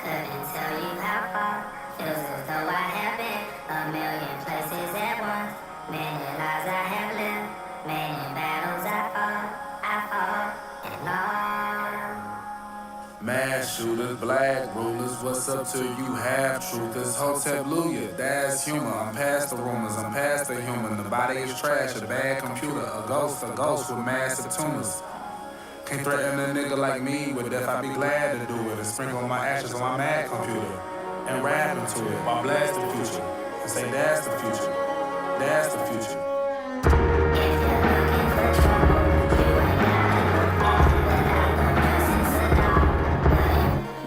couldn't tell you how far. Feels as though I have been a million places at once. Many lives I have lived, many battles I fought and lost. Mass shooters, black rulers, what's up to you half-truthers? Hotep-luya, that's humor. I'm past the rumors, I'm past the human. The body is trash, a bad computer, a ghost with massive tumors. Can't threaten a nigga like me with death, I'd be glad to do it. And sprinkle my ashes on my mad computer and rap into it while blast the future and say that's the future, that's the future.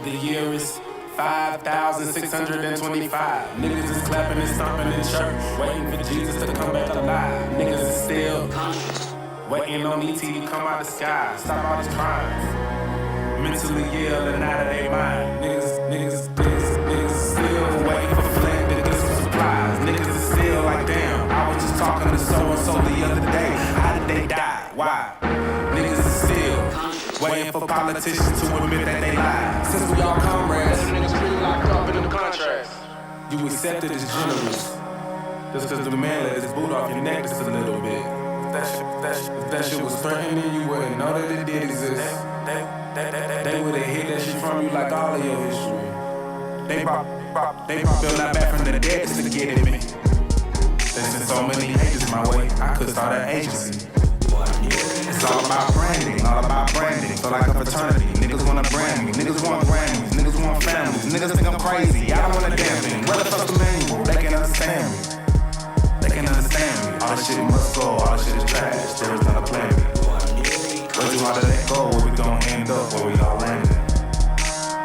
The year is 5,625. Niggas is clapping and stomping in church, waiting for Jesus to come back alive. Niggas is still waiting on ET to come out the sky, stop all these crimes. Mentally ill and out of their mind. Niggas still waiting for Flint to get some supplies. Niggas is still like, damn, I was just talking to so-and-so the other day. How did they die? Why? Niggas is still waiting for politicians to admit that they lied. Since we all comrades, niggas really locked up in them contracts. You accepted as generous just cause the man let his boot off your neck just a little bit. If that shit was threatening, you wouldn't know that it did exist. They would've hid that shit from you like all of your history. They brought Bill not back from the dead just to get at me. They sent so many haters my way, I could start an agency. It's all about branding, feel like a fraternity. Niggas wanna brand me, niggas want Grammys, niggas want families. Niggas think I'm crazy, I don't want a damn thing. Where the fuck's the manual? They can understand me. All this shit must go, all this shit is trash. There is not a plan B. Way too hard to let go, where we gon' end up, where we all landed.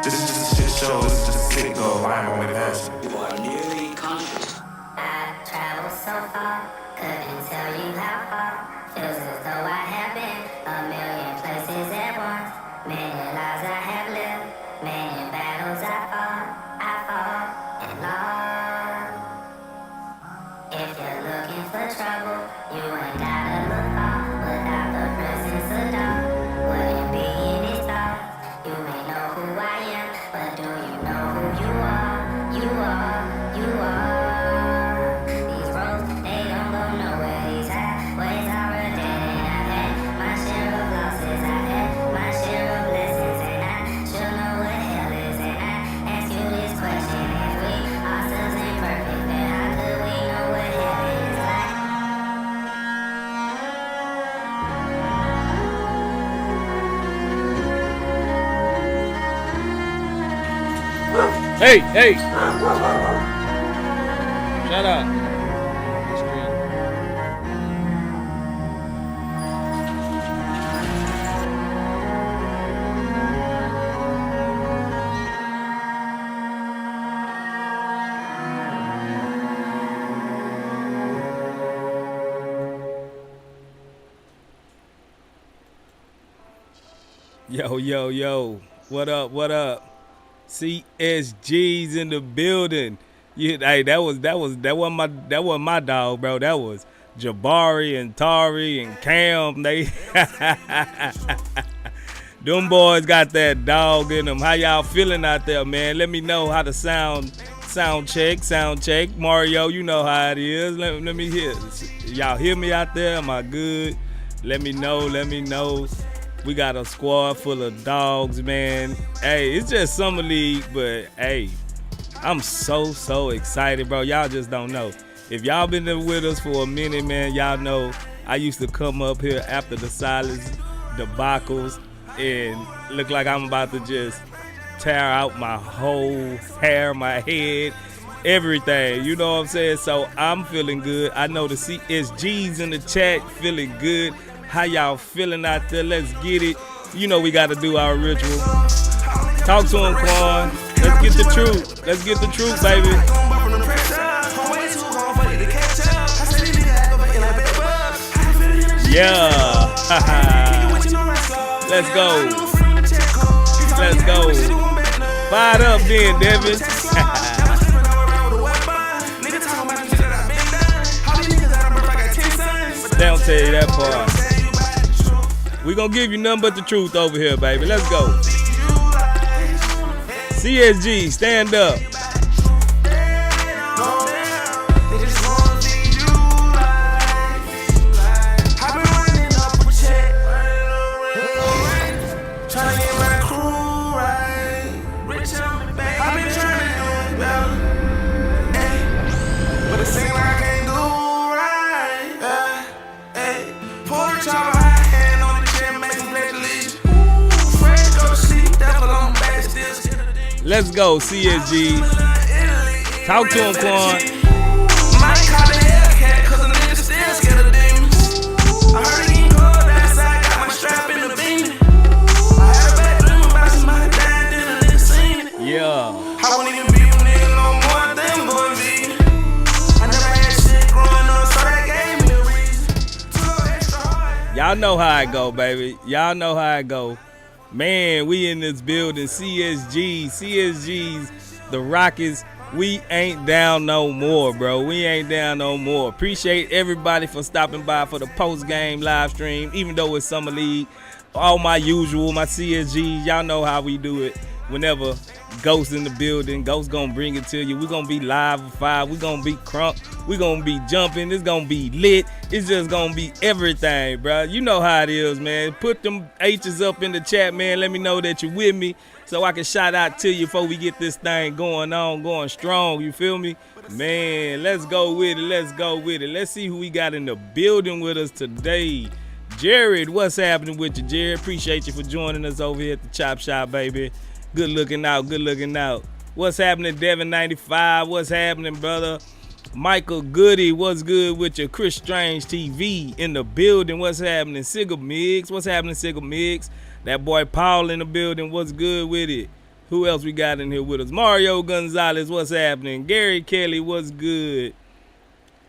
This is just a shit show, this is just a sick goal. I ain't gonna make that shit. People are nearly conscious. I've traveled so far, couldn't tell you how far. Feels as though I have been a million places at once. Many lives I have lived, many battles I fought and lost. If you're looking for trouble, you ain't gotta look far. Without the presence of dark, wouldn't be in these thoughts. You may know who I am, but do you know who you are? You are. These roads, they don't go nowhere. These highways are a dead end. I've had my share of losses, I've had my share of blessings, and I should know what hell is. And I ask you this question: if we ourselves ain't perfect, then how could we know what heaven is like? Hey! Shut up. Yo. What up? CSG's in the building. Yeah, hey, that wasn't my dog, bro. That was Jabari and Tari and Cam. They them boys got that dog in them. How y'all feeling out there, man? Let me know how the sound check. Mario, you know how it is. Let me hear. Y'all hear me out there? Am I good? Let me know. We got a squad full of dogs, man. Hey, it's just summer league, but hey, I'm so excited, bro. Y'all just don't know. If y'all been there with us for a minute, man, y'all know I used to come up here after the silence debacles and look like I'm about to just tear out my whole hair, my head, everything. You know what I'm saying? So I'm feeling good. I know the CSG's in the chat feeling good. How y'all feeling out there? Let's get it. You know we got to do our ritual. Talk to him, Quan. Let's get the truth. Baby. Yeah. Let's go. Fired up then, Devin. They don't tell you that part. We gonna give you nothing but the truth over here, baby. Let's go. CSG, stand up. Let's go, CSG. Talk to him, Quan. Yeah. I won't even be a nigga no more than boy V. I never had shit growing up, so that gave me a reason. Y'all know how I go, baby. Y'all know how I go. Man, we in this building. CSG's the Rockets. We ain't down no more, bro. We ain't down no more. Appreciate everybody for stopping by for the post-game live stream, even though it's Summer League. All my usual, my CSGs, y'all know how we do it. Whenever Ghost in the building, Ghost gonna bring it to you. We gonna be live at 5. We gonna be crunk. We gonna be jumping. It's gonna be lit. It's just gonna be everything, bro. You know how it is, man. Put them H's up in the chat, man. Let me know that you're with me so I can shout out to you before we get this thing going on, going strong. You feel me? Man, let's go with it. Let's go with it. Let's see who we got in the building with us today. Jared, what's happening with you, Jared? Appreciate you for joining us over here at the Chop Shop, baby. Good looking out, good looking out. What's happening, Devin95? What's happening, brother? Michael Goody, what's good with your? Chris Strange TV in the building. What's happening? Sigga Miggs, what's happening, Sigga Miggs? That boy Paul in the building. What's good with it? Who else we got in here with us? Mario Gonzalez, what's happening? Gary Kelly, what's good?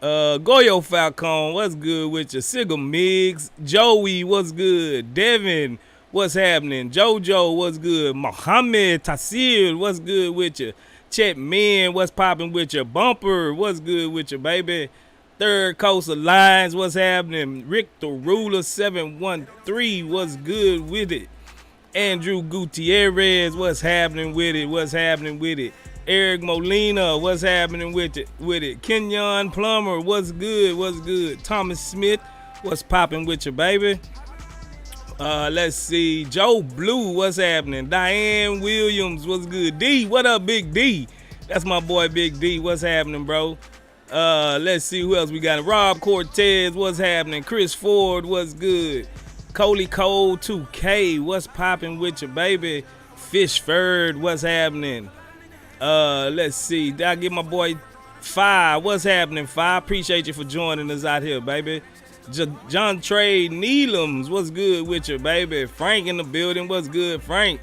Goyo Falcon, what's good with you? Sigga Miggs. Joey, what's good? Devin, what's happening? JoJo, what's good? Mohammed Tassir, what's good with you? Chet Man, what's popping with you? Bumper, what's good with you, baby? Third Coast Alliance, what's happening? Rick the Ruler 713, what's good with it? Andrew Gutierrez, what's happening with it? What's happening with it? Eric Molina, what's happening with it? Kenyon Plummer, what's good? What's good? Thomas Smith, what's popping with you, baby? Let's see. Joe Blue, what's happening? Diane Williams, what's good? D, what up, Big D? That's my boy, Big D. What's happening, bro? Let's see who else we got. Rob Cortez, what's happening? Chris Ford, what's good? Coley Cole 2K, what's popping with you, baby? Fishford, what's happening? Let's see. Did I get my boy Five? What's happening, Five? Appreciate you for joining us out here, baby. John Trey Neelums, what's good with you, baby? Frank in the building, what's good, Frank?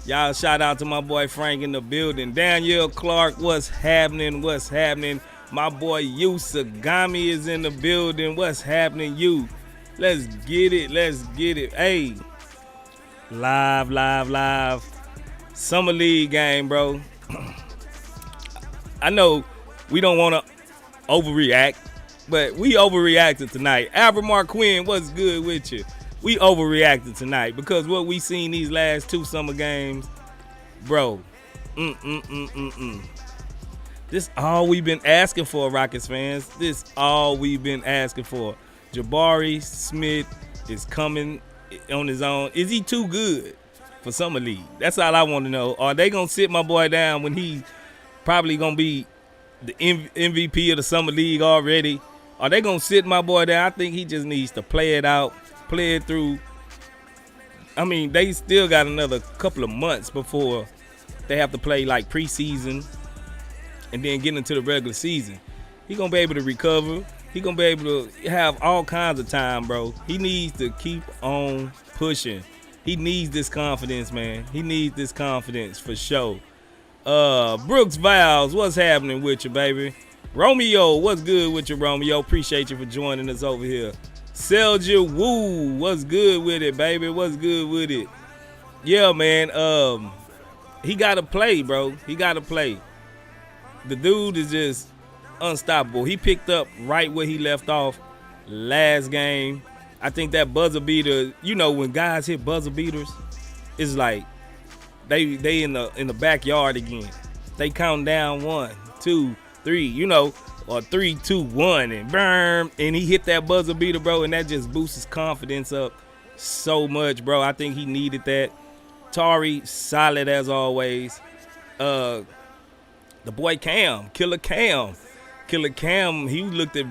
Y'all shout out to my boy Frank in the building. Daniel Clark, what's happening? What's happening? My boy Usagami is in the building. What's happening, you? Let's get it. Let's get it. Hey, live. Summer League game, bro. I know we don't want to overreact, but we overreacted tonight. Albert Marquin, what's good with you? We overreacted tonight because what we seen these last two summer games, bro. This all we've been asking for, Rockets fans. This all we've been asking for. Jabari Smith is coming on his own. Is he too good for Summer League? That's all I want to know. Are they going to sit my boy down when he's probably going to be the MVP of the Summer League already? Are they going to sit my boy down? I think he just needs to play it out, play it through. I mean, they still got another couple of months before they have to play like preseason and then get into the regular season. He going to be able to recover. He going to be able to have all kinds of time, bro. He needs to keep on pushing. He needs this confidence, man. He needs this confidence for sure. Brooks Viles, what's happening with you, baby? Romeo, what's good with you, Romeo? Appreciate you for joining us over here. Selja Woo, what's good with it, baby? What's good with it? Yeah, man. He got to play, bro. He got to play. The dude is just unstoppable. He picked up right where he left off last game. I think that buzzer beater, you know, when guys hit buzzer beaters, it's like they in the backyard again. They count down 1, 2, 3, or 3, 2, 1, and burn, and he hit that buzzer beater, bro, and that just boosts his confidence up so much, bro. I think he needed that. Tari, solid as always. The boy Cam, Killer Cam, he looked at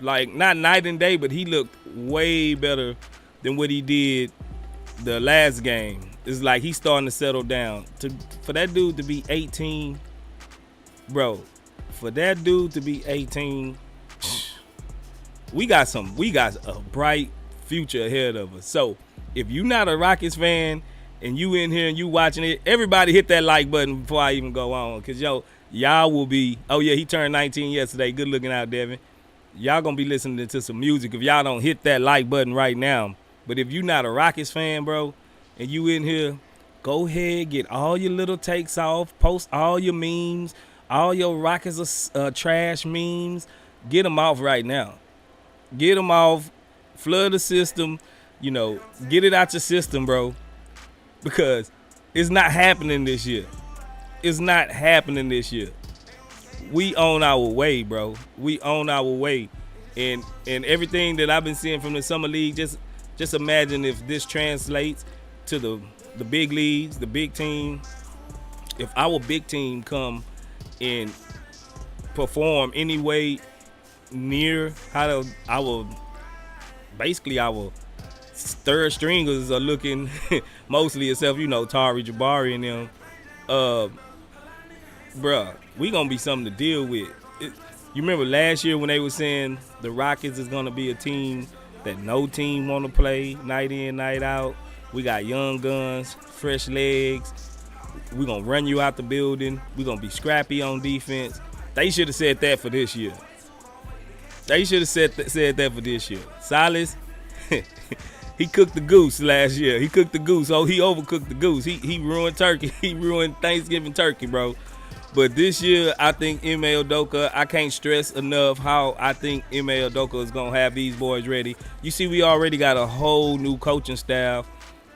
like not night and day, but he looked way better than what he did the last game. It's like he's starting to settle down. For that dude to be 18, bro, for that dude to be 18, we got a bright future ahead of us. So if you're not a Rockets fan and you in here and you watching it, everybody hit that like button before I even go on. Because, y'all will be, oh, yeah, he turned 19 yesterday. Good looking out, Devin. Y'all going to be listening to some music if y'all don't hit that like button right now. But if you're not a Rockets fan, bro, and you in here, go ahead, get all your little takes off, post all your memes, all your Rockets trash memes. Get them off right now. Get them off. Flood the system. Get it out your system, bro. Because it's not happening this year. It's not happening this year. We on our way, bro. We on our way. And everything that I've been seeing from the Summer League, just imagine if this translates to the big leagues, the big team. If our big team come and perform any way near how our third stringers are looking, mostly except Tari, Jabari, and them, bruh, we gonna be something to deal with. You remember last year when they were saying the Rockets is gonna be a team that no team want to play night in, night out. We got young guns, fresh legs. We gonna run you out the building. We gonna be scrappy on defense. They should have said that for this year. They should have said that for this year. Silas, he cooked the goose last year. He cooked the goose. Oh, he overcooked the goose. He ruined turkey. He ruined Thanksgiving turkey, bro. But this year, I think Ime Udoka, I can't stress enough how I think Ime Udoka is going to have these boys ready. You see, we already got a whole new coaching staff.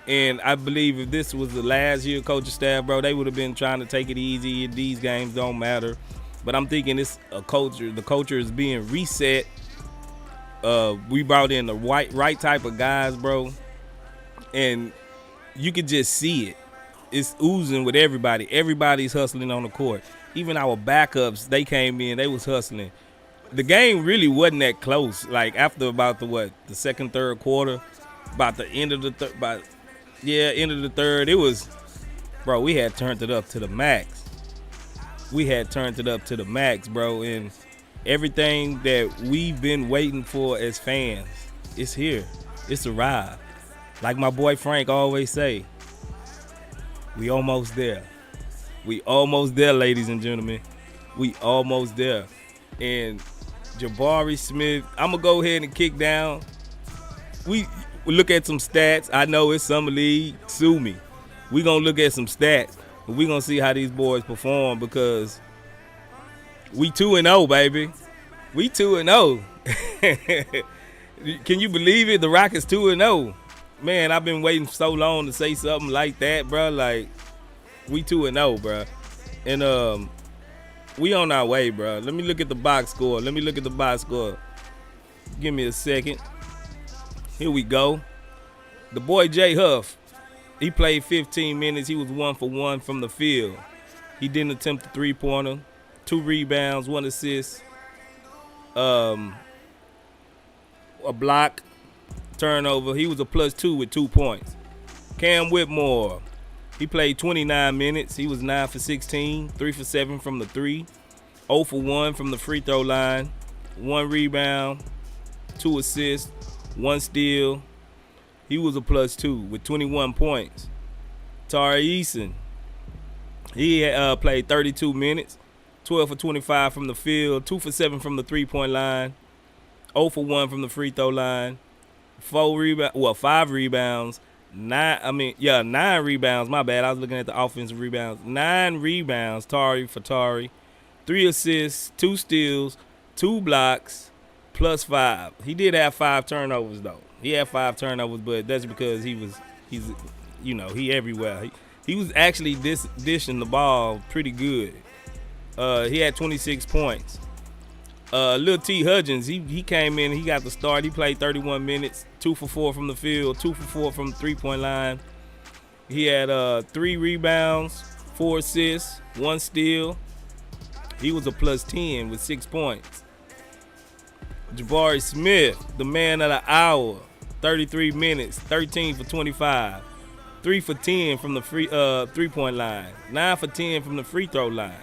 And I believe if this was the last year coaching staff, bro, they would have been trying to take it easy. These games don't matter. But I'm thinking it's a culture. The culture is being reset. We brought in the right type of guys, bro. And you could just see it. It's oozing with everybody. Everybody's hustling on the court. Even our backups, they came in, they was hustling. The game really wasn't that close. Like after about the second, third quarter, about the end of the end of the third, it was, bro, we had turned it up to the max. Bro, and everything that we've been waiting for as fans, it's here. It's arrived. Like my boy Frank always say, we almost there. We almost there, ladies and gentlemen. We almost there. And Jabari Smith, I'm going to go ahead and kick down. We look at some stats. I know it's Summer League. Sue me. We going to look at some stats. And we going to see how these boys perform because we 2-0, baby. We 2-0. Can you believe it? The Rockets 2-0. Man, I've been waiting so long to say something like that, bro. Like, we 2-0, bro. And we on our way, bro. Let me look at the box score. Give me a second. Here we go. The boy Jay Huff, he played 15 minutes. He was 1 for 1 from the field. He didn't attempt a three-pointer. 2 rebounds, 1 assist. A block. Turnover. He was a +2 with 2 points. Cam Whitmore, he played 29 minutes. He was 9 for 16, 3 for 7 from the 3, 0 for 1 from the free throw line, 1 rebound, 2 assists, 1 steal. He was a +2 with 21 points. Tari Eason, he played 32 minutes, 12 for 25 from the field, 2 for 7 from the 3-point line, 0 for 1 from the free throw line. 5 rebounds, 9 rebounds, my bad. I was looking at the offensive rebounds. 9 rebounds, Tari, 3 assists, 2 steals, 2 blocks, +5. He did have 5 turnovers, though. He had 5 turnovers, but that's because he everywhere. He was actually dishing the ball pretty good. He had 26 points. Lil T. Hudgens, he came in, he got the start. He played 31 minutes, 2 for 4 from the field, 2 for 4 from the three-point line. He had 3 rebounds, 4 assists, 1 steal. He was a plus 10 with 6 points. Jabari Smith, the man of the hour, 33 minutes, 13 for 25. 3 for 10 from the three-point line, 9 for 10 from the free throw line.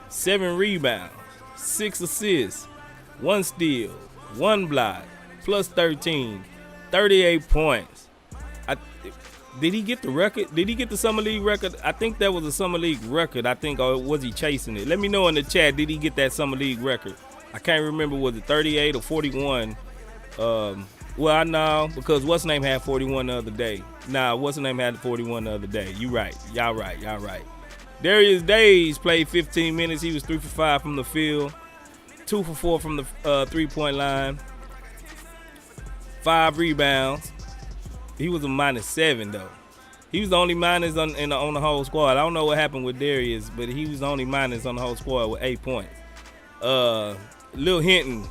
7 rebounds, 6 assists, 1 steal, 1 block, plus 13, 38 points. Did he get the record? Did he get the Summer League record? I think that was a Summer League record, or was he chasing it? Let me know in the chat, did he get that Summer League record? I can't remember, was it 38 or 41? Well, I know, because what's name had 41 the other day. Nah, what's name had 41 the other day. You right. Y'all right. Darius Days played 15 minutes. He was 3 for 5 from the field, 2 for 4 from the three-point line, 5 rebounds. He was a -7 though. He was the only minus on the whole squad. I don't know what happened with Darius, but he was the only minus on the whole squad with 8 points. Lil Hinton,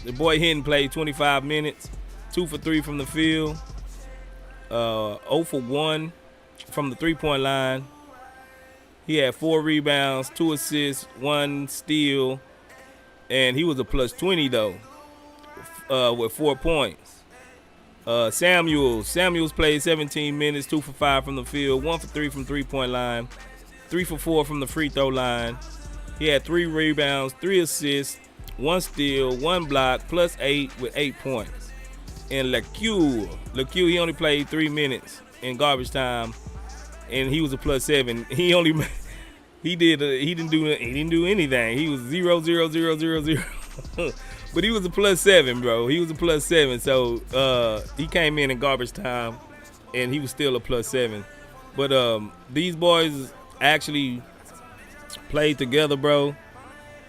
the boy Hinton played 25 minutes, 2 for 3 from the field, 0 for 1 from the three-point line. He had 4 rebounds, 2 assists, 1 steal, and he was a plus 20 though, with 4 points. Samuels played 17 minutes, 2 for 5 from the field, 1 for 3 from three-point line, 3 for 4 from the free throw line. He had 3 rebounds, 3 assists, 1 steal, 1 block, plus 8 with 8 points. And LaQ, he only played 3 minutes in garbage time, and he was a plus 7. He didn't do anything. He was 0, 0, 0, 0, 0. But he was a plus 7, bro. He was a plus 7. So he came in garbage time, and he was still a plus 7. But these boys actually played together, bro.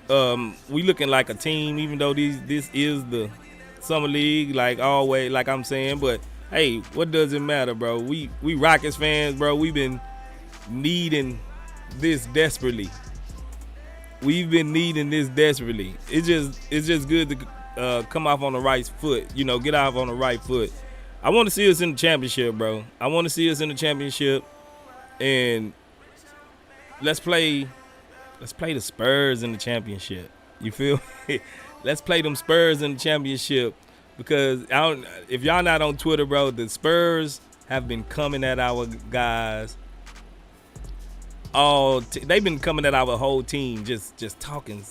We looking like a team, even though this is the Summer League, like always, like I'm saying. But hey, what does it matter, bro? We Rockets fans, bro. We've been needing this desperately. We've been needing this desperately. It's just good to come off on the right foot. Get off on the right foot. I want to see us in the championship, bro. I want to see us in the championship, and let's play the Spurs in the championship. You feel me? Let's play them Spurs in the championship, because if y'all not on Twitter, bro, the Spurs have been coming at our guys. They've been coming at our whole team, just talking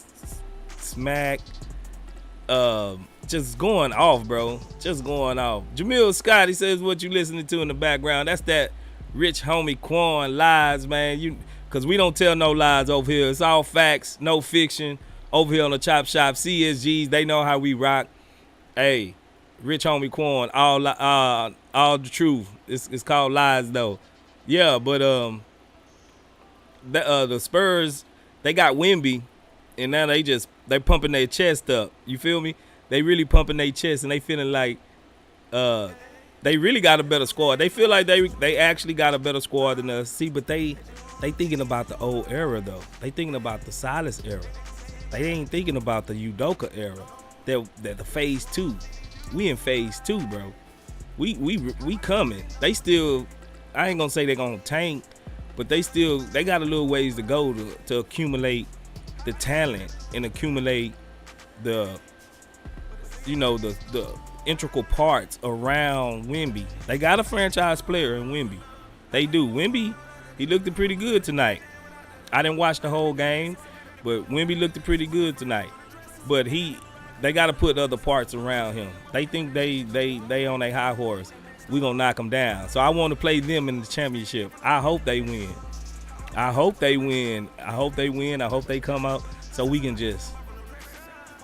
smack, just going off, bro. Just going off. Jamil Scott, he says, what you listening to in the background? That's that rich homie Quan lies, man. Because we don't tell no lies over here. It's all facts, no fiction. Over here on the Chop Shop, CSGs, they know how we rock. Hey, rich homie Quan, all the truth. It's called lies, though. Yeah, but the Spurs, they got Wemby, and now they pumping their chest up. You feel me? They really pumping their chest, and they feeling like they really got a better squad. They feel like they actually got a better squad than us. See, but they thinking about the old era though. They thinking about the Silas era. They ain't thinking about the Udoka era. They're the phase 2. We in phase 2, bro. We coming. They still. I ain't gonna say they're gonna tank, but they got a little ways to go to accumulate the talent and accumulate the integral parts around Wemby. They got a franchise player in Wemby. They do. Wemby, he looked pretty good tonight. I didn't watch the whole game, but Wemby looked pretty good tonight. But they got to put other parts around him. They think they on a high horse. We gonna knock them down. So I want to play them in the championship. I hope they win. I hope they come out so we can just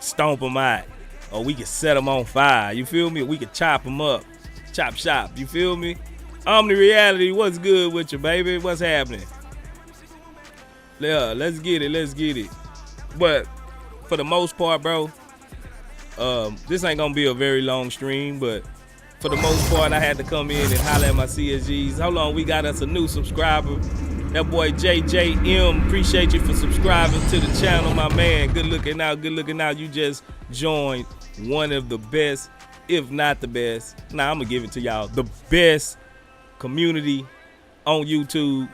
stomp them out, or we can set them on fire. You feel me? We can chop them up, chop shop. You feel me? Omni Reality, what's good with you, baby? What's happening? Yeah, let's get it. But for the most part, bro, this ain't gonna be a very long stream. But for the most part, I had to come in and holler at my CSGs. Hold on, we got us a new subscriber. That boy JJM, appreciate you for subscribing to the channel, my man. Good looking out, good looking out. You just joined one of the best, if not the best. Nah, I'm gonna give it to y'all. The best community on YouTube.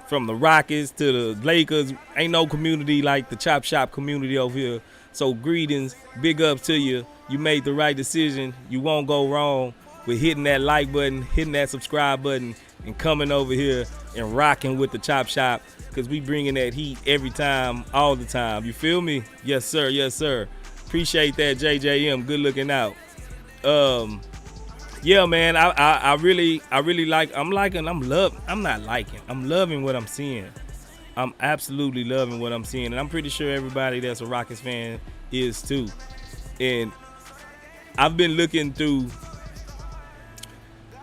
From the Rockets to the Lakers, ain't no community like the Chop Shop community over here. So greetings, big ups to you. You made the right decision. You won't go wrong with hitting that like button, hitting that subscribe button, and coming over here and rocking with the Chop Shop, because we bringing that heat every time, all the time. You feel me? Yes, sir. Yes, sir. Appreciate that, JJM. Good looking out. Yeah, man. I really like. I'm loving what I'm seeing. I'm absolutely loving what I'm seeing, and I'm pretty sure everybody that's a Rockets fan is too. And I've been looking through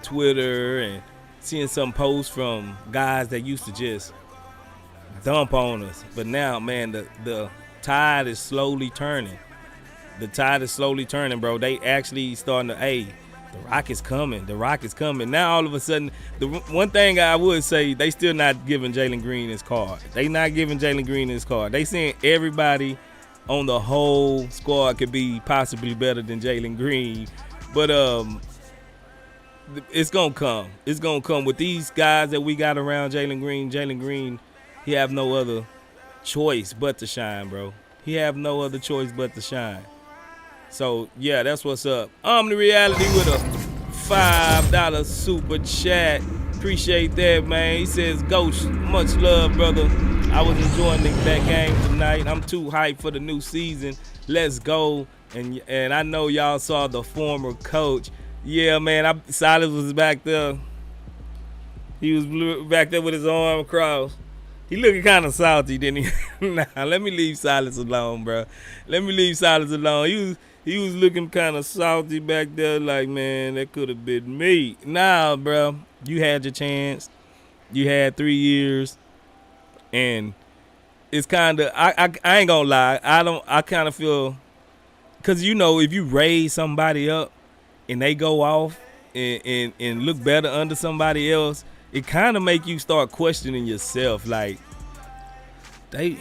Twitter and seeing some posts from guys that used to just dump on us, but now, man, the tide is slowly turning. The tide is slowly turning, bro. They actually starting to, hey, the Rockets coming. The Rockets coming. Now all of a sudden, the one thing I would say, they still not giving Jalen Green his card. They not giving Jalen Green his card. They saying everybody on the whole squad could be possibly better than Jalen Green, but it's gonna come. It's gonna come with these guys that we got around Jalen Green. Jalen Green, he have no other choice but to shine, bro. He have no other choice but to shine. So yeah, that's what's up. The Reality with a $5 super chat. Appreciate that, man. He says, Ghost, much love, brother. I was enjoying that game tonight. I'm too hyped for the new season. Let's go. And I know y'all saw the former coach. Yeah, man. Silas was back there. He was back there with his arm crossed. He looking kind of salty, didn't he? Nah, let me leave Silas alone, bro. Let me leave Silas alone. He was looking kind of salty back there, like, man, that could have been me. Nah, bro. You had your chance. You had 3 years. And it's kind of, I ain't gonna lie. I kind of feel, because, you know, if you raise somebody up and they go off and look better under somebody else, it kind of make you start questioning yourself. Like, they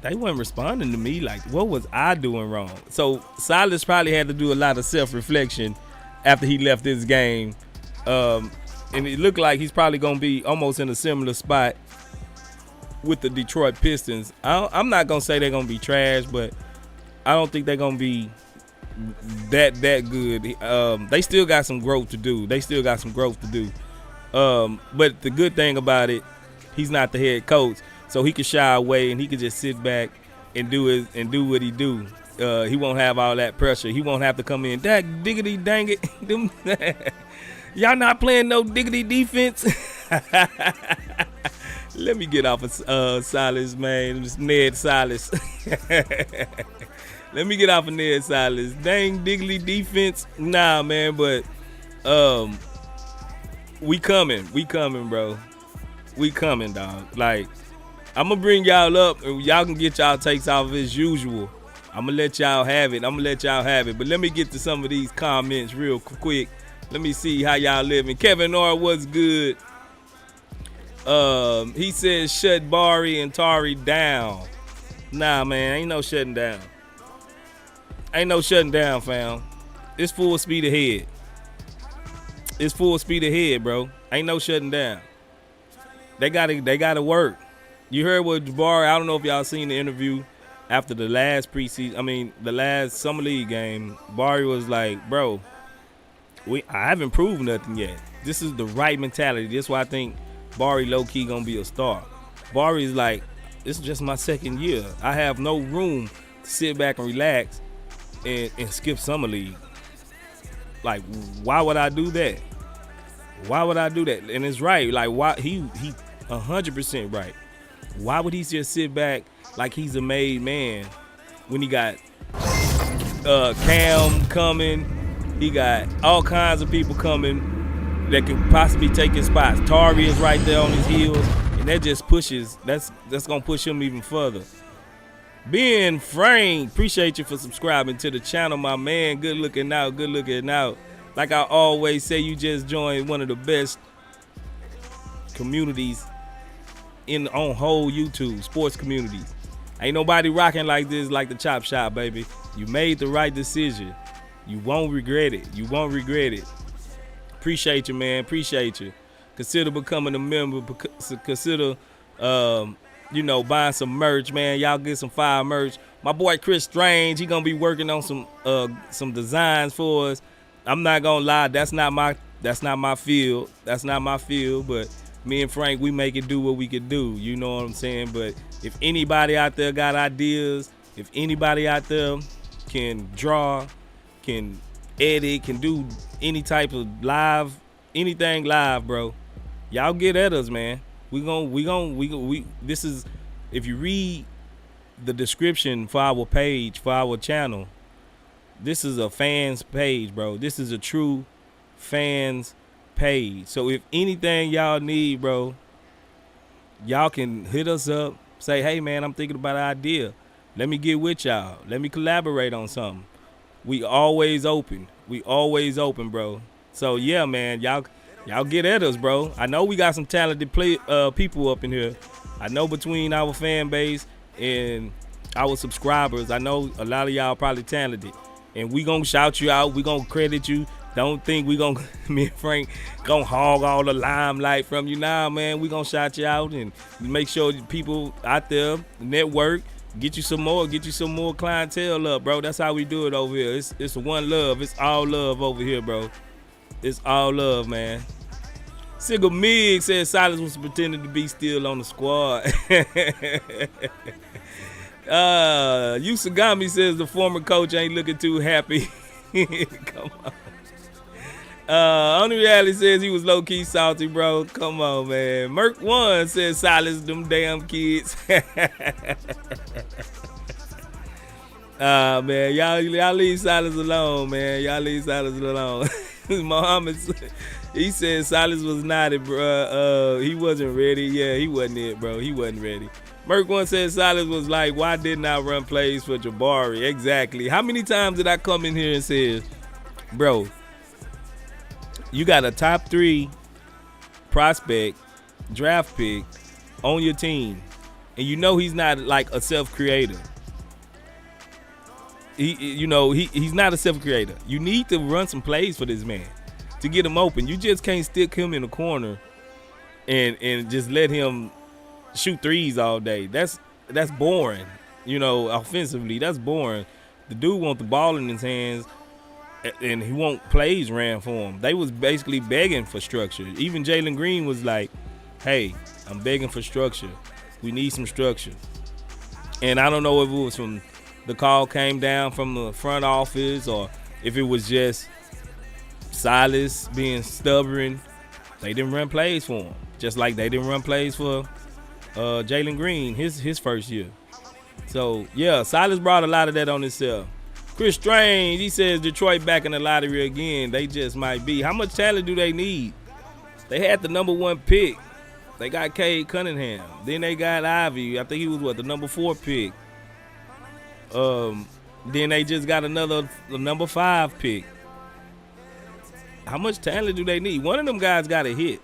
weren't responding to me. Like, what was I doing wrong? So Silas probably had to do a lot of self-reflection after he left this game. And it looked like he's probably going to be almost in a similar spot with the Detroit Pistons. I'm not going to say they're going to be trash, but I don't think they're going to be that good. They still got some growth to do. But the good thing about it, he's not the head coach, so he can shy away and he can just sit back and do what he do. He won't have all that pressure. He won't have to come in, diggity dang it. Y'all not playing no diggity defense. Let me get off of Silas, man. It's Ned Silas. Let me get off of Ned Silas. Dang diggity defense. Nah, man, but we coming, bro. We coming, dog. Like, I'm gonna bring y'all up and y'all can get y'all takes off as usual. I'm gonna let y'all have it. But let me get to some of these comments real quick. Let me see how y'all living. Kevin R, what's good? He says shut Bari and Tari down. Nah, man, ain't no shutting down. Ain't no shutting down, fam. It's full speed ahead. It's full speed ahead, bro. Ain't no shutting down. They gotta work. You heard what Jabari, I don't know if y'all seen the interview after the last the last Summer League game. Bari was like, bro, I haven't proved nothing yet. This is the right mentality. This is why I think Bari low-key gonna be a star. Bari's like, this is just my second year. I have no room to sit back and relax and skip Summer League. Like, why would I do that? And it's right. Like, why he 100% right. Why would he just sit back like he's a made man when he got Cam coming? He got all kinds of people coming that can possibly take his spots. Tari is right there on his heels, and that just pushes. That's gonna push him even further. Being Frank, appreciate you for subscribing to the channel, my man. Good looking out. like I always say, you just joined one of the best communities on whole YouTube, sports communities. Ain't nobody rocking like this, like the Chop Shop, baby. You made the right decision. You won't regret it. You won't regret it. Appreciate you, man. Appreciate you. Consider becoming a member. Consider, buying some merch, man. Y'all get some fire merch. My boy Chris Strange, he gonna be working on some designs for us. I'm not gonna lie, that's not my field. That's not my field, but me and Frank, we make it do what we can do. You know what I'm saying? But if anybody out there got ideas, if anybody out there can draw, can edit, can do any type of live, anything live, bro, y'all get at us, man. This is, if you read the description for our page, for our channel, this is a fans page, bro. This is a true fans page. So if anything y'all need, bro, y'all can hit us up. Say, hey, man, I'm thinking about an idea. Let me get with y'all. Let me collaborate on something. We always open. We always open, bro. So, yeah, man, y'all get at us, bro. I know we got some talented people up in here. I know between our fan base and our subscribers, I know a lot of y'all probably talented. And we gonna shout you out. We gonna credit you. Don't think we gonna, me and Frank, gonna hog all the limelight from you. Nah, man, we gonna shout you out and make sure people out there, network, get you some more clientele up, bro. That's how we do it over here. It's one love. It's all love over here, bro. It's all love, man. Sigel Mig said Silas was pretending to be still on the squad. Usagami says the former coach ain't looking too happy. Come on. Only Reality says he was low-key salty, bro. Come on, man. Merc1 says Silas, them damn kids. Man, y'all leave Silas alone, man. Y'all leave Silas alone. Muhammad, he said Silas was naughty, bro. He wasn't ready. Yeah, he wasn't it, bro. He wasn't ready. Merc1 said Silas was like, why didn't I run plays for Jabari? Exactly. How many times did I come in here and say, bro, you got a top 3 prospect, draft pick on your team, and you know he's not like a self-creator. He's not a self-creator. You need to run some plays for this man to get him open. You just can't stick him in the corner and just let him shoot threes all day. That's boring. Offensively, that's boring. The dude want the ball in his hands, and he want plays ran for him. They was basically begging for structure. Even Jalen Green was like, hey, I'm begging for structure. We need some structure. And I don't know if it was from the call came down from the front office or if it was just Silas being stubborn. They didn't run plays for him. Just like they didn't run plays for Jalen Green his first year. So, yeah, Silas brought a lot of that on himself. Chris Strange, he says Detroit back in the lottery again. They just might be. How much talent do they need? They had the number 1 pick. They got Cade Cunningham. Then they got Ivy. I think he was, the number 4 pick. Then they just got the number 5 pick. How much talent do they need? One of them guys got a hit.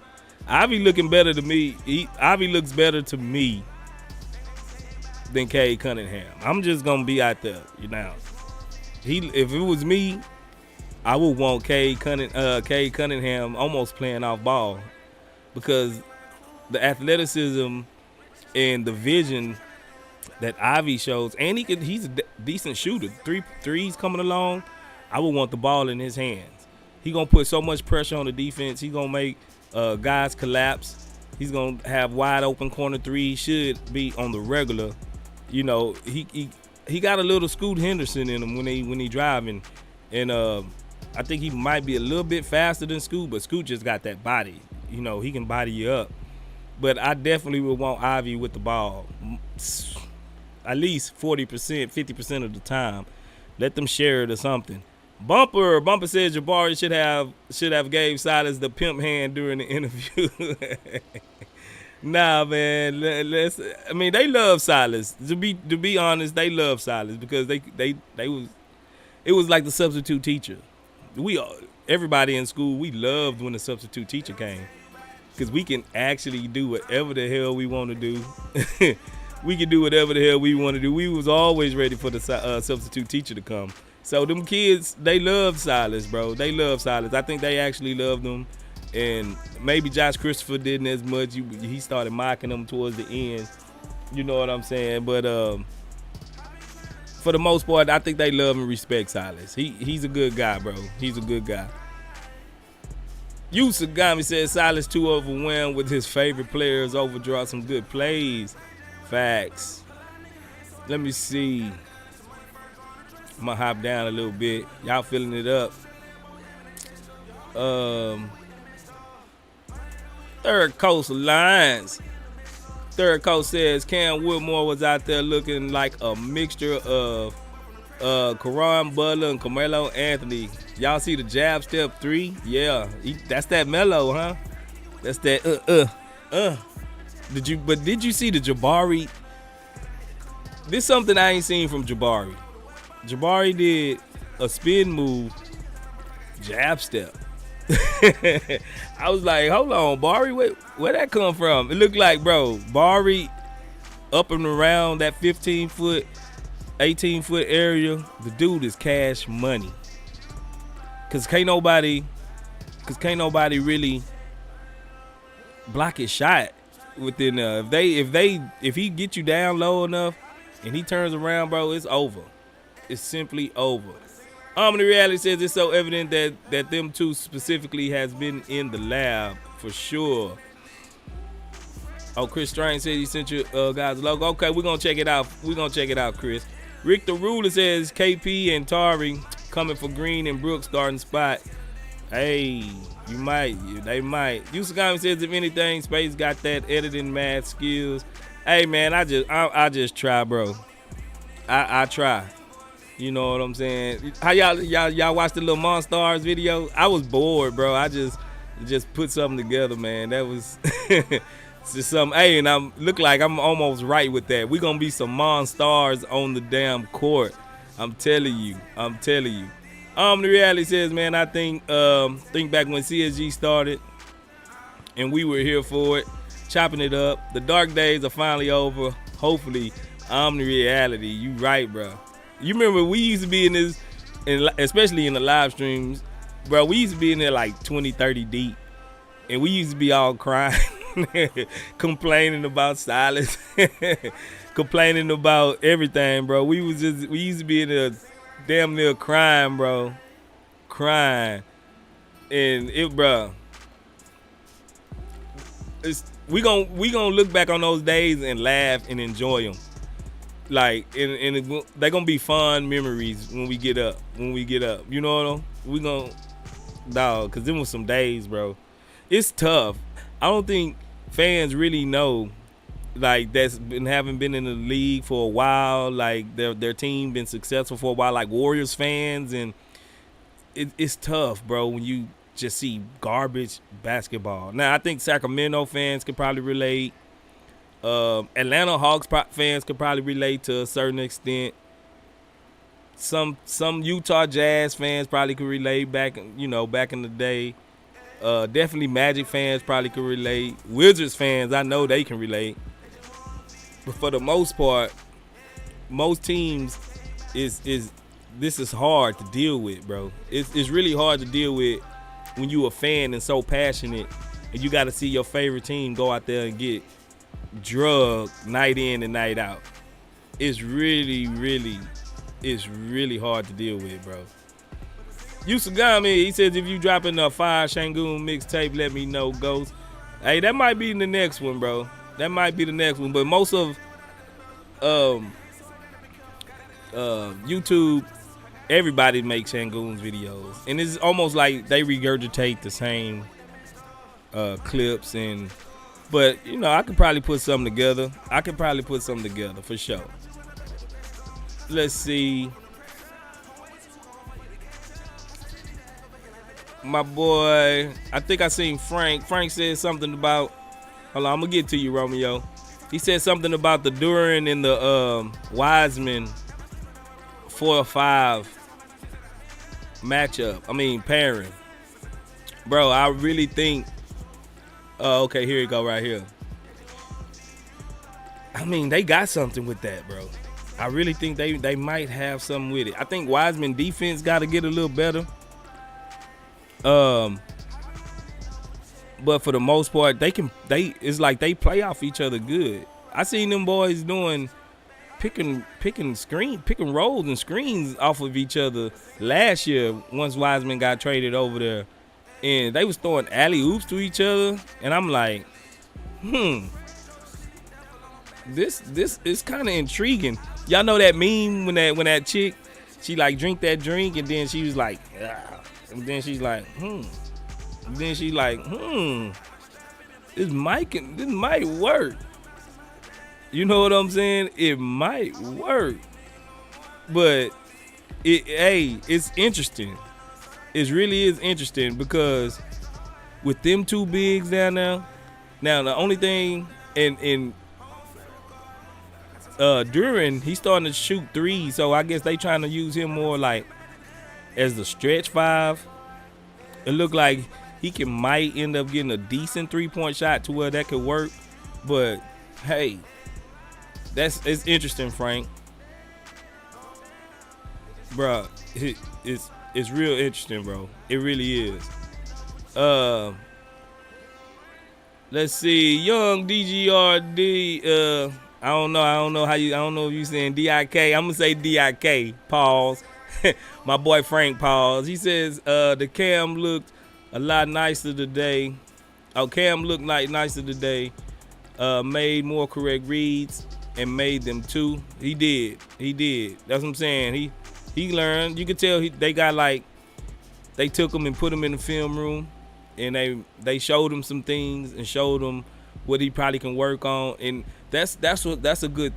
Ivy looking better to me. Ivy looks better to me than Cade Cunningham. I'm just gonna be out there, If it was me, I would want Cade Cunningham almost playing off ball because the athleticism and the vision that Ivy shows, and he's a decent shooter. Threes coming along, I would want the ball in his hands. He gonna put so much pressure on the defense. He gonna make guys collapse. He's gonna have wide open corner threes. Should be on the regular. He got a little Scoot Henderson in him when he driving, and I think he might be a little bit faster than Scoot, but Scoot just got that body. He can body you up. But I definitely would want Ivy with the ball at least 40%, 50% of the time. Let them share it or something. Bumper says Jabari should have gave Silas the pimp hand during the interview. Nah, man. They love Silas. To be honest, they love Silas because it was like the substitute teacher. everybody in school, we loved when the substitute teacher came. Because we can actually do whatever the hell we want to do. We can do whatever the hell we want to do. We was always ready for the substitute teacher to come. So them kids, they love Silas, bro. They love Silas. I think they actually loved him. And maybe Josh Christopher didn't as much. He started mocking them towards the end. You know what I'm saying? But for the most part, I think they love and respect Silas. He's a good guy, bro. He's a good guy. Yusagami says Silas too overwhelmed with his favorite players, overdraw some good plays. Facts. Let me see. I'm gonna hop down a little bit. Y'all filling it up. Third Coast Alliance. Third Coast says Cam Whitmore was out there looking like a mixture of Karan Butler and Carmelo Anthony. Y'all see the jab step 3? Yeah, that's that Melo, huh? That's that Did you see the Jabari? This is something I ain't seen from Jabari. Jabari did a spin move, jab step. I was like, hold on, Bari, where that come from? It looked like, bro, Bari up and around that 15-foot, 18-foot area, the dude is cash money. Cause can't nobody really block his shot within if he get you down low enough and he turns around, bro, it's over. It's simply over. The Reality says it's so evident that them two specifically has been in the lab for sure. Oh, Chris Strange said he sent you guys a logo. Okay, we're gonna check it out. Chris. Rick the Ruler says KP and Tari coming for Green and Brooks starting spot. Hey, they might. Yusagami says if anything, Space got that editing math skills. Hey man, I just try, bro. I try. You know what I'm saying? How y'all watched the little Monstars video? I was bored, bro. I just put something together, man. That was it's just something. Hey, and I look like I'm almost right with that. We gonna be some Monstars on the damn court. I'm telling you. The Reality says, man, I think back when CSG started and we were here for it, chopping it up. The dark days are finally over. Hopefully, the Reality. You right, bro. You remember we used to be in this, especially in the live streams, bro, we used to be in there like 20, 30 deep. And we used to be all crying, complaining about Silas, complaining about everything, bro. We used to be in there damn near crying, bro. Crying. And bro, we gonna look back on those days and laugh and enjoy them. Like, and they're gonna be fun memories when we get up. You know what we gonna, dog, because them was some days, bro. It's tough. I don't think fans really know, like, haven't been in the league for a while, like their team been successful for a while, like Warriors fans, and it's tough, bro, when you just see garbage basketball. Now, I think Sacramento fans could probably relate. Atlanta Hawks fans could probably relate to a certain extent. Some Utah Jazz fans probably could relate back in the day. Definitely Magic fans probably could relate. Wizards fans, I know they can relate. But for the most part, most teams this is hard to deal with, bro. It's really hard to deal with when you a fan and so passionate, and you got to see your favorite team go out there and get drugged night in and night out. It's really hard to deal with, bro. Yusagami, he says if you dropping a Fire Shangoon mixtape, let me know, Ghost. Hey, that might be the next one, bro. That might be the next one. But most of YouTube, everybody makes Shangoon's videos, and it's almost like they regurgitate the same clips and. But, I could probably put something together. For sure. Let's see. My boy, I think I seen Frank. Frank said something about, hold on, I'm going to get to you, Romeo. He said something about the Duran and the Wiseman 4 or 5 matchup. Pairing. bro, I really think. Okay, here you go, right here. I mean, they got something with that, bro. I really think they might have something with it. I think Wiseman defense got to get a little better. But for the most part, it's like they play off each other good. I seen them boys doing picking rolls and screens off of each other last year once Wiseman got traded over there. And they was throwing alley-oops to each other. And I'm like, this is kind of intriguing. Y'all know that meme when that chick, she like drink that drink and then she was like, ah. And then she's like, And then she's like, this might work. You know what I'm saying? It might work. But it's interesting. It really is interesting because with them two bigs down now the only thing in Duran, he's starting to shoot threes, so I guess they trying to use him more like as the stretch five. It looked like he might end up getting a decent 3-point shot to where that could work. But hey, it's interesting, Frank. Bruh, it's real interesting, bro. It really is. Let's see, young DGRD. I don't know if you saying DIK. I'm gonna say DIK. Pause. My boy Frank pause. He says the Cam looked a lot nicer today. Cam looked nicer today. Made more correct reads and made them too. He did. That's what I'm saying. He learned. You could tell they got like they took him and put him in the film room and they showed him some things and showed him what he probably can work on, and that's a good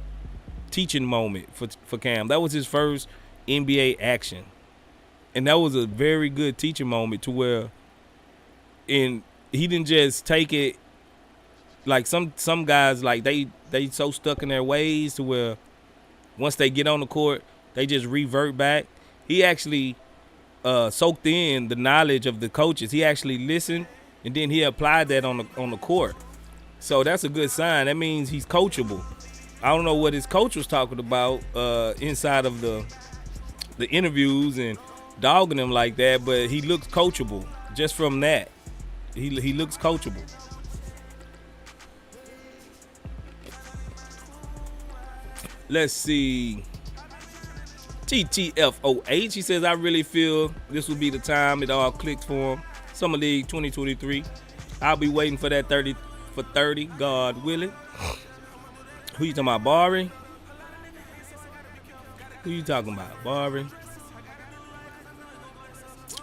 teaching moment for Cam. That was his first NBA action, and that was a very good teaching moment to where, and he didn't just take it like some guys, like they so stuck in their ways to where once they get on the court they just revert back. He actually soaked in the knowledge of the coaches. He actually listened and then he applied that on the court. So that's a good sign. That means he's coachable. I don't know what his coach was talking about inside of the interviews and dogging him like that, but he looks coachable just from that. He looks coachable. Let's see. TTFOH, he says, I really feel this will be the time it all clicks for him. Summer League 2023. I'll be waiting for that 30 for 30, God willing. Who you talking about, Bari? Who you talking about, Bari?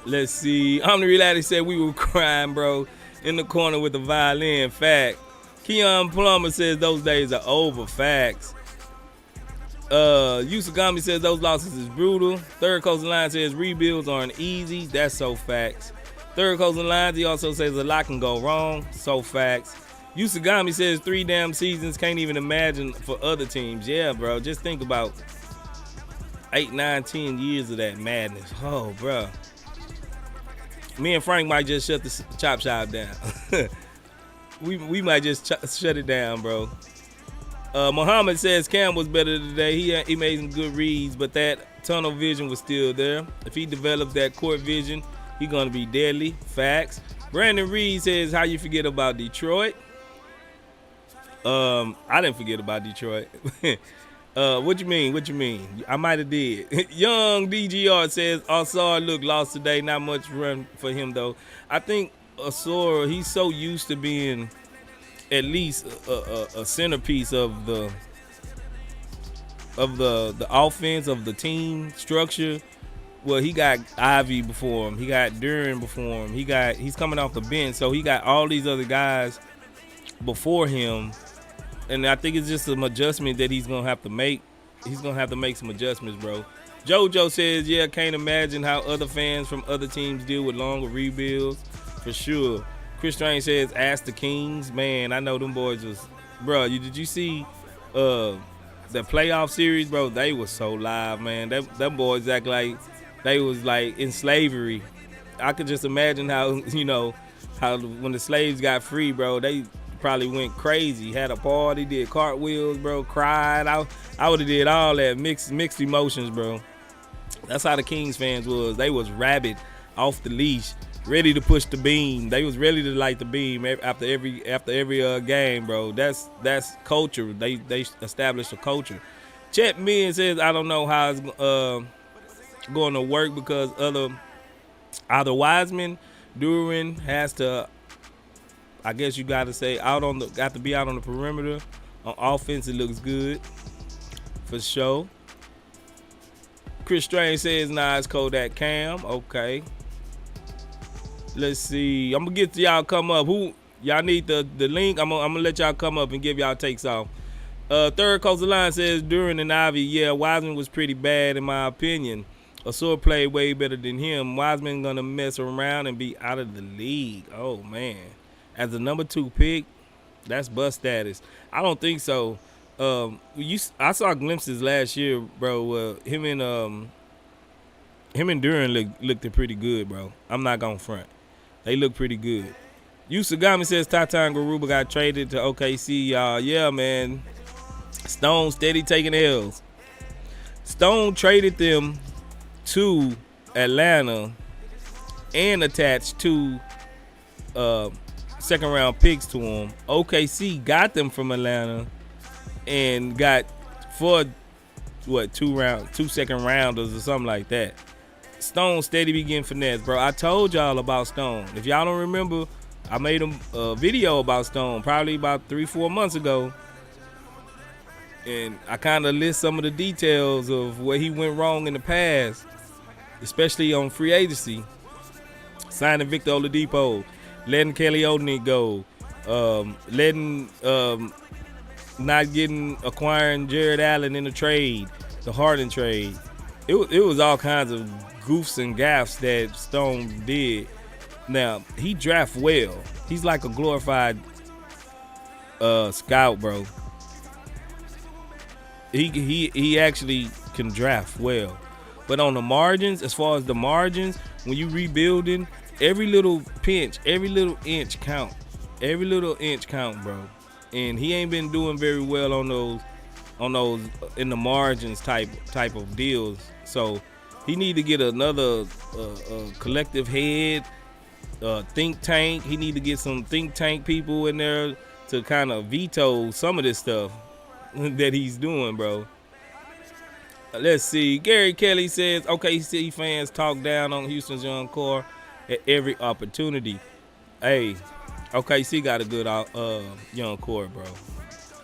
Let's see. Omni Reality said we were crying, bro, in the corner with the violin. Fact. Keon Plummer says those days are over. Facts. Yusugami says those losses is brutal. Third Coast Line says rebuilds aren't easy. That's so facts. Third Coast Lines, he also says a lot can go wrong. So facts. Yusugami says 3 damn seasons, can't even imagine for other teams. Yeah, bro, just think about 8, 9, 10 years of that madness. Oh, bro. Me and Frank might just shut the chop shop down. we might just shut it down, bro. Muhammad says Cam was better today. He made some good reads, but that tunnel vision was still there. If he develops that court vision, he's going to be deadly. Facts. Brandon Reed says, how you forget about Detroit? I didn't forget about Detroit. What you mean? I might have did. Young DGR says, Asar looked lost today. Not much run for him, though. I think Asar, he's so used to being at least a centerpiece of the offense, of the team structure. Well, he got Ivy before him. He got Duran before him. He's coming off the bench, so he got all these other guys before him. And I think it's just some adjustment that he's gonna have to make. He's gonna have to make some adjustments, bro. JoJo says, yeah, can't imagine how other fans from other teams deal with longer rebuilds. For sure. Chris Strange says, ask the Kings. Man, I know them boys was, bro, did you see the playoff series, bro? They was so live, man. Them boys act like they was like in slavery I could just imagine how how when the slaves got free, bro, they probably went crazy, had a party, did cartwheels, bro, cried. I would have did all that, mixed emotions, bro. That's how the Kings fans was. They was rabid, off the leash, ready to push the beam. They was ready to light the beam after every game, bro. That's culture. They established a culture. Chet Min says, I don't know how it's going to work because either Wiseman, Duran has to, I guess you got to say, got to be out on the perimeter. On offense, it looks good for sure. Chris Strange says, nah, it's Kodak Cam. Okay. Let's see. I'm going to get to y'all come up. Who y'all need the link? I'm gonna let y'all come up and give y'all takes off. Third Coastal Line says, Duran and Ivy, yeah, Wiseman was pretty bad in my opinion. Asur played way better than him. Wiseman going to mess around and be out of the league. Oh, man. As the number 2 pick, that's bust status. I don't think so. I saw glimpses last year, bro. Him and Duran looked pretty good, bro. I'm not gonna front. They look pretty good. Yusagami says Tatan Garuba got traded to OKC. Yeah, man. Stone steady taking L's. Stone traded them to Atlanta and attached 2 second round picks to them. OKC got them from Atlanta and got for 2 second rounders or something like that. Stone steady be getting finesse, bro. I told y'all about Stone. If y'all don't remember, I made a video about Stone probably about 3-4 months ago. And I kind of list some of the details of where he went wrong in the past, especially on free agency. Signing Victor Oladipo, letting Kelly Olynyk go, acquiring Jared Allen in the trade, the Harden trade. It was all kinds of goofs and gaffes that Stone did. Now, he draft well. He's like a glorified scout, bro. He actually can draft well. But on the margins, as far as the margins, when you rebuilding, every little pinch, every little inch count. Every little inch count, bro. And he ain't been doing very well on those in the margins type of deals. So he need to get another collective head, think tank. He need to get some think tank people in there to kind of veto some of this stuff that he's doing, bro. Let's see. Gary Kelly says, OKC fans talk down on Houston's young core at every opportunity. Hey, OKC got a good young core, bro.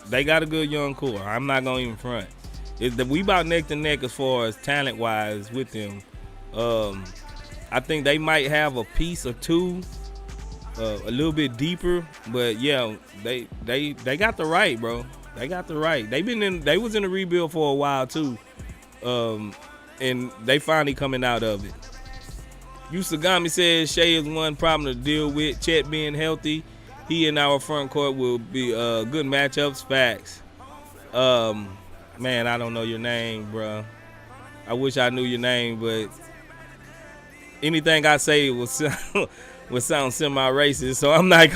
They got a good young core. I'm not going to even front. We about neck to neck as far as talent-wise with them. I think they might have a piece or two a little bit deeper. But, yeah, they got the right, bro. They got the right. They was in a rebuild for a while, too. And they finally coming out of it. Yusagami says Shea is one problem to deal with. Chet being healthy, he and our front court will be good matchups. Facts. Man, I don't know your name, bro. I wish I knew your name, but anything I say would sound semi-racist. So I'm not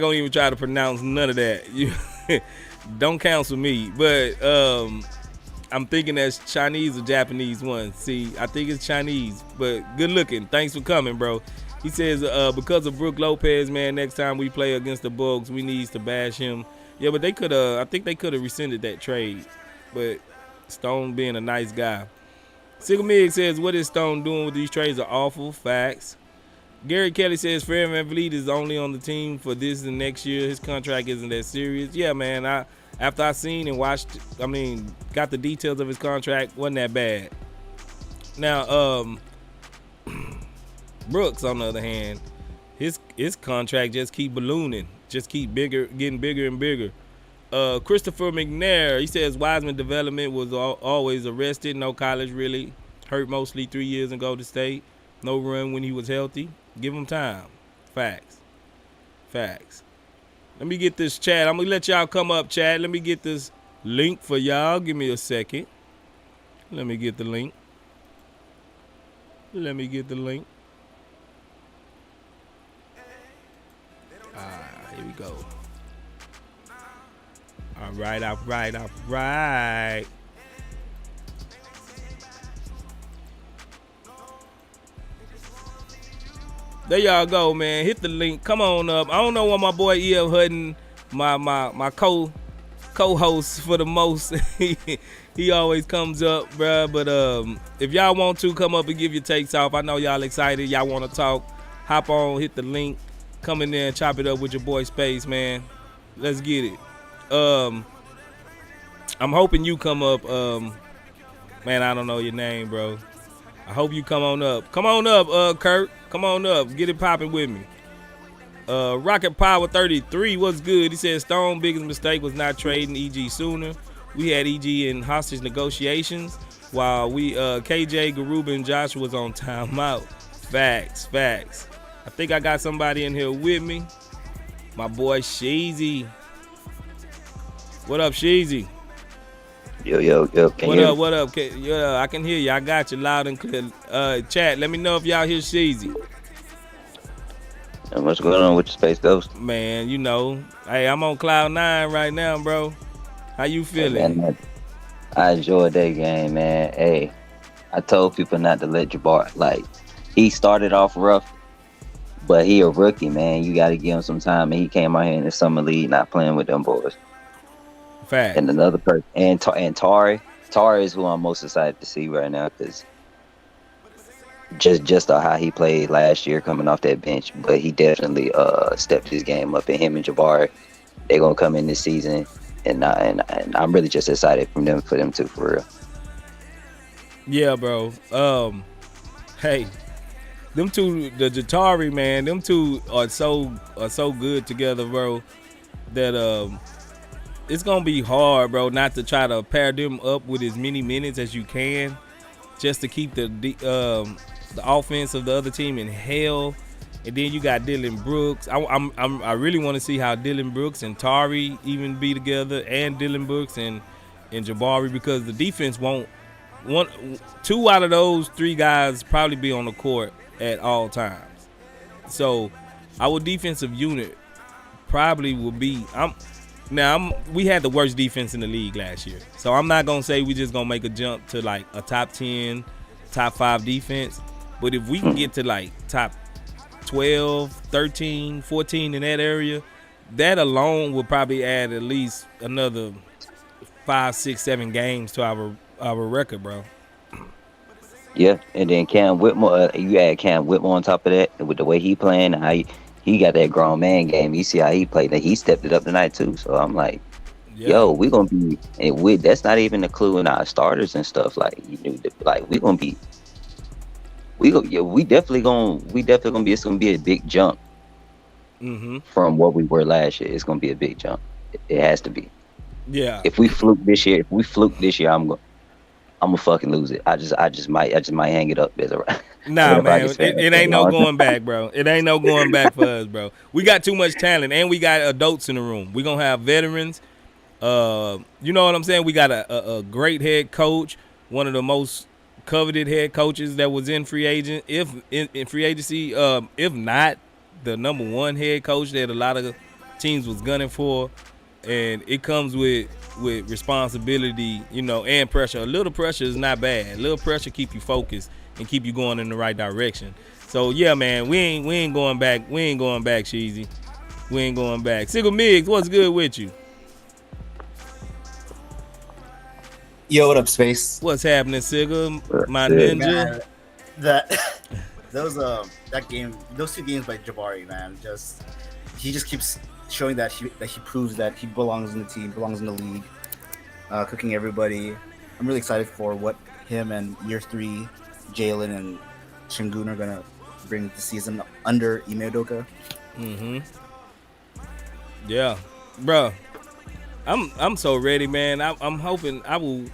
gonna even try to pronounce none of that. You don't counsel me, but I'm thinking that's Chinese or Japanese one. See, I think it's Chinese, but good looking. Thanks for coming, bro. He says, because of Brook Lopez, man, next time we play against the Bugs, we need to bash him. Yeah, but I think they could have rescinded that trade. But Stone being a nice guy. Sigmig says, what is Stone doing with these trades are awful. Facts. Gary Kelly says, Fred VanVleet is only on the team for this and next year. His contract isn't that serious. Yeah, man, after I seen and watched, got the details of his contract, wasn't that bad. Now, Brooks, on the other hand, his contract just keep ballooning, just keep getting bigger and bigger. Christopher McNair, he says Wiseman development was always arrested, no college really, hurt mostly 3 years in Golden State, no run when he was healthy. Give him time. Facts. Let me get this chat. I'm going to let y'all come up, chat. Let me get this link for y'all. Give me a second. Let me get the link. Here we go. All right. There y'all go, man. Hit the link. Come on up. I don't know why my boy E.F. Hutton, my co-host for the most, he always comes up, bruh. But if y'all want to come up and give your takes off, I know y'all excited. Y'all want to talk. Hop on, hit the link. Come in there and chop it up with your boy Space, man. Let's get it. I'm hoping you come up. Man, I don't know your name, bro. I hope you come on up. Come on up, Kurt. Come on up. Get it popping with me. Rocket Power 33, what's good? He said Stone biggest mistake was not trading EG sooner. We had EG in hostage negotiations while we KJ, Garuba, and Joshua was on timeout. Facts. I think I got somebody in here with me. My boy Sheezy. What up, Sheezy? Yo. What up? Yeah, I can hear you. I got you loud and clear. Chat, let me know if y'all hear Sheezy. And what's going on with your Space Ghost? Man, you know, hey, I'm on cloud 9 right now, bro. How you feeling? Man, I enjoyed that game, man. Hey, I told people not to let Jabari. Like, he started off rough, but he a rookie, man. You got to give him some time. And he came out here in the summer league not playing with them boys. Fact. And another person, and Tari is who I'm most excited to see right now because just how he played last year coming off that bench, but he definitely stepped his game up. And him and Jabari, they're gonna come in this season, and I'm really just excited for them too, for real. Yeah, bro. Hey, them two, the Jabari, man, them two are so good together, bro. That it's gonna be hard, bro, not to try to pair them up with as many minutes as you can, just to keep the offense of the other team in hell. And then you got Dylan Brooks. I really want to see how Dylan Brooks and Tari even be together, and Dylan Brooks and Jabari, because the defense won't. Two out of those three guys probably be on the court at all times. So our defensive unit probably will be. We had the worst defense in the league last year, so I'm not gonna say we just gonna make a jump to like a top 10, top 5 defense. But if we can get to like top 12, 13, 14 in that area, that alone will probably add at least another 5, 6, 7 games to our record, bro. Yeah, and then Cam Whitmore, you add Cam Whitmore on top of that with the way he playing, and how he got that grown man game. You see how he played, that he stepped it up tonight too. So I'm like, yo, we gonna be, and that's not even a clue in our starters and stuff. Like, we gonna be. We definitely gonna be. It's gonna be a big jump from what we were last year. It's gonna be a big jump. It has to be. Yeah. If we fluke this year, I'm gonna fucking lose it. I just might hang it up. Nah, man, it ain't no going back, bro. It ain't no going back for us, bro. We got too much talent, and we got adults in the room. We gonna have veterans. You know what I'm saying? We got a great head coach, one of the most coveted head coaches that was in free agent, in free agency, if not the number one head coach that a lot of teams was gunning for. And it comes with responsibility, you know, and pressure. A little pressure is not bad. A little pressure keep you focused and keep you going in the right direction. So yeah, man, we ain't going back. We ain't going back, Sheezy. We ain't going back. Sigel Miggs, what's good with you? Yo, what up, Space? What's happening, Sigel? My ninja. Man, that game, those two games by Jabari, man, he just keeps showing that he proves that he belongs in the team, belongs in the league, cooking everybody. I'm really excited for what him and year 3 Jalen and Shingun are gonna bring the season under Ime Udoka. Yeah, bro. I'm so ready, man. I'm hoping I will.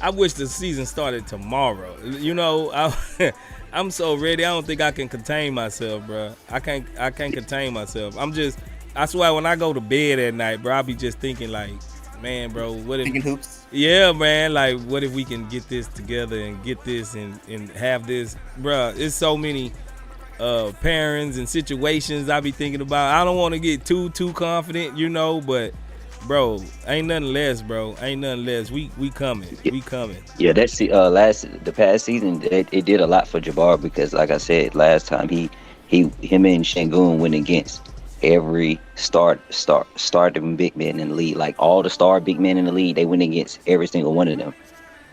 I wish the season started tomorrow. You know, I'm so ready. I don't think I can contain myself, bro. I can't contain myself. I swear, when I go to bed at night, bro, I be just thinking like, man, bro, what if? Thinking hoops. Yeah, man. Like, what if we can get this together and get this and have this, bro? It's so many pairings and situations I be thinking about. I don't want to get too confident, but bro, ain't nothing less, bro. Ain't nothing less. We coming. We coming. Yeah, that's the past season. It did a lot for Jabbar because, like I said last time, him and Şengün went against every starting big man in the league. Like all the star big men in the league, they went against every single one of them,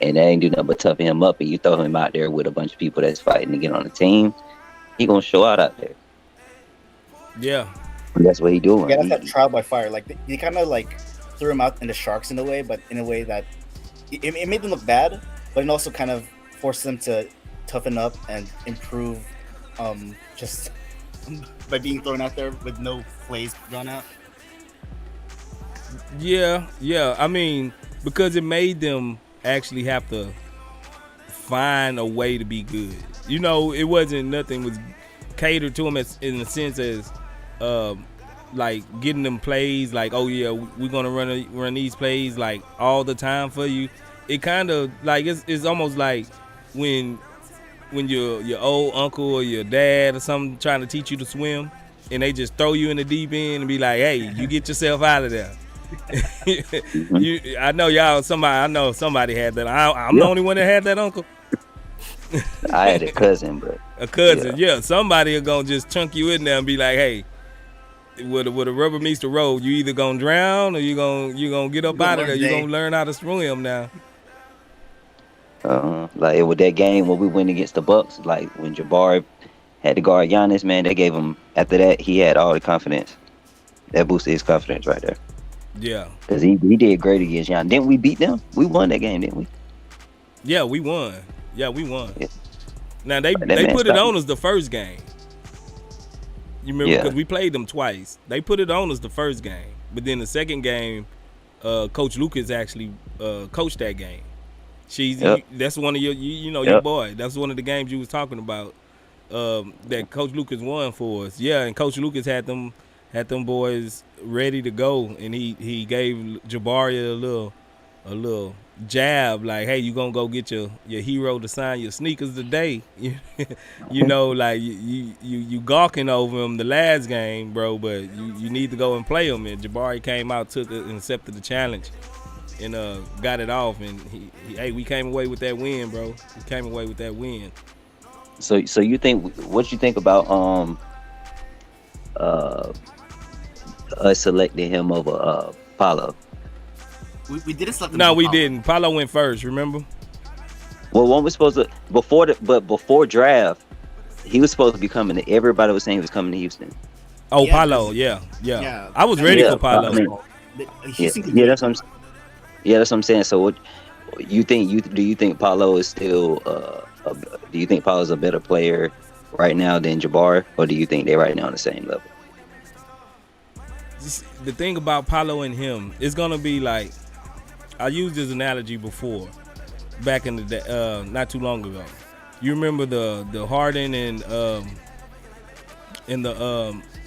and they ain't do nothing but toughen him up. And you throw him out there with a bunch of people that's fighting to get on the team, he gonna show out there. Yeah, and that's what he doing. Yeah, that's that trial by fire. Like they kind of like threw him out in the Sharks in a way, but in a way that it made them look bad, but it also kind of forced them to toughen up and improve, just by being thrown out there with no plays drawn out. Yeah. I mean, because it made them actually have to find a way to be good. It wasn't nothing was catered to them in the sense as like getting them plays like, oh yeah, we're gonna run these plays like all the time for you. It kind of like it's almost like when your old uncle or your dad or something trying to teach you to swim and they just throw you in the deep end and be like, hey, you get yourself out of there. I know somebody had that. I'm the only one that had that uncle. I had a cousin, but somebody are gonna just chunk you in there and be like, hey, with a rubber meets the road, you either gonna drown or you gonna get up out of there. You gonna learn how to swim now. Like with that game when we went against the Bucks, like when Jabari had to guard Giannis, man, they gave him. After that, he had all the confidence. That boosted his confidence right there. Yeah, because he did great against Giannis. Didn't we beat them? We won that game, didn't we? Yeah, we won. Yeah. Now they man put it on us the first game. You remember, because we played them twice. They put it on us the first game, but then the second game, Coach Lucas actually coached that game. That's one of your boy. That's one of the games you was talking about that Coach Lucas won for us. Yeah, and Coach Lucas had them boys ready to go, and he gave Jabari a little jab like, hey, you gonna go get your hero to sign your sneakers today. Like you gawking over him the last game, bro, but you need to go and play him. And Jabari came out, took it, and accepted the challenge and got it off, and we came away with that win, bro. We came away with that win. So you think, what you think about us selecting him over Paolo? We didn't select him. No, we didn't. Paolo went first, remember? Well, one was supposed to before draft, he was supposed to be coming. Everybody was saying he was coming to Houston. Oh, yeah, Paolo, yeah. I was ready for Paolo. That's what I'm saying. So, what you think? Do you think Paolo is still? Do you think Paolo's a better player right now than Jabari, or do you think they're right now on the same level? The thing about Paolo and him is gonna be like, I used this analogy before, back in the day, not too long ago. You remember the Harden and the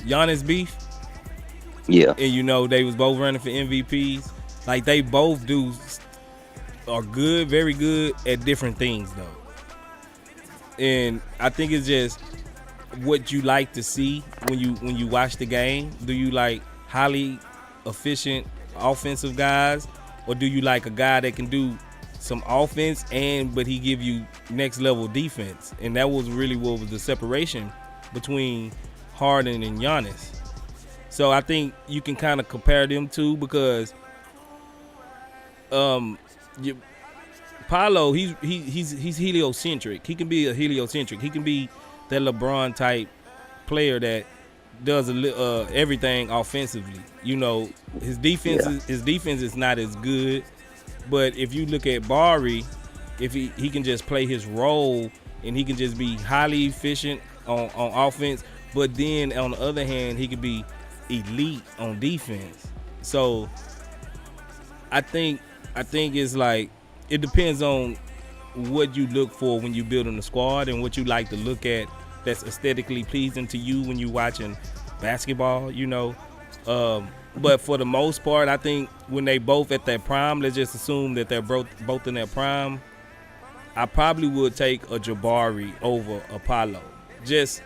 Giannis beef? Yeah. And they was both running for MVPs. Like they both are good, very good at different things though. And I think it's just what you like to see when you watch the game. Do you like highly efficient offensive guys, or do you like a guy that can do some offense but he give you next level defense? And that was really what was the separation between Harden and Giannis. So I think you can kind of compare them two, because Paolo, he's heliocentric. He can be a heliocentric. He can be that LeBron type player that does everything offensively. His defense is not as good. But if you look at Bari, if he can just play his role and he can just be highly efficient on offense, but then on the other hand, he could be elite on defense. So I think it's like, it depends on what you look for when you building a squad and what you like to look at that's aesthetically pleasing to you when you watching basketball, but for the most part, I think when they both at their prime, let's just assume that they're both in their prime, I probably would take a Jabari over Apollo, just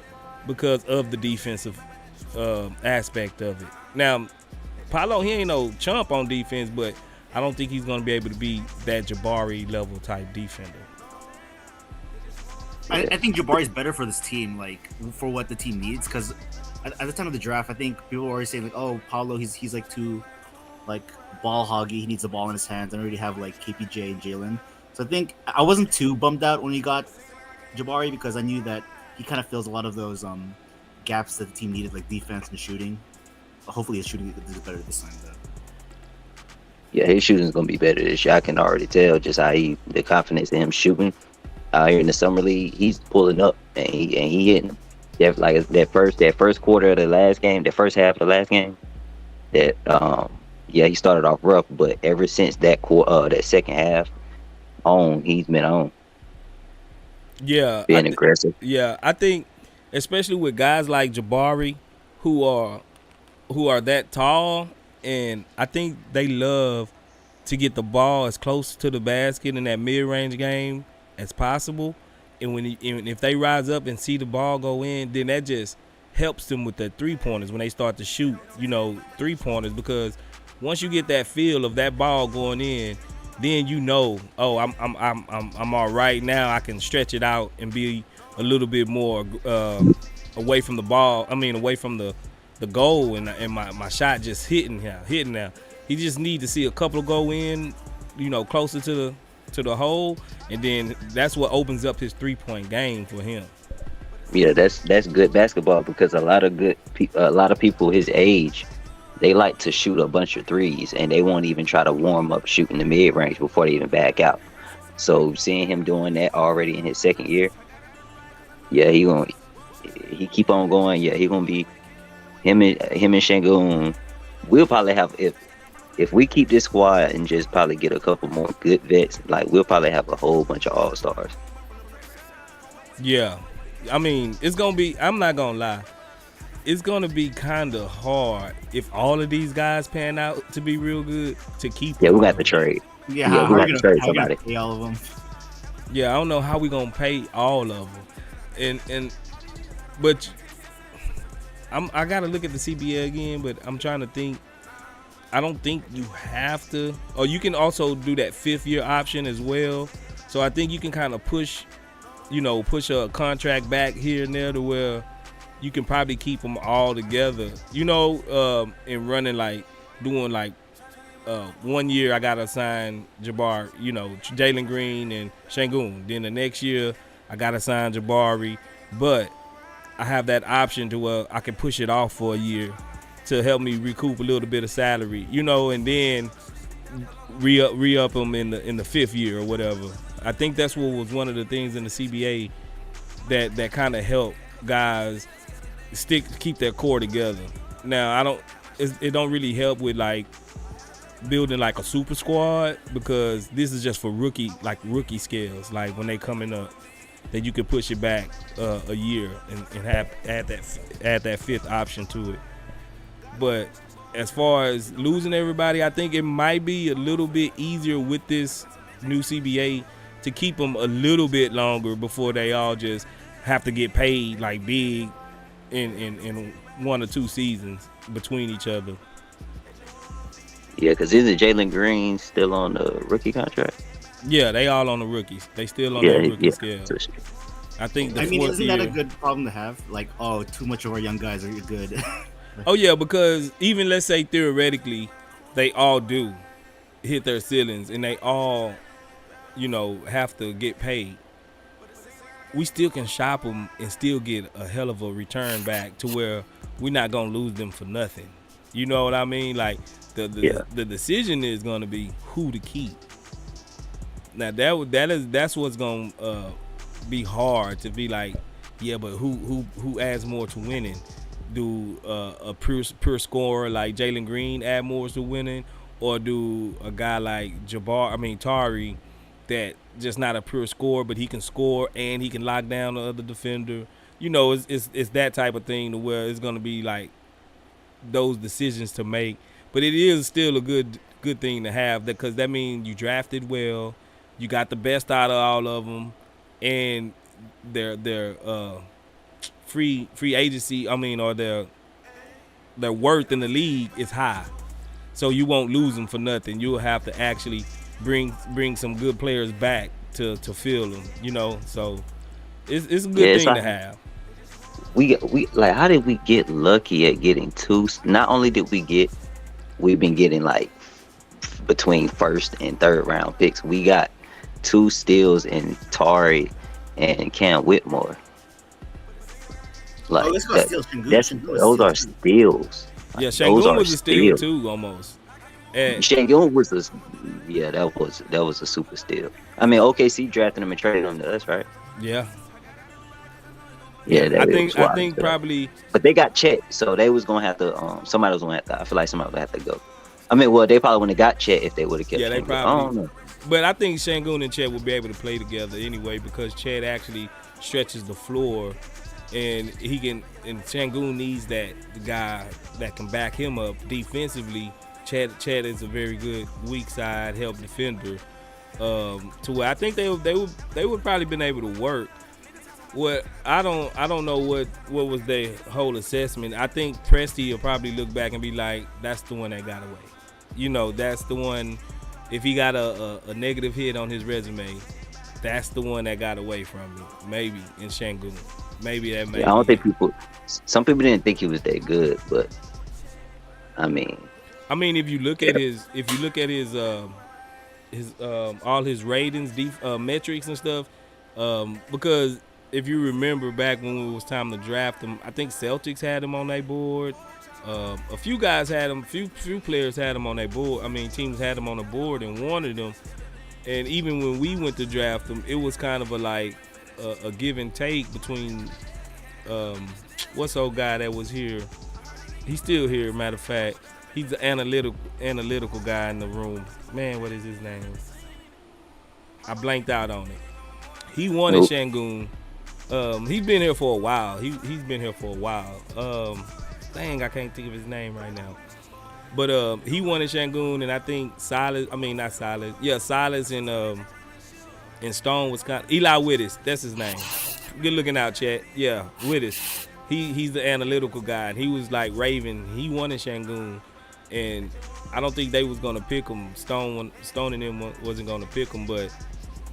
because of the defensive aspect of it. Now, Paolo, he ain't no chump on defense, but I don't think he's going to be able to be that Jabari level type defender. I think Jabari's better for this team, like for what the team needs. Because at the time of the draft, I think people were already saying like, "Oh, Paulo, he's like too like ball hoggy. He needs the ball in his hands." And already have like KPJ and Jalen. So I think I wasn't too bummed out when he got Jabari because I knew that he kind of fills a lot of those gaps that the team needed, like defense and shooting. Hopefully, his shooting is better this time, though. Yeah, his shooting's gonna be better this year. I can already tell just how the confidence in him shooting out here in the summer league. He's pulling up and he hitting. That first quarter of the last game, the first half of the last game. That he started off rough, but ever since that second half on, he's been on. Yeah, being aggressive. Yeah, I think especially with guys like Jabari, who are that tall, and I think they love to get the ball as close to the basket in that mid-range game as possible. And if they rise up and see the ball go in, then that just helps them with the 3-pointers when they start to shoot, 3-pointers, because once you get that feel of that ball going in, then oh, I'm all right now. I can stretch it out and be a little bit more away from the ball. I mean, away from the goal, and my shot just hitting now. He just need to see a couple go in, closer to the hole, and then that's what opens up his 3-point game for him. Yeah, that's good basketball because a lot of people his age, they like to shoot a bunch of threes and they won't even try to warm up shooting the mid range before they even back out. So seeing him doing that already in his second year, yeah, he keep on going. Yeah, he gonna be him and Şengün. We'll probably have if we keep this squad and just probably get a couple more good vets, like we'll probably have a whole bunch of all-stars. Yeah. I mean, it's going to be, I'm not going to lie, it's going to be kind of hard if all of these guys pan out to be real good to keep them. We got to trade. Yeah, how we got to trade somebody. Pay all of them? Yeah, I don't know how we going to pay all of them. But I got to look at the CBA again, but I'm trying to think. I don't think you have to. Or you can also do that 5th-year option as well. So I think you can kind of push a contract back here and there to where you can probably keep them all together, and running doing 1 year I got to sign Jabari, Jalen Green and Şengün. Then the next year I got to sign Jabari, but I have that option to where I can push it off for a year to help me recoup a little bit of salary, and then re-up them in the 5th year or whatever. I think that's what was one of the things in the CBA that kind of helped guys keep their core together. Now it don't really help with building a super squad, because this is just for rookie scales. Like when they coming up, that you can push it back a year and add that 5th option to it. But as far as losing everybody, I think it might be a little bit easier with this new CBA to keep them a little bit longer before they all just have to get paid big in 1 or 2 seasons between each other. Yeah, because isn't Jalen Green still on the rookie contract? Yeah, they all on the rookies. They still on the rookie scale. I think isn't that a good problem to have? Too much of our young guys are good. Oh, yeah, because even let's say theoretically they all do hit their ceilings and they all, have to get paid. We still can shop them and still get a hell of a return back to where we're not going to lose them for nothing. You know what I mean? The decision is going to be who to keep. Now, that's what's going to be hard to be but who adds more to winning? Do a pure scorer like Jalen Green add more to winning, or do a guy like Tari, that just not a pure scorer, but he can score and he can lock down the other defender? It's that type of thing to where it's gonna be those decisions to make. But it is still a good thing to have, because that means you drafted well, you got the best out of all of them, and they're free agency. I mean, or their worth in the league is high, so you won't lose them for nothing. You'll have to actually bring some good players back to fill them. You know, so it's a good thing to have. We like, how did we get lucky at getting two? Not only did we've been getting like between first and third round picks. We got 2 steals in Tari and Cam Whitmore. Like those are steals. Yeah, Şengün was a steal too, almost. And Şengün was that was a super steal. I mean, OKC drafted him and traded him to us, right? Yeah. Yeah, I think probably. But they got Chet, so they was gonna have to. Somebody was gonna have to. I feel like somebody would have to go. I mean, well, they probably wouldn't have got Chet if they would have kept. Yeah, they Şengün. probably. I don't know. But I think Şengün and Chet will be able to play together anyway because Chet actually stretches the floor, and he can. And Şengün needs that guy that can back him up defensively. Chet is a very good weak side help defender. To where I think they would probably been able to work. What I don't know what was their whole assessment. I think Presti will probably look back and be like, that's the one that got away. You know, that's the one. If he got a negative hit on his resume, that's the one that got away from me. Maybe in Şengün. Maybe that. Maybe. Yeah, I don't think some people didn't think he was that good, but I mean, if you look at his all his ratings, metrics and stuff, because. If you remember back when it was time to draft him, I think Celtics had him on their board. A few guys had him. Few players had him on their board. I mean, teams had him on the board and wanted him. And even when we went to draft him, it was kind of a give and take between what's the old guy that was here? He's still here. Matter of fact, he's the analytical guy in the room. Man, what is his name? I blanked out on it. He wanted Şengün. He's been here for a while. He's been here for a while. Dang, I can't think of his name right now. But he wanted Şengün, and I think Silas. I mean, not Silas. Yeah, Silas and Stone was kind of Eli Wittis. That's his name. Good looking out, chat. Yeah, Wittis. He's the analytical guy, and he was like raving. He wanted Şengün, and I don't think they was gonna pick him. Stone and them wasn't gonna pick him, but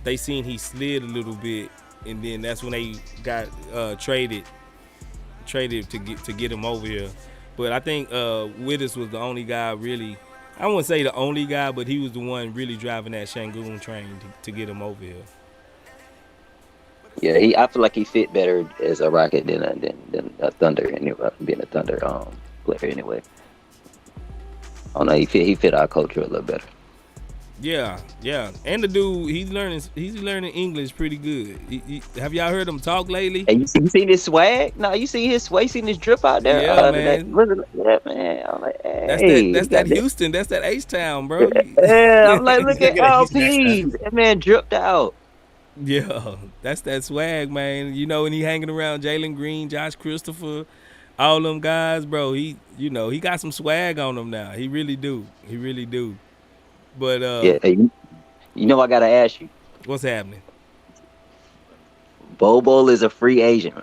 they seen he slid a little bit, and then that's when they got traded to get him over here. But I think Wittis was the only guy really. I wouldn't say the only guy, but he was the one really driving that Şengün train to get him over here. Yeah, I feel like he fit better as a Rocket than a Thunder anyway, being a Thunder player anyway. I don't know, he fit our culture a little better. Yeah, and the dude, he's learning English pretty good. Have y'all heard him talk lately? Hey, you seen his swag? No, you seen his swag? You seen his drip out there? Yeah, man. Man. I'm like, hey, that's that Houston. That's that H-Town, bro. Yeah, I'm like, look at LP. That man dripped out. Yeah, that's that swag, man. You know, when he hanging around Jalen Green, Josh Christopher, all them guys, bro. He got some swag on him now. He really do. But yeah, you know, I gotta ask you, what's happening? Bobo is a free agent.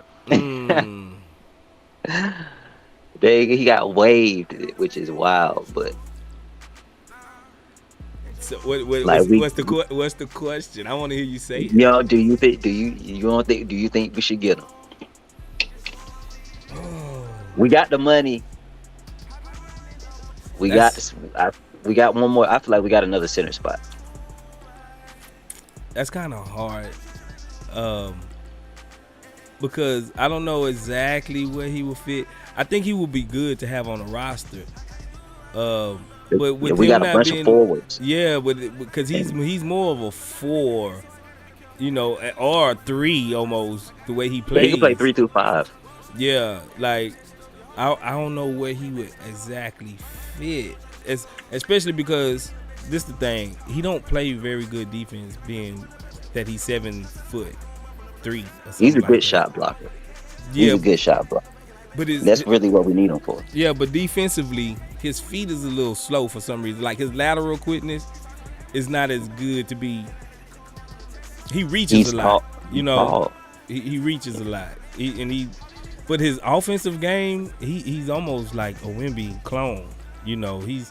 He got waived, which is wild. But so what's the question? I want to hear you say it. Yo, do you think we should get him? We got the money. We got one more. I feel like we got another center spot. That's kind of hard, because I don't know exactly where he will fit. I think he would be good to have on a roster. But with we him got a bunch of forwards. Yeah, because he's more of a 4, you know, or a 3 almost the way he plays. He can play 3-5. Yeah, like I don't know where he would exactly fit. Especially because this the thing, he don't play very good defense, being that he's 7'3" or something. He's a good shot blocker. He's a good shot blocker. But that's really what we need him for. Yeah, but defensively, his feet is a little slow for some reason. Like his lateral quickness is not as good to be. He reaches a lot. You know, he reaches a lot. He but his offensive game, he's almost like a Wemby clone. You know, he's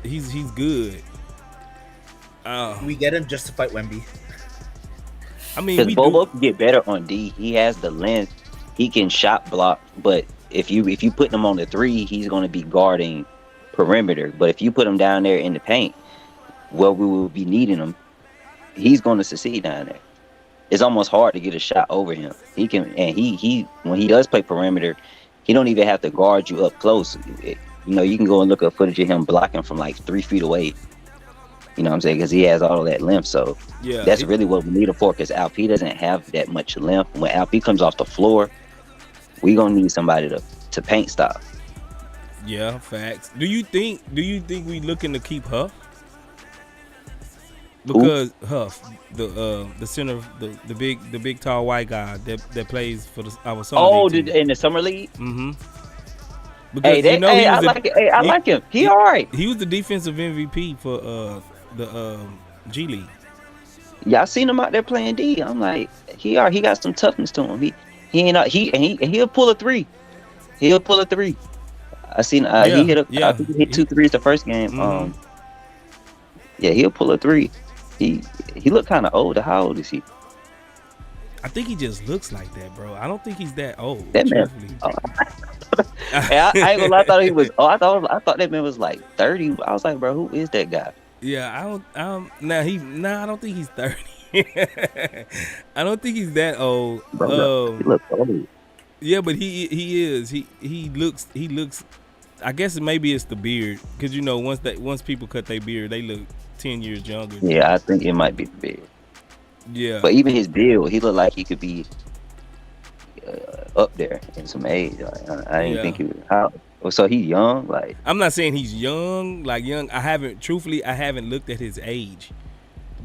good. We get him just to fight Wemby. I mean, Because we Bobo do. can get better on D. He has the length. He can shot block. But if you put him on the 3, he's going to be guarding perimeter. But if you put him down there in the paint, where we will be needing him, he's going to succeed down there. It's almost hard to get a shot over him. He can, and he when he does play perimeter, he don't even have to guard you up close. You can go and look up footage of him blocking from like 3 feet away. You know what I'm saying? Because he has all of that length. So Yeah, that's really what we need him for. Because Alp doesn't have that much length. When Alp comes off the floor, we gonna need somebody to paint stop. yeah, facts. Do you think we looking to keep Huff? Because Huff, the center, the big tall white guy that plays for our summer league team. In the summer league? Mm-hmm. Because he I was like it. Hey, I like him. He all right. He was the defensive MVP for the G League. Yeah, I seen him out there playing D. I'm like, he got some toughness to him. He'll pull a 3. He'll pull a 3. I seen he hit I think he hit 2 threes the first game. Mm-hmm. Yeah, he'll pull a 3. He looked kind of old. How old is he? I think he just looks like that, bro. I don't think he's that old. That man. Hey, I ain't gonna lie, I thought he was. Oh, I thought that man was like 30. I was like, bro, who is that guy? Yeah, I don't think he's 30. I don't think he's that old. Bro, he looks old. Yeah, but he is. He looks. I guess maybe it's the beard, because once people cut their beard, they look 10 years younger. Yeah, I think it might be the beard. Yeah, but even his build, he looked like he could be up there in some age. Like, I didn't think he was. How? So he's young. Like, I'm not saying he's young. Like young, I haven't looked at his age,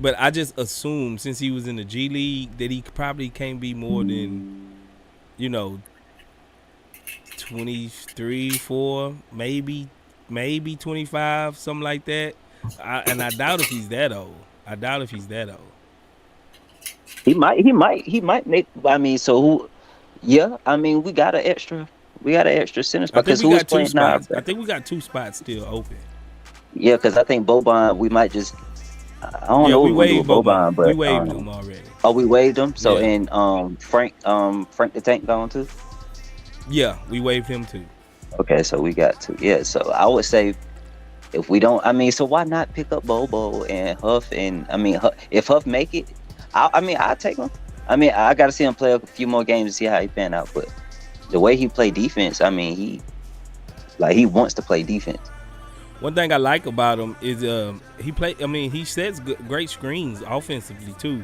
but I just assumed since he was in the G League that he probably can't be more than 23, 4, maybe 25, something like that. And I doubt if he's that old. He might make. I mean, so who? Yeah, I mean, we got an extra center spot. Because who's playing now? I think we got 2 spots still open. Yeah, because I think Boban, we might just. I don't know. We waived Boban, but we waived him already. Oh, we waived him. So and Frank the Tank gone too. Yeah, we waived him too. Okay, so we got 2. Yeah, so I would say if we don't, I mean, so why not pick up Bobo and Huff? And I mean, if Huff make it, I'll take him. I mean, I got to see him play a few more games to see how he pan out. But the way he play defense, I mean, he wants to play defense. One thing I like about him is he sets great screens offensively too,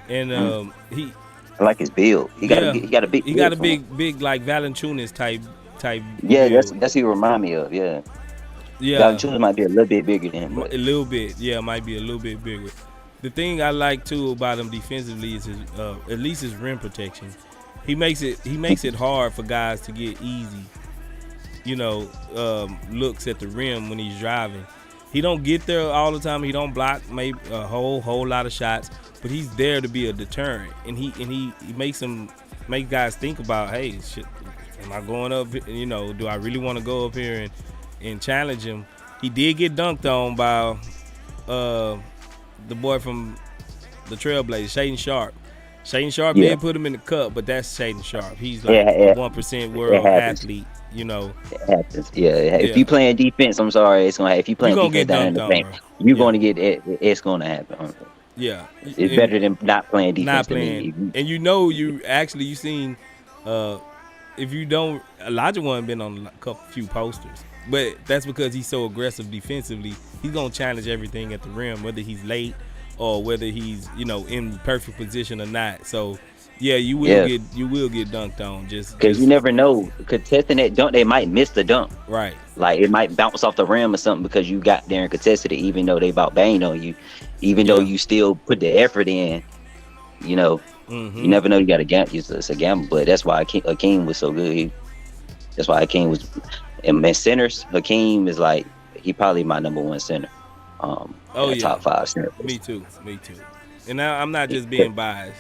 and I like his build. He got a big. He got a big like Valanciunas type. Yeah, build. that's who he remind me of. Yeah. Yeah. Valanciunas might be a little bit bigger than him. But. A little bit. Yeah, might be a little bit bigger. The thing I like too about him defensively is his at least his rim protection. He makes it hard for guys to get easy, looks at the rim when he's driving. He don't get there all the time. He don't block maybe a whole lot of shots, but he's there to be a deterrent. And he makes guys think about, hey, shit, am I going up? Do I really want to go up here and challenge him? He did get dunked on by the boy from the Trailblazers, Shaedon Sharpe. Shaedon Sharpe did put him in the cup, but that's Shaedon Sharpe. He's like a 1% world athlete, It happens. Yeah. If you playing defense, I'm sorry, it's gonna happen. If you playing defense down in the paint, you're going to get it. It's going to happen. Yeah, it's better than not playing defense. And you seen if you don't, Elijah wasn't been on a few posters, but that's because he's so aggressive defensively. He's gonna challenge everything at the rim, whether he's late or whether he's in perfect position or not. So yeah, you will get dunked on just because you never know. Contesting that dunk, they might miss the dunk. Right. Like it might bounce off the rim or something because you got there and contested it, even though they about banged on you, even though you still put the effort in. You never know. You got to gamble. It's a gamble, but that's why Hakeem was so good. That's why Hakeem was. And centers, Hakeem is like he probably my number 1 center. Top 5 center. Me too. And now I'm not just being biased.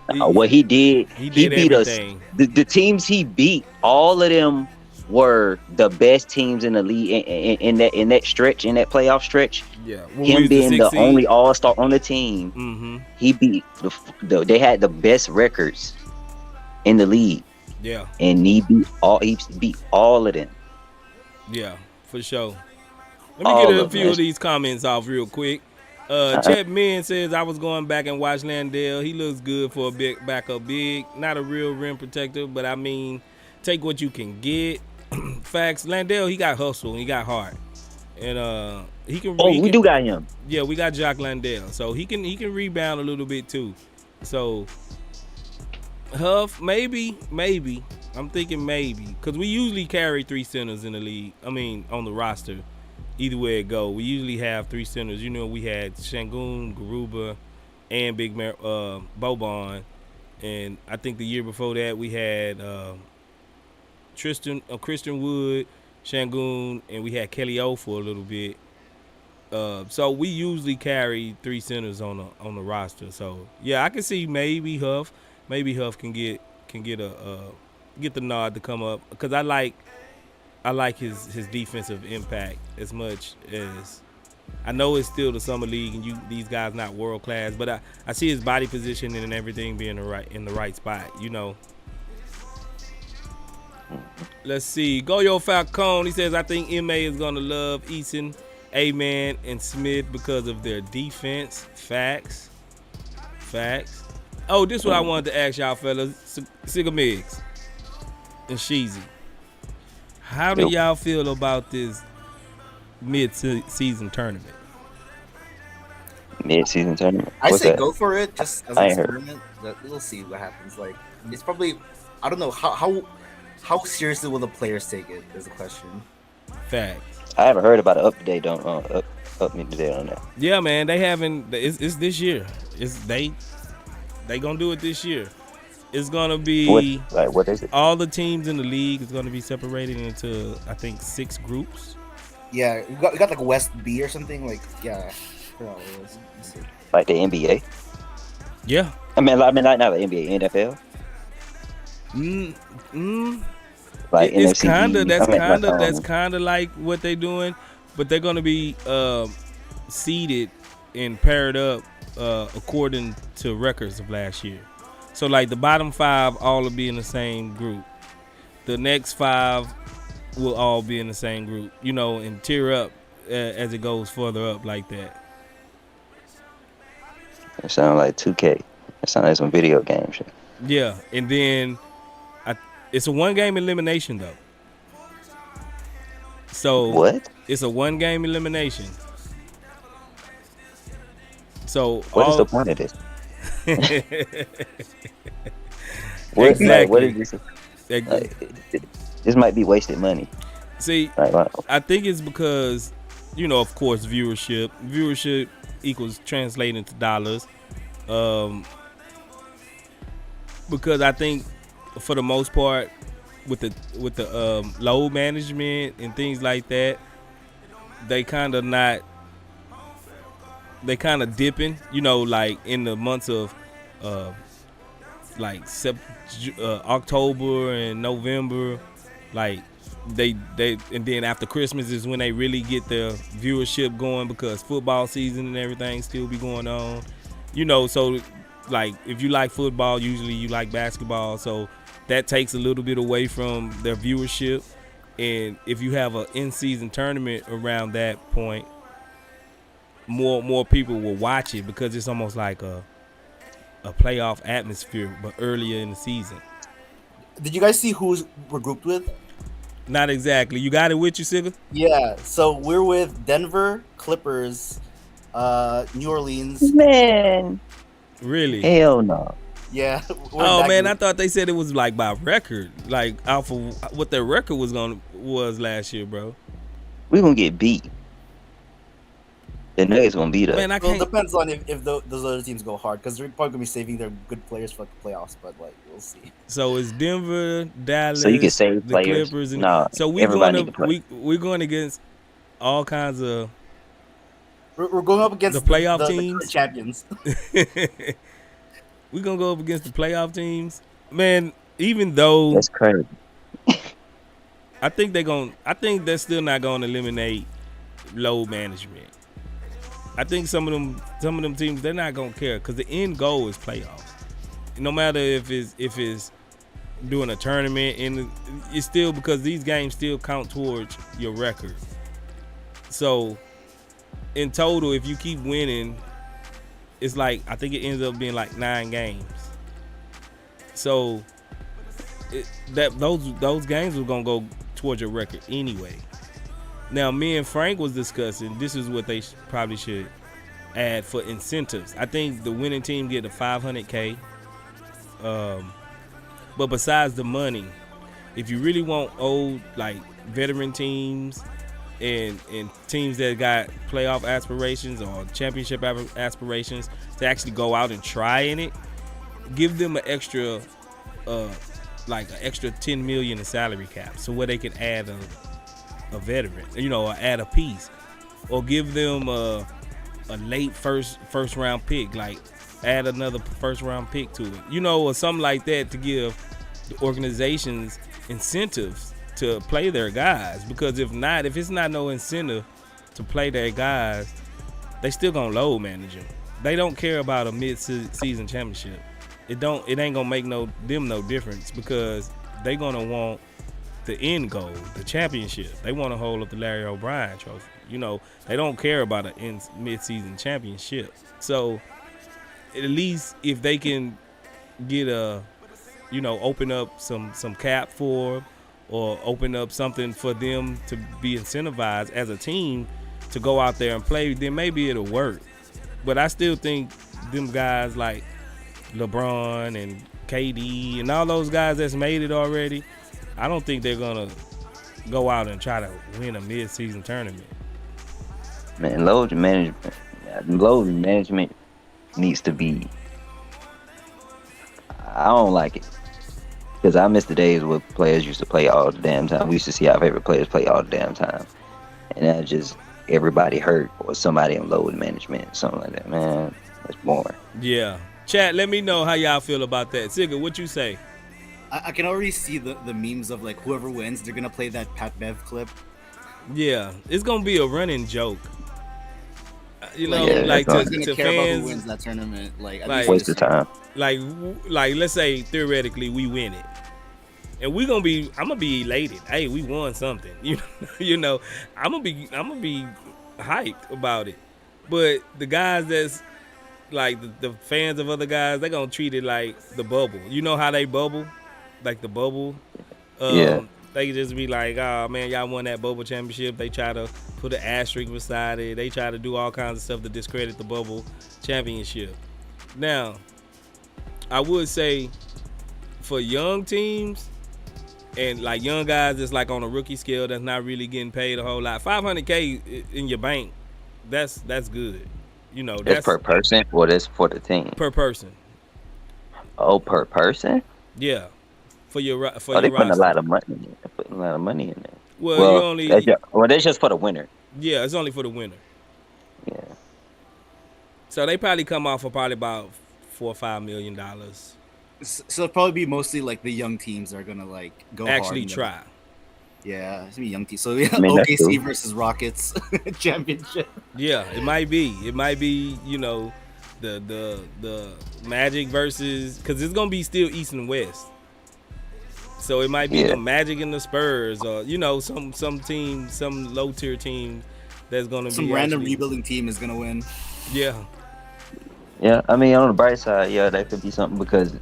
What he did, He he did beat us. everything. The teams he beat, all of them were the best teams in the league in that stretch, in that playoff stretch. Yeah, when we Him was the being the 6th seed. only All-Star on the team, Mm-hmm. he beat they had the best records in the league, Yeah, and he beat all of them. yeah, for sure. Let me get All a of them. few of these comments off real quick. Chet Min says, I was going back and watch Landale. He looks good for a big backup big. Not a real rim protector, but I mean, take what you can get. Facts. Landale, he got hustle and he got heart. And he can We do got him. Yeah, we got Jock Landale. So he can rebound a little bit too. So Huff, maybe. I'm thinking maybe. Because we usually carry 3 centers in the league. I mean, on the roster. Either way it go, we usually have 3 centers. You know, we had Shangoon, Garuba, and Boban, and I think the year before that we had Christian Wood, Shangoon, and we had Kelly O for a little bit. So we usually carry 3 centers on the roster. So yeah, I can see maybe Huff can get the nod to come up because I like his defensive impact as much as I know it's still the summer league and these guys not world class, but I see his body position and everything being in the right spot, you know. Let's see. Goyo Falcone, he says, I think MA is gonna love Eason, A-Man, and Smith because of their defense. Facts. Oh, this is what I wanted to ask y'all fellas. Sigga Miggs and Sheezy. How do y'all feel about this mid-season tournament? Mid-season tournament. I What's say that? go for it, just as an experiment. We'll see what happens. Like, it's probably, I don't know how seriously will the players take it is the question. Facts. I haven't heard about an update on that. Yeah, man, they haven't. It's this year. They gonna do it this year. It's gonna be what is it? All the teams in the league is gonna be separated into I think 6 groups. Yeah, we got like West B or something. Like yeah, let's see. Like the NBA. Yeah. I mean not the NBA, NFL. Like it's NFC, that's kind of like what they're doing, but they're gonna be seeded and paired up according to records of last year. So like the bottom 5 all will be in the same group. The next 5 will all be in the same group, you know, and tier up as it goes further up like that. It sounds like 2K. It sounds like some video game shit. Yeah, and then it's a 1-game elimination though. So what? It's a 1-game elimination. So what is the point of this? Exactly. What is this? This might be wasted money. See, I think it's because, you know, of course, viewership. Viewership equals translating to dollars. Because I think for the most part, with the load management and things like that, they kind of dipping, you know, like in the months of like October and November, like they and then after Christmas is when they really get their viewership going because football season and everything still be going on, you know. So like if you like football, usually you like basketball, so that takes a little bit away from their viewership. And if you have an in-season tournament around that point, more people will watch it because it's almost like a playoff atmosphere, but earlier in the season. Did you guys see who we're grouped with? Not exactly. You got it with you, Sigga? Yeah. So we're with Denver, Clippers, New Orleans. Man. Really? Hell no. Yeah. Oh man, I thought they said it was like by record, like off of what their record was last year, bro. We gonna get beat. The Nuggets gonna beat us. Man, it depends on if those other teams go hard, because they're probably gonna be saving their good players for the playoffs. But like, we'll see. So it's Denver, Dallas, so you can save the players. Clippers, and no, so we're going against all kinds of. We're going up against the playoff the teams, champions. We gonna go up against the playoff teams, man. Even though That's crazy. I think they're still not gonna eliminate load management. I think some of them teams they're not gonna care because the end goal is playoffs. No matter if it's doing a tournament, and it's still because these games still count towards your record. So in total, if you keep winning, it's like I think it ends up being like 9 games. So those games were gonna go towards your record anyway. Now, me and Frank was discussing. This is what they probably should add for incentives. I think the winning team get a $500K. But besides the money, if you really want old like veteran teams and teams that got playoff aspirations or championship aspirations to actually go out and try in it, give them an extra like an extra $10 million in salary cap, so where they can add a veteran, or add a piece, or give them a late first round pick, like add another first round pick to it, or something like that to give the organizations incentives to play their guys. Because if it's not no incentive to play their guys, they still gonna load manage them. They don't care about a mid-season championship. It ain't gonna make no difference because they gonna want the end goal, the championship. They want to hold up the Larry O'Brien trophy. They don't care about a mid-season championship. So at least if they can get open up some cap for, or open up something for them to be incentivized as a team to go out there and play, then maybe it'll work. But I still think them guys like LeBron and KD and all those guys that's made it already, I don't think they're gonna go out and try to win a mid-season tournament. Man, load management needs to be. I don't like it because I miss the days where players used to play all the damn time. We used to see our favorite players play all the damn time, and that just everybody hurt or somebody in load management, something like that. Man, that's boring. Yeah, chat. Let me know how y'all feel about that. Sigga, what you say? I can already see the memes of like whoever wins, they're gonna play that Pat Bev clip. Yeah, it's gonna be a running joke. Like to care fans, about who wins that tournament. Like waste of time. Like let's say theoretically we win it, and I'm gonna be elated. Hey, we won something. I'm gonna be hyped about it. But the guys that's like the fans of other guys, they're gonna treat it like the bubble. You know how they bubble, like the bubble. Yeah. They just be like, oh man, y'all won that bubble championship. They try to put an asterisk beside it. They try to do all kinds of stuff to discredit the bubble championship. Now, I would say for young teams and like young guys that's like on a rookie scale that's not really getting paid a whole lot, $500K in your bank, that's good. That's per person or that's for the team? Per person. Oh, per person? Yeah. For your they roster. putting a lot of money in there. Putting a lot of money in there. Well, that's just for the winner. Yeah, it's only for the winner. Yeah. So they probably come off for probably about $4 or $5 million. So it'll probably be mostly like the young teams that are gonna like go actually hard try. Yeah, it's gonna be young teams. So yeah, that's OKC cool. versus Rockets championship. Yeah, it might be. It might be. The Magic versus, because it's gonna be still East and West. So it might be the Magic and the Spurs, or some team, some low tier team that's gonna some be random rebuilding team is gonna win. Yeah. Yeah, I mean on the bright side, yeah, that could be something because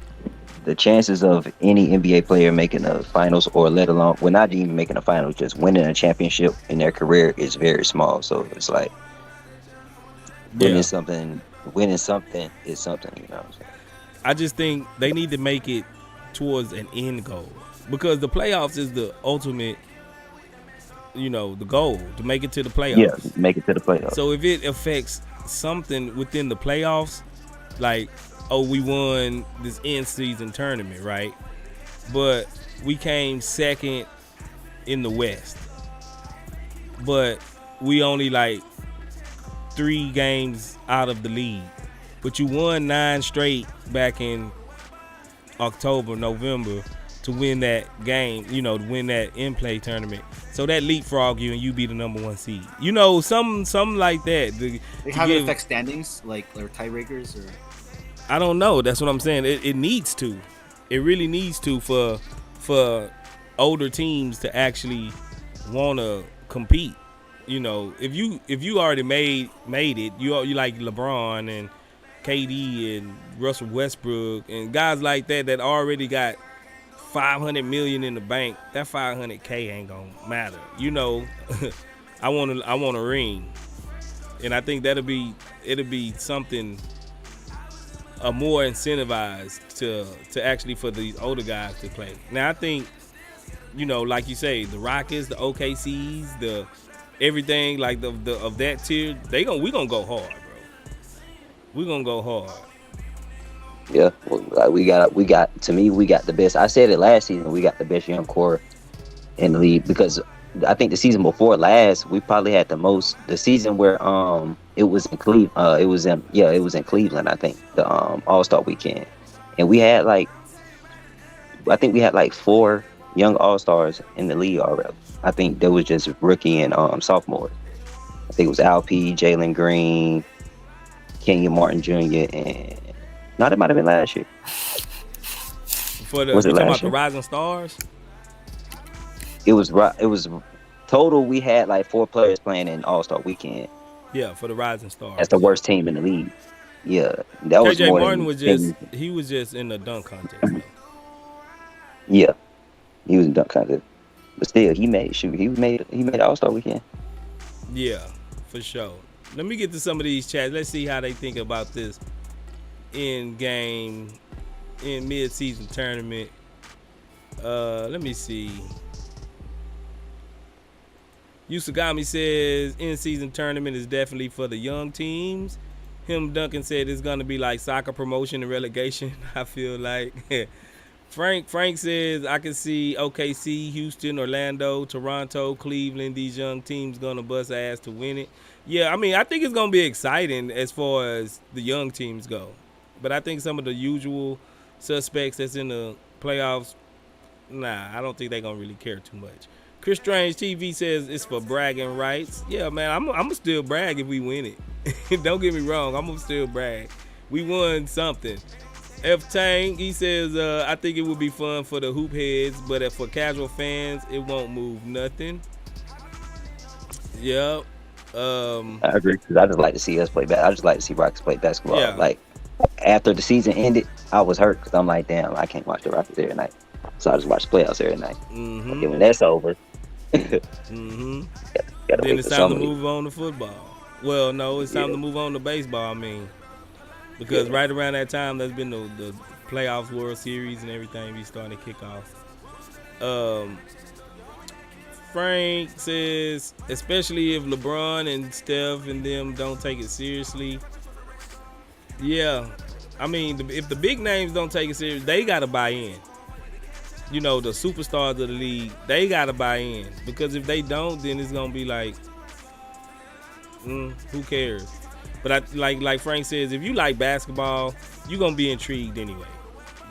the chances of any NBA player making the finals, or let alone, well, not even making a finals, just winning a championship in their career is very small. So it's like winning something is something. I just think they need to make it towards an end goal, because the playoffs is the ultimate, the goal to make it to the playoffs. Yeah, make it to the playoffs. So if it affects something within the playoffs, like, oh, we won this in-season tournament, right? But we came second in the West. But we only like 3 games out of the lead. but you won 9 straight back in October, November to win that game, to win that in-play tournament. So that leapfrog you and you be the number 1 seed. Something like that. How it affect standings, like tiebreakers, or I don't know. That's what I'm saying. It needs to. It really needs to for older teams to actually want to compete. If you already made it, you like LeBron and KD and Russell Westbrook and guys like that already got $500 million in the bank. That $500K ain't gonna matter. I want a ring, and I think it'll be something more incentivized to actually for these older guys to play. Now I think like you say, the Rockets, the OKCs, the everything like the of that tier, we gonna go hard, bro. We gonna go hard. Yeah, we got. To me, we got the best. I said it last season. We got the best young core in the league because I think the season before last, we probably had the most. The season where it was in Cleveland. It was in Cleveland. I think the All-Star weekend, and we had I think we had 4 young All-Stars in the league already. I think there was just rookie and sophomore. I think it was Alp, Jalen Green, Kenyon Martin Jr. and it might have been last year. Was it last year? The Rising Stars? It was total. We had 4 players playing in All-Star weekend. Yeah, for the Rising Stars. That's the worst team in the league. Yeah, that was KJ more Martin than, he was just in the dunk contest. Though. Yeah, he was in dunk contest, but still he made All-Star weekend. Yeah, for sure. Let me get to some of these chats. Let's see how they think about this in mid-season tournament. Let me see. Yusugami says in-season tournament is definitely for the young teams. Duncan said it's gonna be like soccer promotion and relegation. I feel like. Frank says I can see OKC, Houston, Orlando, Toronto, Cleveland. These young teams gonna bust ass to win it. Yeah, I mean I think it's gonna be exciting as far as the young teams go. But I think some of the usual suspects that's in the playoffs, I don't think they're going to really care too much. Chris Strange TV says it's for bragging rights. Yeah, man, I'm going to still brag if we win it. Don't get me wrong, I'm going to still brag. We won something. F-Tang, he says, I think it would be fun for the hoop heads, but for casual fans, it won't move nothing. Yep. I agree, because I just like to see us play basketball. I just like to see Rockets play basketball. Yeah. After the season ended, I was hurt because I'm like, damn, I can't watch the Rockets every night. So I just watch the playoffs every night. Mm-hmm. Okay, when that's over, mm-hmm. gotta then it's time to move on to football. Well, no, it's time to move on to baseball, because right around that time, there's been the playoffs, World Series, and everything be starting to kick off. Frank says, especially if LeBron and Steph and them don't take it seriously. Yeah, I mean, if the big names don't take it serious, they got to buy in. The superstars of the league, they got to buy in. Because if they don't, then it's going to be like, who cares? But like Frank says, if you like basketball, you're going to be intrigued anyway.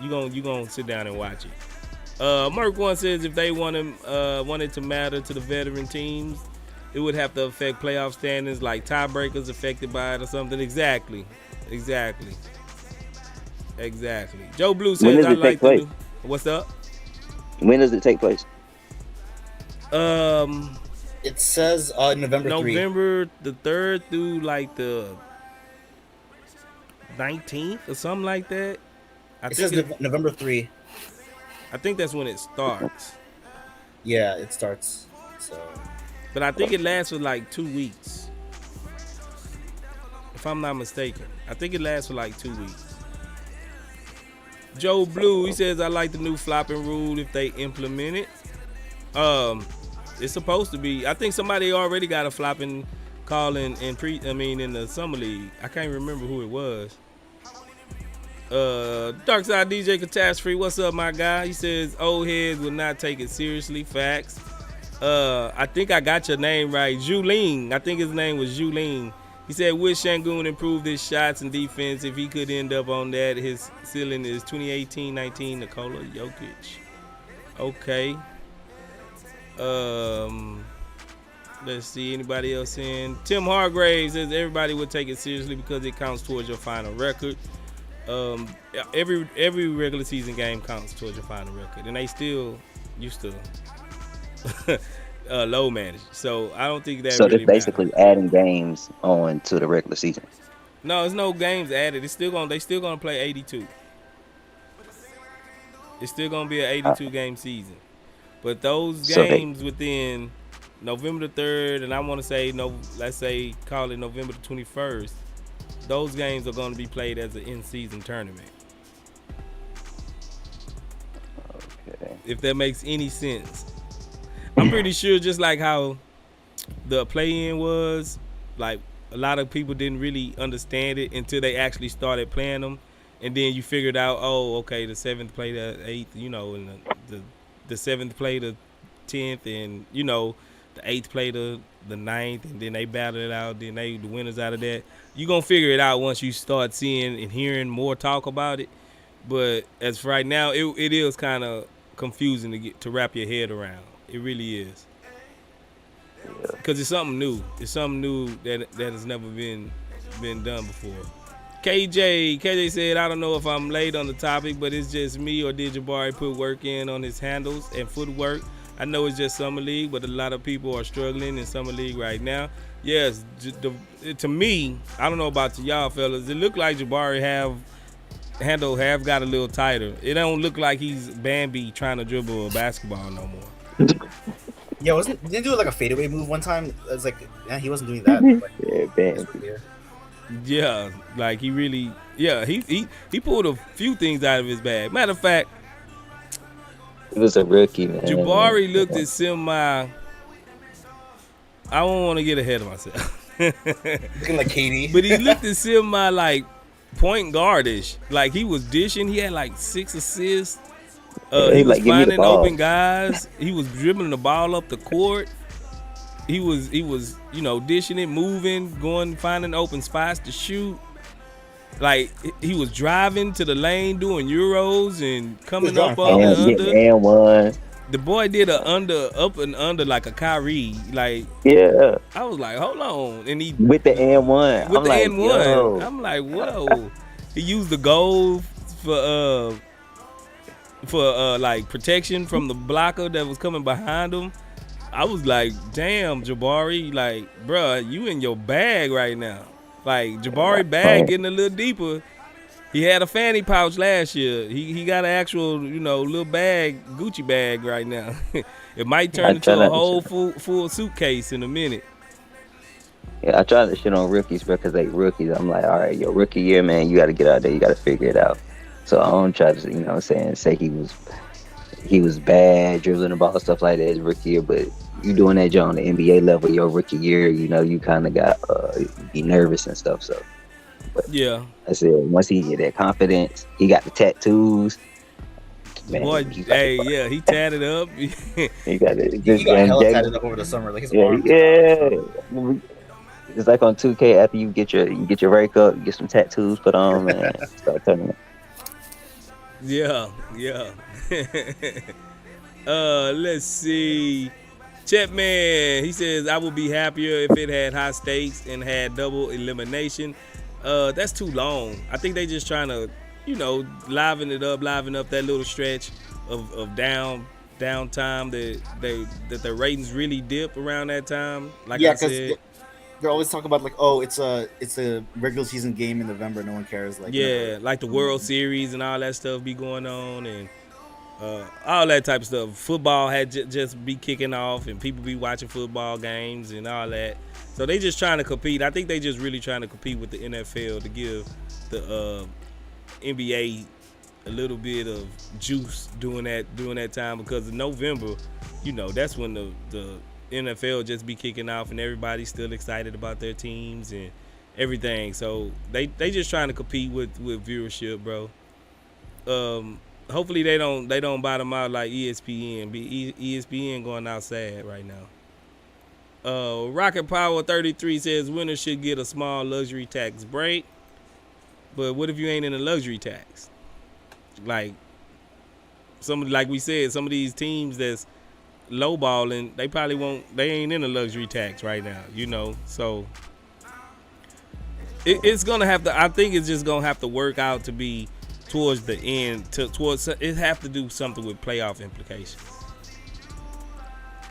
You're gonna sit down and watch it. Merk One says if they want it to matter to the veteran teams, it would have to affect playoff standings like tiebreakers affected by it or something. Exactly. Joe Blue says I like to do. What's up? When does it take place? It says November 3. November the 3rd through the 19th or something like that. It says November 3. I think that's when it starts. Yeah, it starts. So, but I think it lasts for 2 weeks. If I'm not mistaken. I think it lasts for 2 weeks. Joe Blue, he says I like the new flopping rule if they implement it. It's supposed to be. I think somebody already got a flopping call in the summer league. I can't remember who it was. Darkside DJ Catastrophe, what's up, my guy? He says old heads will not take it seriously. Facts. I think I got your name right. Julene. I think his name was Julene. He said, "Would Şengün improve his shots and defense if he could end up on that? His ceiling is 2018-19 Nikola Jokic." Okay. Let's see anybody else in. Tim Hargraves says everybody would take it seriously because it counts towards your final record. Every regular season game counts towards your final record, and they still used to low manage. So I don't think that So really they're basically adding games on to the regular season. No, there's no games added. They still gonna play 82. It's still gonna be an 82 game season, but those games within November the 3rd, and I want to say let's say call it November the 21st. Those games are going to be played as an in-season tournament. Okay. If that makes any sense. I'm pretty sure just like how the play-in was, like a lot of people didn't really understand it until they actually started playing them. And then you figured out, oh, okay, the 7th play the 8th, and the 7th play the 10th, and, the 8th play the 9th, and then they battled it out. Then the winners out of that. You're going to figure it out once you start seeing and hearing more talk about it. But as for right now, it is kind of confusing to wrap your head around. It really is. Because it's something new. It's something new that has never been done before. KJ said, I don't know if I'm late on the topic, but it's just me, or did Jabari put work in on his handles and footwork? I know it's just summer league, but a lot of people are struggling in summer league right now. Yes, to me, I don't know about to y'all fellas, it looked like Jabari handle have got a little tighter. It don't look like he's Bambi trying to dribble a basketball no more. Yeah, didn't he do like a fadeaway move one time? It was like, yeah, he wasn't doing that. Like, yeah, Bambi. Yeah, like he really, he pulled a few things out of his bag. Matter of fact, he was a rookie, man. Jabari looked at semi. I don't want to get ahead of myself. Looking like KD. But he looked at semi like point guardish. Like he was dishing. He had like 6 assists. He was finding open guys. He was dribbling the ball up the court. He was dishing it, moving, going, finding open spots to shoot. Like he was driving to the lane, doing euros and coming up on the under. And one. The boy did a up and under like a Kyrie. Like yeah, I was like, hold on, and he with the and one. With the and one, I'm like, whoa. He used the goal for like protection from the blocker that was coming behind him. I was like, damn, Jabari, like, bruh, you in your bag right now. Like, Jabari bag getting a little deeper. He had a fanny pouch last year. He got an actual, little bag, Gucci bag right now. It might turn into a whole full suitcase in a minute. Yeah, I try to shit on rookies because they rookies. I'm like, all right, your rookie year, man, you got to get out there. You got to figure it out. So I don't try to, say he was bad, dribbling the ball, stuff like that his rookie year, but you doing that job on the NBA level your rookie year, you kind of got be nervous and stuff. So, but yeah, I said once he get that confidence, he got the tattoos. Man, boy, he tatted up. He got hella tatted up over the summer, like his arms. Yeah. It's like on 2K after you get your rake up, you get some tattoos put on, man. Start turning up. Yeah. Let's see. Chetman, he says, I would be happier if it had high stakes and had double elimination. That's too long. I think they just trying to, liven up that little stretch of downtime that the ratings really dip around that time. Like I said, they're always talking about like, oh, it's a regular season game in November, no one cares. Like like the World Series and all that stuff be going on and all that type of stuff. Football had just be kicking off and people be watching football games and all that. So they just trying to compete. I think they just really trying to compete with the NFL to give the NBA a little bit of juice during that time because in November, that's when the NFL just be kicking off and everybody's still excited about their teams and everything. So they just trying to compete with viewership, bro. Hopefully they don't bottom out like ESPN. ESPN going out sad right now. Rocket Power 33 says winners should get a small luxury tax break. But what if you ain't in a luxury tax? Like like we said, some of these teams that's lowballing, they probably won't. They ain't in a luxury tax right now, you know. So it's gonna have to. I think it's just gonna have to work out to be towards the end. Towards it have to do something with playoff implications.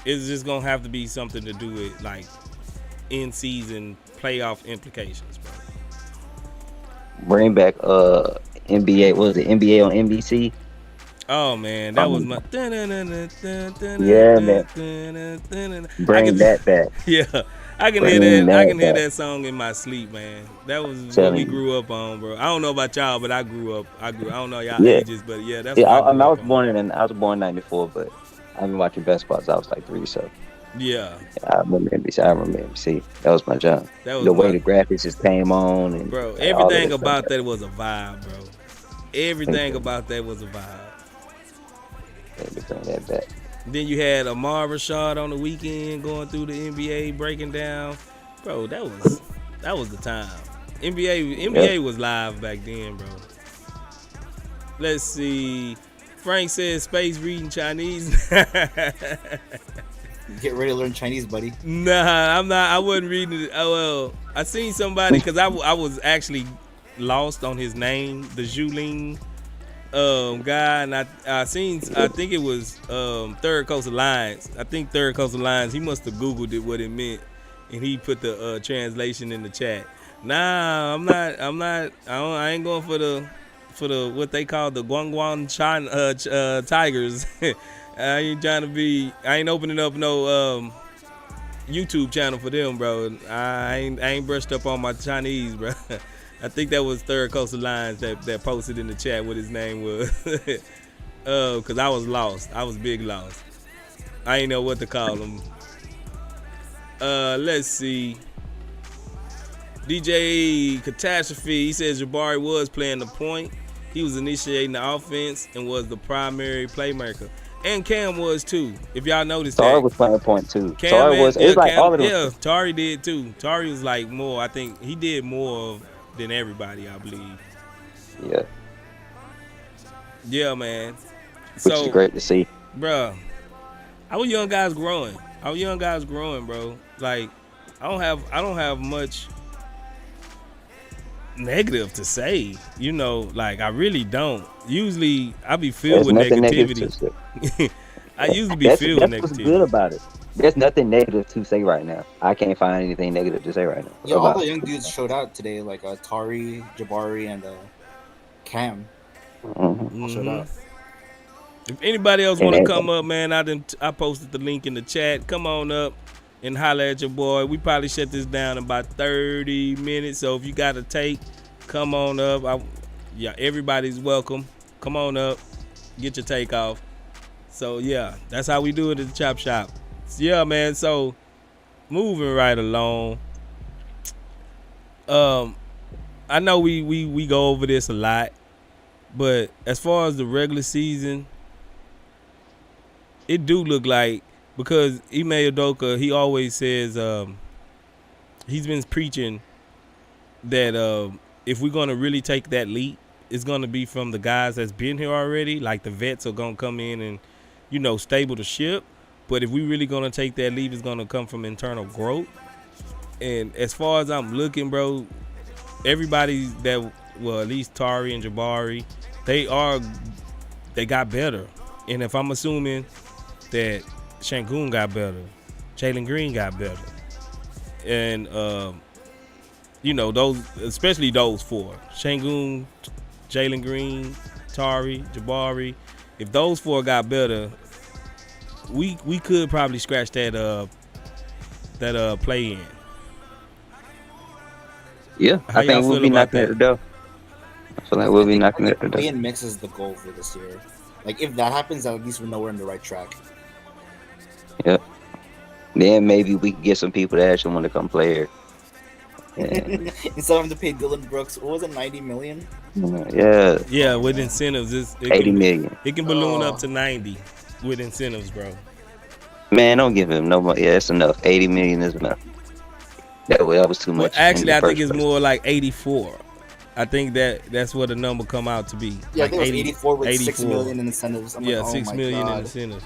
It's just gonna have to be something to do with like in season playoff implications, bro. Bring back NBA. What was it NBA on NBC? Oh man, that was my. Yeah, man. Bring that back. Yeah, I can hear that. I can hear that song in my sleep, man. That was what we grew up on, bro. I don't know about y'all, but I grew up. I don't know y'all ages, but yeah, that's. Yeah, what I was born in '94, but I've been watching basketball since I was like 3, so. Yeah. I remember NBC. That was my job. The way the graphics just came on, and bro, everything about that was a vibe, bro. Everything about that was a vibe. Bring that back. Then you had Amar Rashad on the weekend going through the NBA, breaking down. Bro, that was the time. NBA was live back then, bro. Let's see. Frank says space reading Chinese. Get ready to learn Chinese, buddy. Nah, I'm not. I wasn't reading it. Oh, well, I seen somebody because I was actually lost on his name, the Zhuling guy, and I think it was Third Coast Alliance. I think Third Coast Alliance. He must have Googled it what it meant, and he put the translation in the chat. Nah, I'm not. I ain't going for the what they call the Guangguan Tigers. I ain't opening up no YouTube channel for them, bro. I ain't brushed up on my Chinese, bro. I think that was Third Coast Alliance that posted in the chat what his name was. Cause I was lost. I was big lost. I ain't know what to call him. Let's see. DJ Catastrophe, he says Jabari was playing the point. He was initiating the offense and was the primary playmaker. And Cam was too. If y'all noticed that. Tari was playing point too. Cam it was like all of them. Yeah, Tari did too. Tari was like more. I think he did more than everybody, I believe. Yeah. Yeah, man. Which is great to see. Bruh, our young guys growing. Bro. Like, I don't have much negative to say, you know, like I really don't. Usually I be filled with negativity. I usually be filled with negativity. That's what's good about it. There's nothing negative to say right now. I can't find anything negative to say right now. Yeah, all the young dudes showed out today, like Tari, Jabari, and Cam. Mm-hmm. Showed out. If anybody else want to come up, man, I posted the link in the chat. Come on up and holler at your boy. We probably shut this down in about 30 minutes. So if you got a take, come on up. Everybody's welcome. Come on up. Get your take off. So, yeah, that's how we do it at the Chop Shop. Yeah, man. So, moving right along. I know we go over this a lot. But as far as the regular season, it do look like, because Ime Udoka, he always says he's been preaching that if we're going to really take that leap, it's going to be from the guys that's been here already. Like the vets are going to come in and, you know, stable the ship. But if we really going to take that leap, it's going to come from internal growth. And as far as I'm looking, bro, everybody that, well, at least Tari and Jabari, they got better. And if I'm assuming that Şengün got better, Jalen Green got better, and you know, those, especially those four, Şengün, Jalen Green, Tari, Jabari, if those four got better, we could probably scratch that play in. Yeah, I think we'll be knocking at the door. I feel like we'll be knocking at the door. Play-in mix is the goal for this year. Like, if that happens, at least we know we're on the right track. Yep. Then maybe we can get some people that actually want to come play here. Yeah. Instead of having to pay Dylan Brooks, what was it, $90 million? Yeah. Yeah, with incentives, $80 million. It can balloon up to 90 with incentives, bro. Man, don't give him no more. Yeah, that's enough. 80 million is enough. That was too Well, much in actually, the I think first it's place. more like 84. I think that's what the number come out to be. Yeah, I Like think it was 84 with 6 84. million in incentives. I'm like, Yeah, oh 6 my million in god. incentives.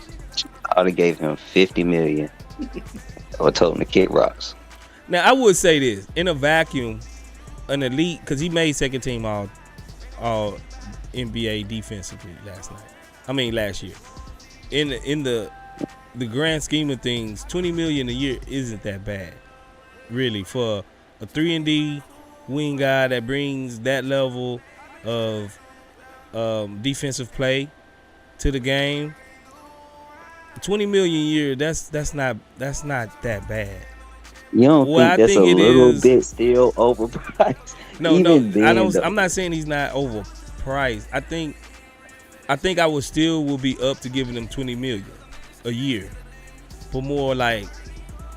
I would have gave him 50 million. I would told him to kick rocks. Now, I would say this in a vacuum, an elite, because he made second team all NBA defensively last year. In the grand scheme of things, 20 million a year isn't that bad, really, for a 3-and-D wing guy that brings that level of defensive play to the game. 20 million a year, that's not that bad. You don't Well, think I that's a think it little is. bit still overpriced? No, Even I then, don't. though. I'm not saying he's not overpriced. I think I would still will be up to giving him 20 million a year, but more like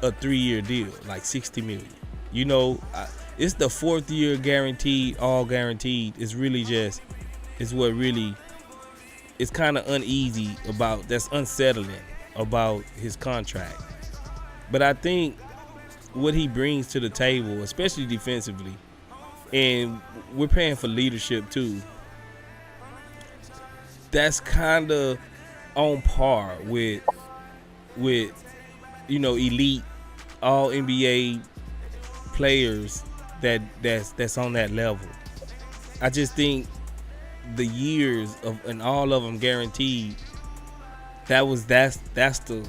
a 3-year deal, like 60 million. You know, it's the 4th year guaranteed, all guaranteed. It's really just is what really is kind of uneasy about. That's unsettling about his contract. But I think what he brings to the table, especially defensively, and we're paying for leadership too. That's kind of on par with elite all NBA players that's on that level. I just think the years of and all of them guaranteed. That's the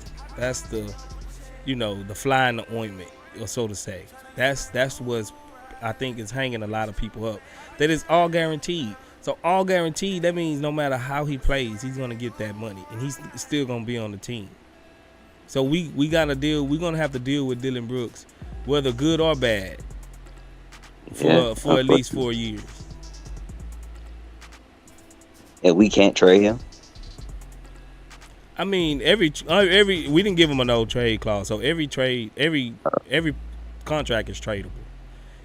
the fly in the ointment, or so to say. That's what's I think is hanging a lot of people up. That is all guaranteed. So all guaranteed, that means no matter how he plays, he's gonna get that money, and he's still gonna be on the team. So we're gonna have to deal with Dylan Brooks, whether good or bad, for at least 4 years. And we can't trade him. I mean, every we didn't give him a no trade clause, so every contract is tradable.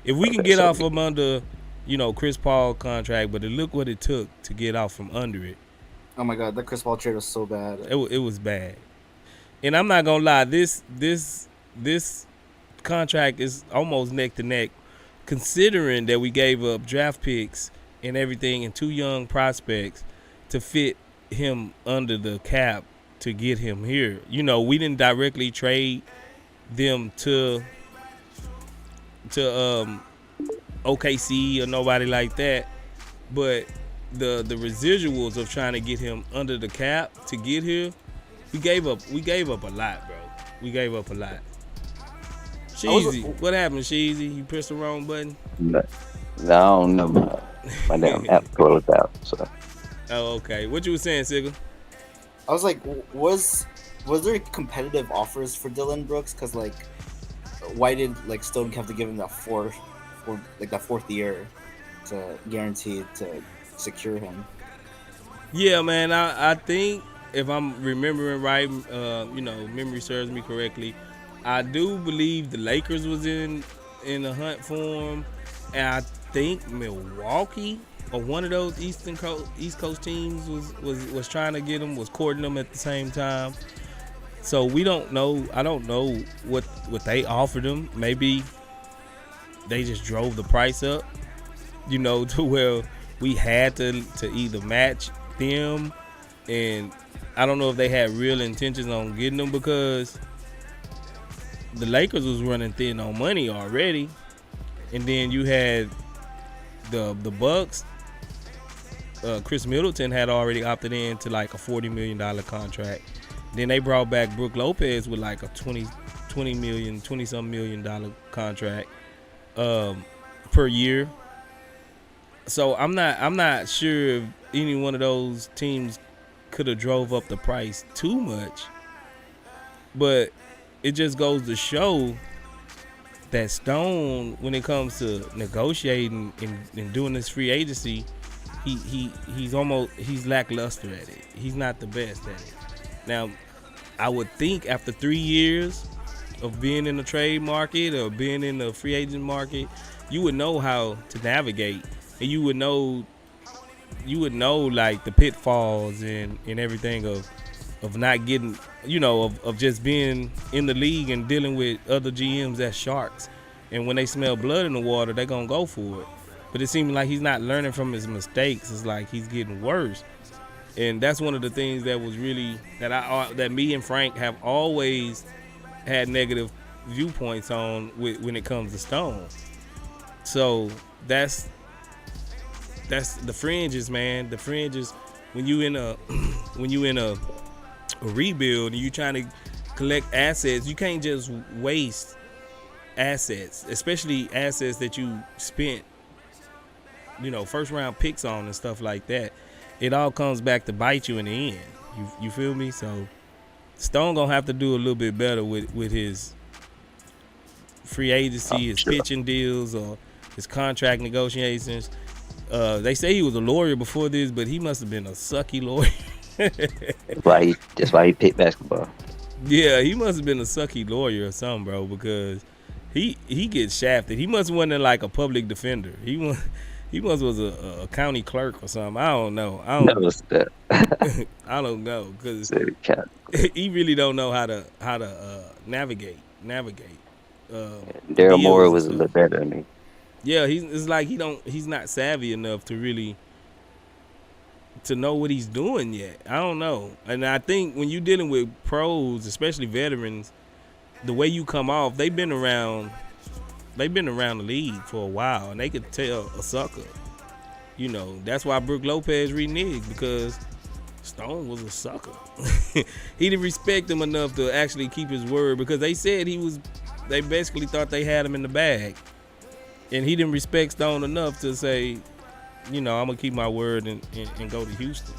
If we can get off from under, Chris Paul contract, but look what it took to get off from under it. Oh my god, that Chris Paul trade was so bad. It was bad, and I'm not gonna lie. This contract is almost neck to neck, considering that we gave up draft picks and everything and 2 young prospects to fit him under the cap to get him here. We didn't directly trade them to OKC or nobody like that, but the residuals of trying to get him under the cap to get here, we gave up a lot, bro. We gave up a lot. Sheezy, what happened, Sheezy? You pressed the wrong button? No, I don't know. My damn app closed out. So. Oh, okay. What you was saying, Sigga? I was like, was there competitive offers for Dylan Brooks? Because why did Stone have to give him that fourth year to guarantee to secure him? Yeah, man. I think if I'm remembering right, memory serves me correctly, I do believe the Lakers was in the hunt for him, and I think Milwaukee or one of those East Coast teams was trying to get him, was courting him at the same time. So we don't know. I don't know what they offered him. Maybe they just drove the price up, to where we had to either match them, and I don't know if they had real intentions on getting them, because the Lakers was running thin on money already, and then you had the Bucks. Chris Middleton had already opted in to like a $40 million contract. Then they brought back Brook Lopez with like a $20 million contract per year. So I'm not sure if any one of those teams could have drove up the price too much, but it just goes to show that Stone, when it comes to negotiating and doing this free agency, he's lackluster at it. He's not the best at it. Now, I would think after 3 years of being in the trade market or being in the free agent market, you would know how to navigate, and you would know like the pitfalls and everything of not getting, of just being in the league and dealing with other GMs as sharks. And when they smell blood in the water, they're going to go for it. But it seems like he's not learning from his mistakes. It's like he's getting worse. And that's one of the things that was really, that me and Frank have always had negative viewpoints on when it comes to Stone. So that's the fringes, man. The fringes, when you in a rebuild and you trying to collect assets, you can't just waste assets, especially assets that you spent, first round picks on and stuff like that. It all comes back to bite you in the end. You feel me? So Stone gonna have to do a little bit better with his free agency, his pitching deals, or his contract negotiations. They say he was a lawyer before this, but he must have been a sucky lawyer. That's why he picked basketball. Yeah, he must have been a sucky lawyer or something, bro, because he gets shafted. He must have went in like a public defender. He must was a county clerk or something. I don't know. I don't know, because he really don't know how to navigate. Daryl Morey was a little better than me. Yeah, it's like he's not savvy enough to really to know what he's doing yet. I don't know. And I think when you're dealing with pros, especially veterans, the way you come off, they've been around the league for a while, and they could tell a sucker. That's why Brook Lopez reneged, because Stone was a sucker. He didn't respect him enough to actually keep his word, because they said they basically thought they had him in the bag. And he didn't respect Stone enough to say, I'm going to keep my word and go to Houston.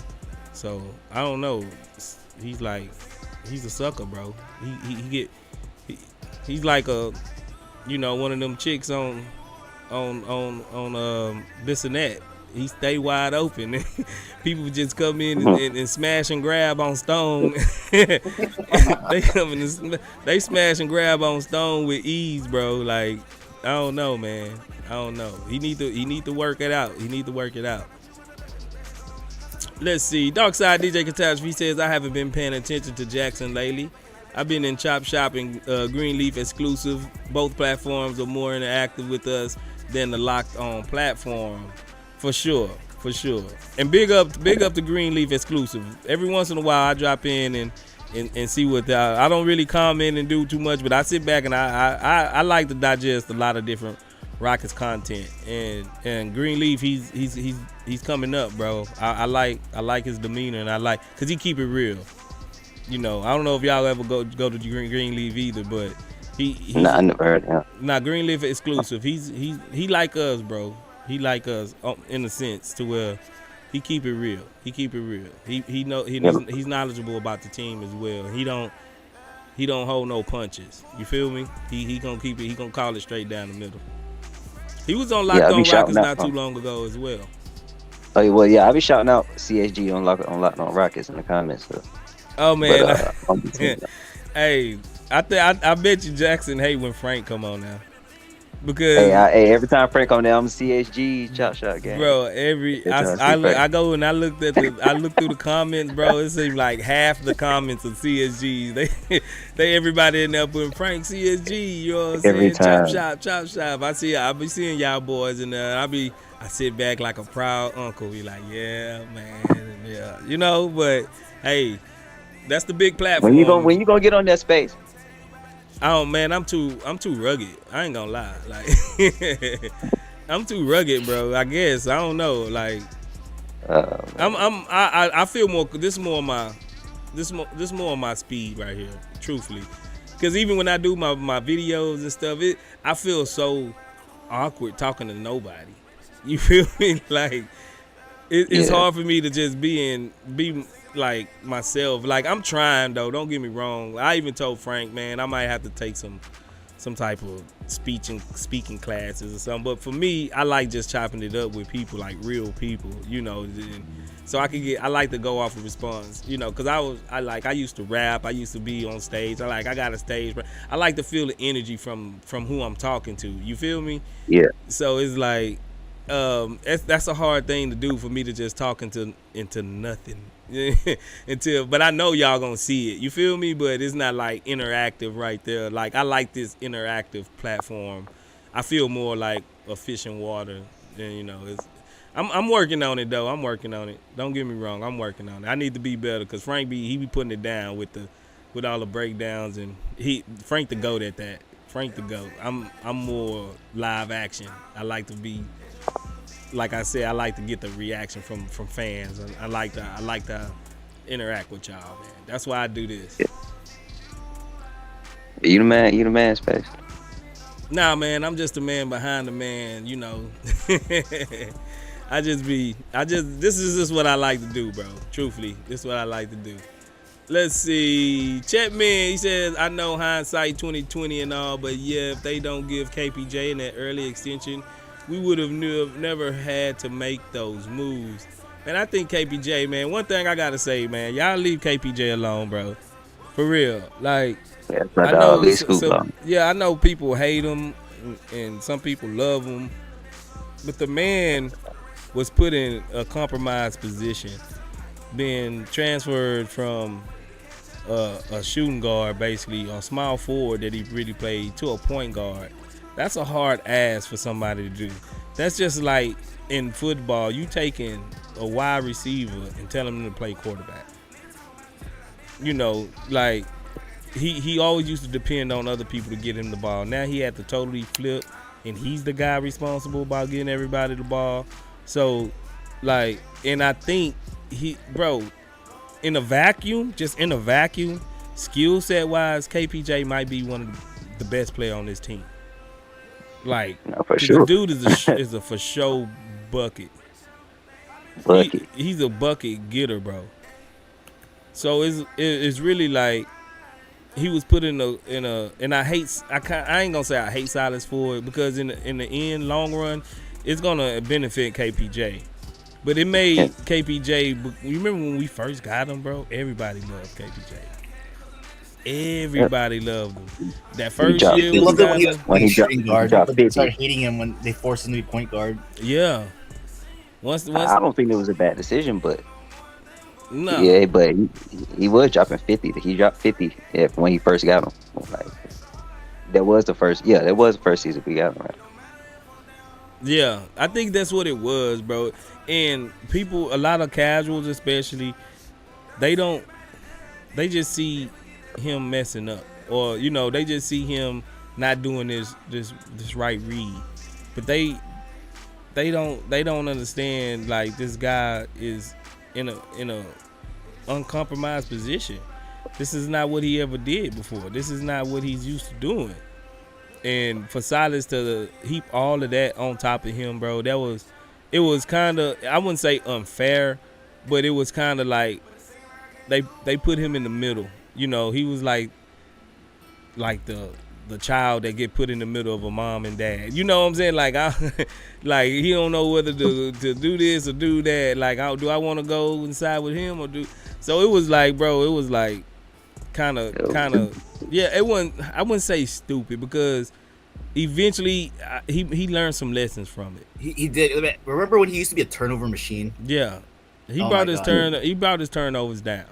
So, I don't know. He's a sucker, bro. He's like a, one of them chicks on this and that. He stay wide open. People just come in and smash and grab on Stone. They come in and they smash and grab on Stone with ease, bro. Like, I don't know, man. I don't know. He need to work it out. Let's see. Darkside DJ Catastrophe says, I haven't been paying attention to Jackson lately. I've been in Chop Shop and Greenleaf exclusive. Both platforms are more interactive with us than the Locked On platform. For sure. And big up to Greenleaf exclusive. Every once in a while I drop in and see what I don't really comment and do too much, but I sit back and I like to digest a lot of different Rockets content. And Greenleaf, he's coming up, bro. I like his demeanor, and I like, cause he keep it real. I don't know if y'all ever go to Greenleaf either, but he's I never heard him. Greenleaf exclusive. He like us, bro. He like us in a sense, to where he keep it real. He's knowledgeable about the team as well. He don't hold no punches. You feel me? He gonna keep it. He gonna call it straight down the middle. He was on Locked On Rockets not too long ago as well. Oh well, yeah, I be shouting out CSG on Locked On Rockets in the comments. So. Oh man, hey, I bet you Jackson hate when Frank come on now. Because every time Frank on there, I'm CSG Chop Shot game. Bro, I go and I look through the comments, bro. It seems like half the comments of CSGs. They everybody in there putting Frank CSG. You know what I'm saying? Every time. Chop shop. I be seeing y'all boys in there. I sit back like a proud uncle. Be like, yeah, man, yeah, But hey, that's the big platform. When you gonna get on that space? Oh man, I'm too rugged. I ain't gonna lie. Like I'm too rugged, bro. I guess. I don't know. Like I feel more, this more of my speed right here, truthfully. Cause even when I do my videos and stuff, I feel so awkward talking to nobody. You feel me? Like it's hard for me to just be like myself. Like I'm trying though, don't get me wrong. I even told Frank, man, I might have to take some type of speaking classes or something. But for me, I like just chopping it up with people, like real people, so I like to go off a response, because I used to rap, I used to be on stage. I got a stage, but I like to feel the energy from who I'm talking to. You feel me? Yeah. So it's like that's a hard thing to do for me to just talk into nothing. But I know y'all gonna see it. You feel me? But it's not like interactive right there. Like I like this interactive platform. I feel more like a fish in water. And it's. I'm working on it though. I'm working on it. Don't get me wrong. I'm working on it. I need to be better because Frank he be putting it down with all the breakdowns and Frank the GOAT at that. Frank the GOAT. I'm more live action. I like to be. Like I said, I like to get the reaction from fans. I like to interact with y'all, man. That's why I do this. You the man. You the man, Space. Nah, man, I'm just the man behind the man. This is just what I like to do, bro. Truthfully, this is what I like to do. Let's see. Chetman, he says, I know hindsight 2020 and all, but yeah, if they don't give KPJ in that early extension, we would have never had to make those moves. Man, I think KPJ, man, one thing I got to say, man, y'all leave KPJ alone, bro. For real. Like, I know people hate him and some people love him, but the man was put in a compromised position, being transferred from a shooting guard, basically, a small forward that he really played, to a point guard. That's a hard ask for somebody to do. That's just like in football, you taking a wide receiver and telling him to play quarterback. Like he always used to depend on other people to get him the ball. Now he had to totally flip, and he's the guy responsible about getting everybody the ball. So, like, and I think in a vacuum, skill set wise, KPJ might be one of the best player on this team. Like, for sure. The dude is a for sure bucket. He's a bucket getter, bro. So it's really like he was put in a and I ain't gonna say I hate Silas for it, because in the end, long run, it's gonna benefit KPJ. But it made KPJ. You remember when we first got him, bro? Everybody loved KPJ. Everybody loved him. That first year, they loved it when he was dropped shooting guard. dropped But they 50. started hating him when they forced him to be point guard. Yeah. Once I don't think it was a bad decision, but no. yeah, but he was dropping 50. He dropped 50 when he first got him. Like, that was the first season we got him, right? Yeah, I think that's what it was, bro. And people, a lot of casuals especially, they just see him messing up, or they just see him not doing this right read. But they don't understand, like, this guy is in a uncompromised position. This is not what he ever did before. This is not what he's used to doing. And for Silas to heap all of that on top of him, bro, it was kind of, I wouldn't say unfair, but it was kind of like they put him in the middle. He was like the child that get put in the middle of a mom and dad. You know what I'm saying? Like, like he don't know whether to do this or do that. Like, do I want to go inside with him or do? So it was like, bro, it was like kind of, yeah. It wasn't. I wouldn't say stupid, because eventually he learned some lessons from it. He did. Remember when he used to be a turnover machine? Yeah, he brought his turnovers down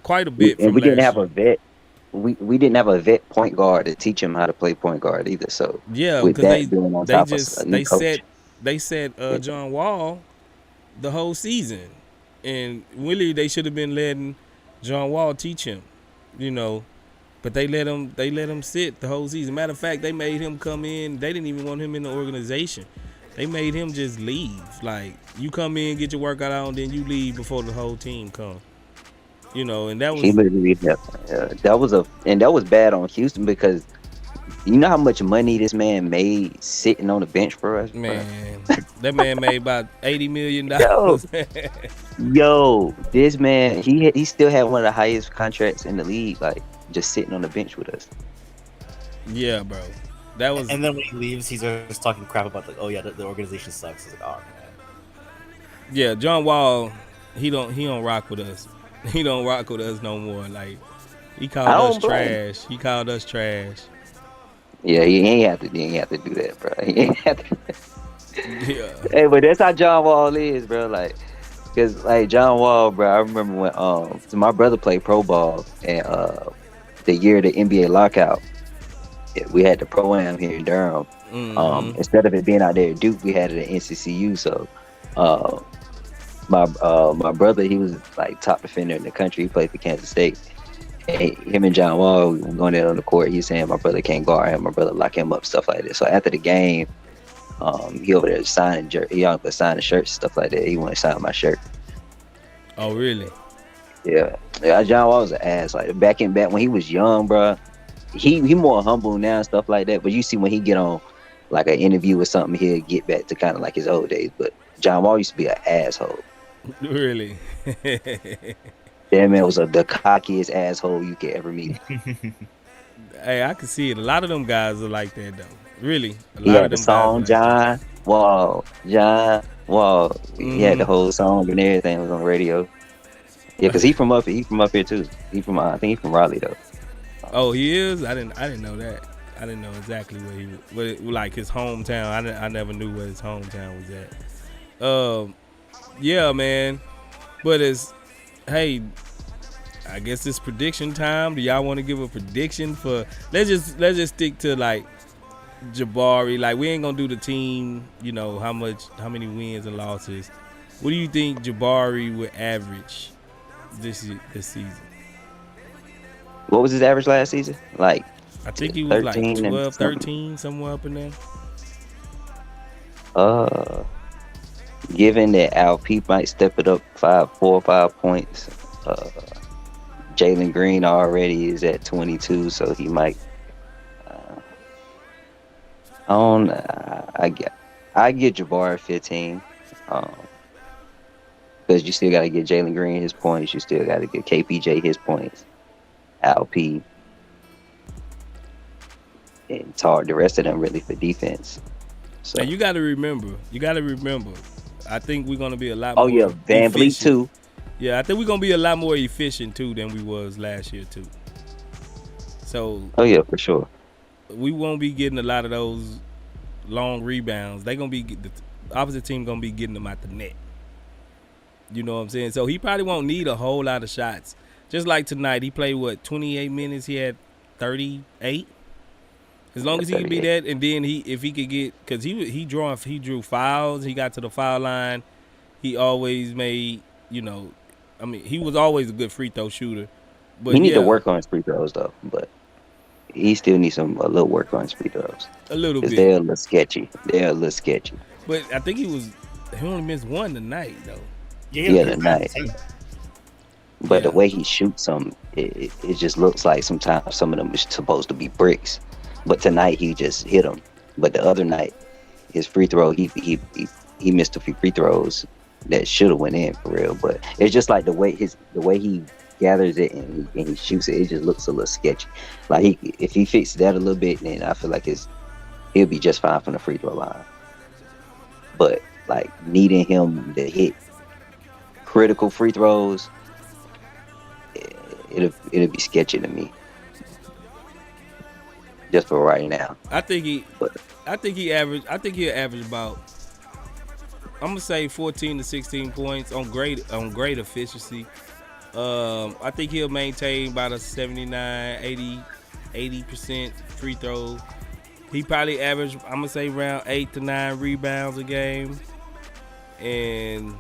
quite a bit. And we didn't have a vet. We didn't have a vet point guard to teach him how to play point guard either. So yeah, because they set John Wall the whole season, and really they should have been letting John Wall teach him, but they let him sit the whole season. Matter of fact, they made him come in. They didn't even want him in the organization. They made him just leave. Like, you come in, get your workout on, then you leave before the whole team comes. And that was that was bad on Houston, because you know how much money this man made sitting on the bench for us, man. That man made about $80 million. Yo, this man, he still had one of the highest contracts in the league, like, just sitting on the bench with us. Yeah, bro. That was. And then when he leaves, he's just talking crap about, like, oh yeah, the organization sucks. It's like, oh man. Yeah, John Wall, he don't rock with us. He don't rock with us no more. Like, he called us trash. He called us trash. Yeah, he ain't have to do that, bro. He ain't have to. Yeah. Hey, but that's how John Wall is, bro. Like, cause like John Wall, bro. I remember when so my brother played pro ball, and the year of the NBA lockout, we had the pro am here in Durham. Mm-hmm. Instead of it being out there at Duke, we had it at NCCU. So, uh, my brother, he was like top defender in the country. He played for Kansas State. And him and John Wall we were going there on the court. He's saying my brother can't guard him. My brother lock him up, stuff like that. So after the game, he over there signing he out there signing shirts, stuff like that. He wanted to sign my shirt. Oh, really? Yeah, yeah. John Wall was an ass. Like back when he was young, bro. He more humble now and stuff like that. But you see when he get on like an interview or something, he'll get back to kind of like his old days. But John Wall used to be an asshole. Really? That man was the cockiest asshole you could ever meet. Hey, I can see it. A lot of them guys are like that, though. Really, a He lot of had the them guys are song like that. John Wall. He had the Mm-hmm. whole song and everything was on radio. Yeah, cause he from up here too. I think he's from Raleigh though. Oh, he is. I didn't know that. I didn't know exactly like his hometown. I never knew where his hometown was at. Yeah, man. But hey, I guess it's prediction time. Do y'all want to give a prediction for? Let's just stick to like Jabari. Like we ain't gonna do the team. You know how many wins and losses. What do you think Jabari would average this season? What was his average last season? Like I think he was like 13 and 12, something. 13, somewhere up in there. Uh, Given that Alp might step it up 4 or 5 points. Jalen Green already is at 22, so he might. I get Jabari 15. Because you still got to get Jalen Green his points. You still got to get KPJ his points. Alp and Tar, the rest of them really for defense. So. And you got to remember. I think we're gonna be a lot Oh more. yeah, Van Vliet efficient. too. Yeah, I think we're gonna be a lot more efficient too than we was last year too. So Oh yeah, for sure. we won't be getting a lot of those long rebounds. They gonna be the opposite team gonna be getting them out the net. You know what I'm saying? So he probably won't need a whole lot of shots. Just like tonight, he played 28 minutes. He had 38. As long as he can be that, and then if he could get, because he drew fouls. He got to the foul line. He always made, I mean, he was always a good free throw shooter. But He need to work on his free throws though, but he still needs a little work on his free throws. a little Because bit. they're a little sketchy. But I think he only missed one tonight though. Yeah, tonight. But the Yeah. way he shoots them, it just looks like sometimes some of them is supposed to be bricks. But tonight he just hit them. But the other night, his free throw, he missed a few free throws that should have went in for real. But it's just like the way he gathers it and he shoots it, it just looks a little sketchy. Like if he fixes that a little bit, then I feel like he'll be just fine from the free throw line. But like needing him to hit critical free throws, it'll be sketchy to me. Just for right now. I think he'll average about, I'm gonna say 14 to 16 points on great efficiency. I think he'll maintain about a 79, 80% free throw. He probably average, I'm gonna say around 8 to 9 rebounds a game, and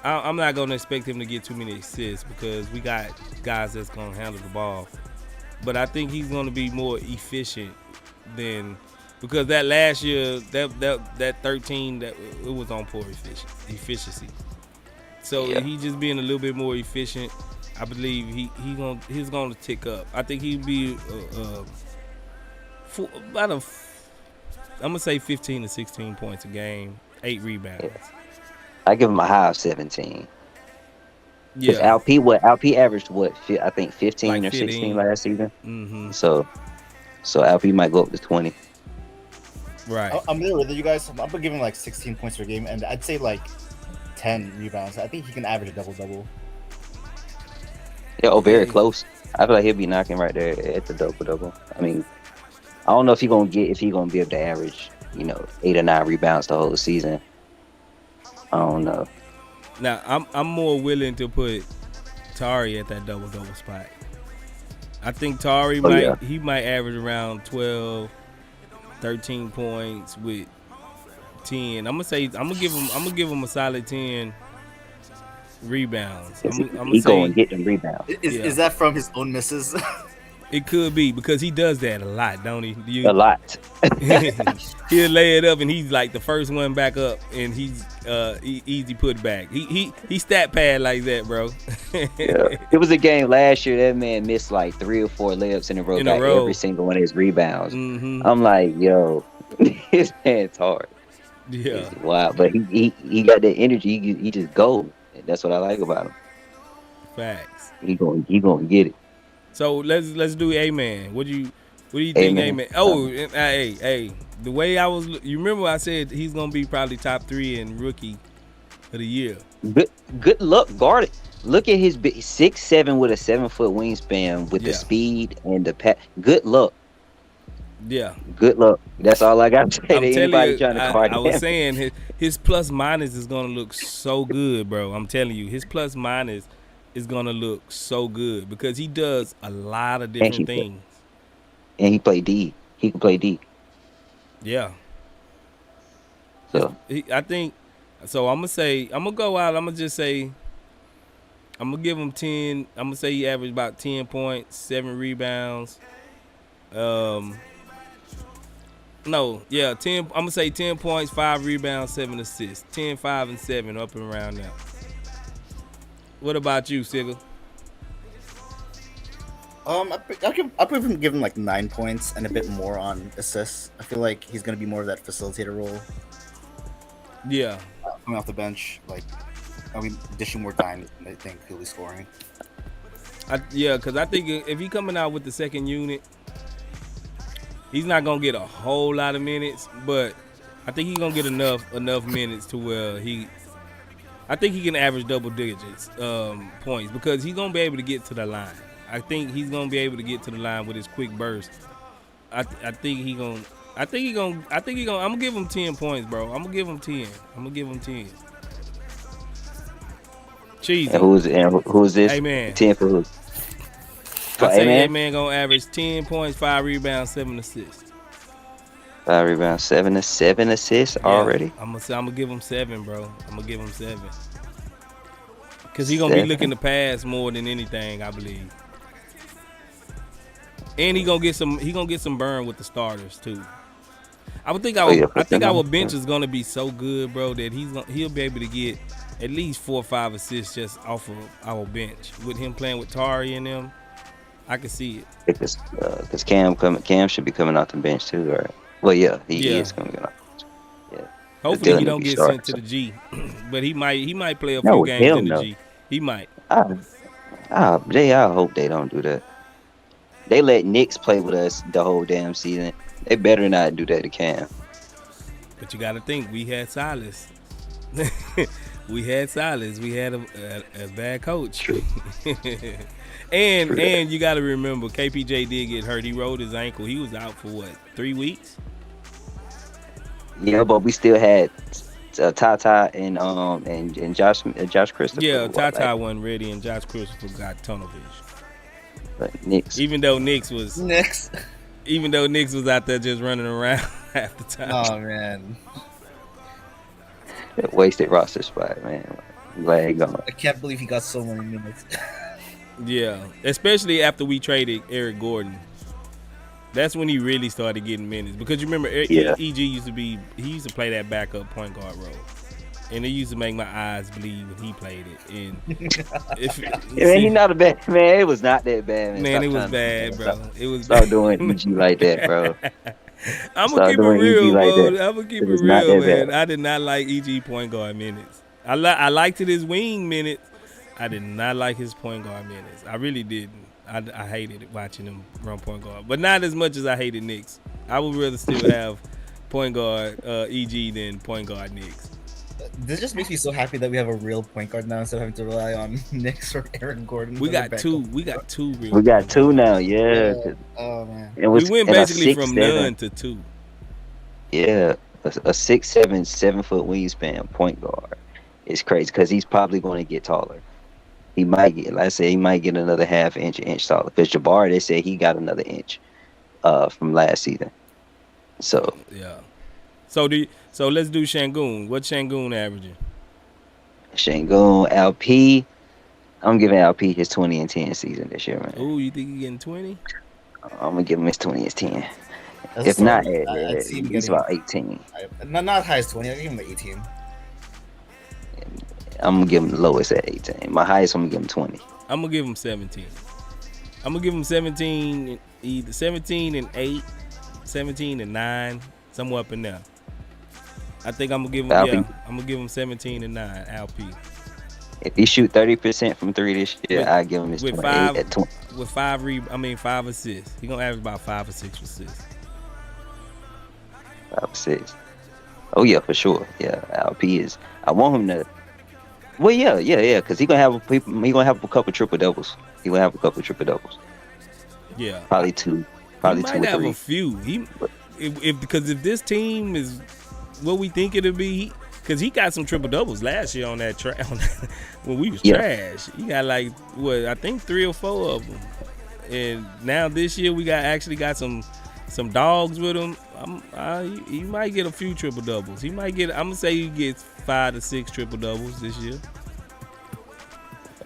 I'm not gonna expect him to get too many assists because we got guys that's gonna handle the ball. But I think he's gonna be more efficient than, because that last year that 13 that it was on poor efficiency. So he just being a little bit more efficient. I believe he's gonna tick up. I think he'd be about I'm gonna say 15 to 16 points a game, 8 rebounds. I give him a high of 17. Because Yeah, Alp averaged I think 15 like or 16 15. last season. Mm-hmm. So Alp might go up to 20. Right. I'm there with you guys. I'm gonna give him like 16 points per game, and I'd say like 10 rebounds. I think he can average a double-double. Yeah, very close. I feel like he'll be knocking right there at the double-double. I mean, I don't know if he's gonna be able to average 8 or 9 rebounds the whole season. I don't know. Now I'm more willing to put Tari at that double spot. I think Tari might average around 12, 13 points with 10. I'm gonna give him a solid 10 rebounds. He go and get them rebounds. Is that from his own misses? It could be because he does that a lot, don't he? A lot. He'll lay it up and he's like the first one back up, and he's easy put back. He stat pad like that, bro. Yeah. It was a game last year that man missed like 3 or 4 layups in a row, got every single one of his rebounds. Mm-hmm. I'm like, yo, his man's hard. Yeah, wow, but he got that energy. He just go. That's what I like about him. Facts. He gonna get it. So let's do A-Man. What do you think, A-Man? Oh, hey, the way you remember I said he's gonna be probably top 3 in rookie of the year. Good luck guarding. Look at his 6'7" with a 7-foot wingspan with the speed and the pat. Good luck. Yeah. Good luck. That's all I got to say to anybody trying to guard him. I was saying his plus minus is gonna look so good, bro. I'm telling you, his plus minus is gonna look so good because he does a lot of different things. And he play D. He can play D. Yeah. So I think so. I'm gonna go out. I'm gonna give him 10. I'm gonna say he averaged about 10 points, 7 rebounds. 10. I'm gonna say 10 points, 5 rebounds, 7 assists. 10, 5, and 7 up and around now. What about you, Sigel? I'll probably give him like 9 points and a bit more on assists. I feel like he's gonna be more of that facilitator role. Yeah. Coming off the bench, dishing more time. I think he'll be scoring. Because I think if he coming out with the second unit, he's not gonna get a whole lot of minutes, but I think he's gonna get enough minutes to where I think he can average double digits points because he's gonna be able to get to the line. I think he's gonna be able to get to the line with his quick burst. I'm gonna give him 10 points, bro. I'm gonna give him 10. Cheesy. And who's this? A-Man. 10 for who? I say A-Man gonna average 10 points, 5 rebounds, 7 assists. 5 rebounds, 7 assists already. I'm gonna give him 7, bro. I'm gonna give him 7. Cause he's gonna be looking to pass more than anything, I believe. And he gonna get some burn with the starters too. I think our bench is gonna be so good, bro, that he'll be able to get at least 4 or 5 assists just off of our bench with him playing with Tari and them. I can see it. Because Cam should be coming out the bench too, right? Well, he is coming out. Yeah. Hopefully he don't get sent to the G, but he might play a few games in the G. He might. I hope they don't do that. They let Knicks play with us the whole damn season. They better not do that to Cam. But you got to think, we had Silas. We had a bad coach. True. And you got to remember, KPJ did get hurt. He rolled his ankle. He was out for 3 weeks? Yeah, but we still had Tata and Josh Christopher. Yeah, Tata wasn't ready, and Josh Christopher got tunnel vision. But Knicks. Even though Knicks was out there just running around half the time. Oh man, wasted roster spot, man. I'm glad he gone. I can't believe he got so many minutes. Yeah, especially after we traded Eric Gordon. That's when he really started getting minutes because you remember EG used to play that backup point guard role, and it used to make my eyes bleed when he played it. And he's not a bad man. It was not that bad, man. It was bad, bro. It was. Stop doing EG like that, bro. I'm gonna keep it real, bro. I'm gonna keep it real, man. I did not like EG point guard minutes. I liked it his wing minutes. I did not like his point guard minutes. I really didn't. I hated watching him run point guard, but not as much as I hated Knicks. I would rather still have point guard EG than point guard Knicks. This just makes me so happy that we have a real point guard now instead of having to rely on Knicks or Aaron Gordon. We got two real. We got 2 now, yeah. Oh man, We went basically from none to 2. Yeah, a 6'7", 7-foot wingspan point guard. It's crazy because he's probably going to get taller. He might get, like I said, he might get another half inch taller. Because Jabari, they said he got another inch from last season. So Yeah. So let's do Shangoon. What's Shangoon averaging? Shangoon, LP, I'm giving LP his 20 and 10 season this year, man. Oh, you think he getting 20? I'm gonna give him his 20 and 10. As a If not, starter, I'd see him he's getting about 18. not high as 20. I'd give him 18. I'm gonna give him the lowest at 18. My highest, I'm gonna give him 20. I'm gonna give him 17. I'm gonna give him 17, either 17 and 8, 17 and 9, somewhere up in there. I think I'm gonna give him. LP. Yeah, I'm gonna give him 17 and 9. LP If he shoot 30% from three this year, I give him his with 28 five at 20. with 5 assists. He gonna average about 5 or 6 assists. 5 or 6. Oh yeah, for sure. Yeah, LP is. I want him to. Well, yeah. Because he gonna have a couple triple doubles. He gonna have a couple triple doubles. Yeah, Probably two. Probably he two might or have three. a few. Because if this team is what we think it'll be, because he got some triple doubles last year on that when we was trash. He got like I think 3 or 4 of them, and now this year we got some dogs with him. He might get a few triple doubles. He might get. I'm gonna say he gets 5 to 6 triple doubles this year.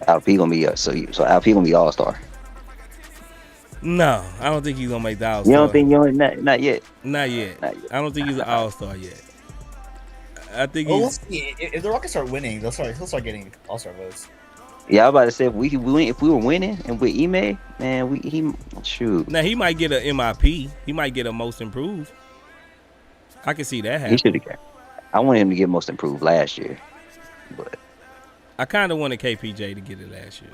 LP gonna be so LP gonna be all-star. No, I don't think he's gonna make the All-Star. You don't think not yet? Not yet. I don't think he's an All-Star yet. I think Well, we'll he's. see. If the Rockets start winning, he'll start getting All-Star votes. Yeah, I was about to say if we were winning and with Ime, man, he shoot. Now he might get a MIP. He might get a Most Improved. I can see that He happen. should have. I wanted him to get most improved last year, but I kind of wanted KPJ to get it last year.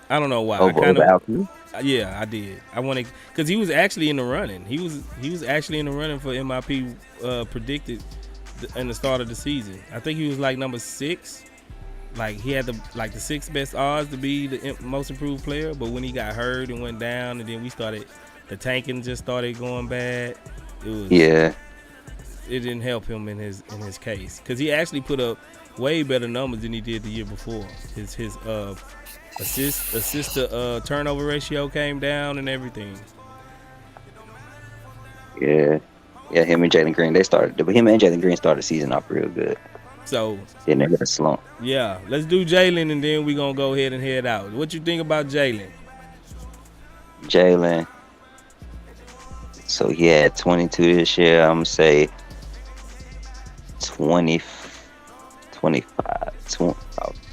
I don't know why. over LP. Yeah, I did. I wanted because he was actually in the running. He was actually in the running for MIP predicted in the start of the season. I think he was like number 6. Like he had the 6th best odds to be the most improved player. But when he got hurt and went down, and then the tanking just started going bad. It didn't help him in his case because he actually put up way better numbers than he did the year before. His assist to turnover ratio came down and everything. Yeah, him and Jalen Green started the season off real good. So Then they got a slump. yeah, let's do Jalen and then we're gonna go ahead and head out. What you think about Jalen? Jalen. So he had 22 this year. I'm gonna say 20, 25, 20.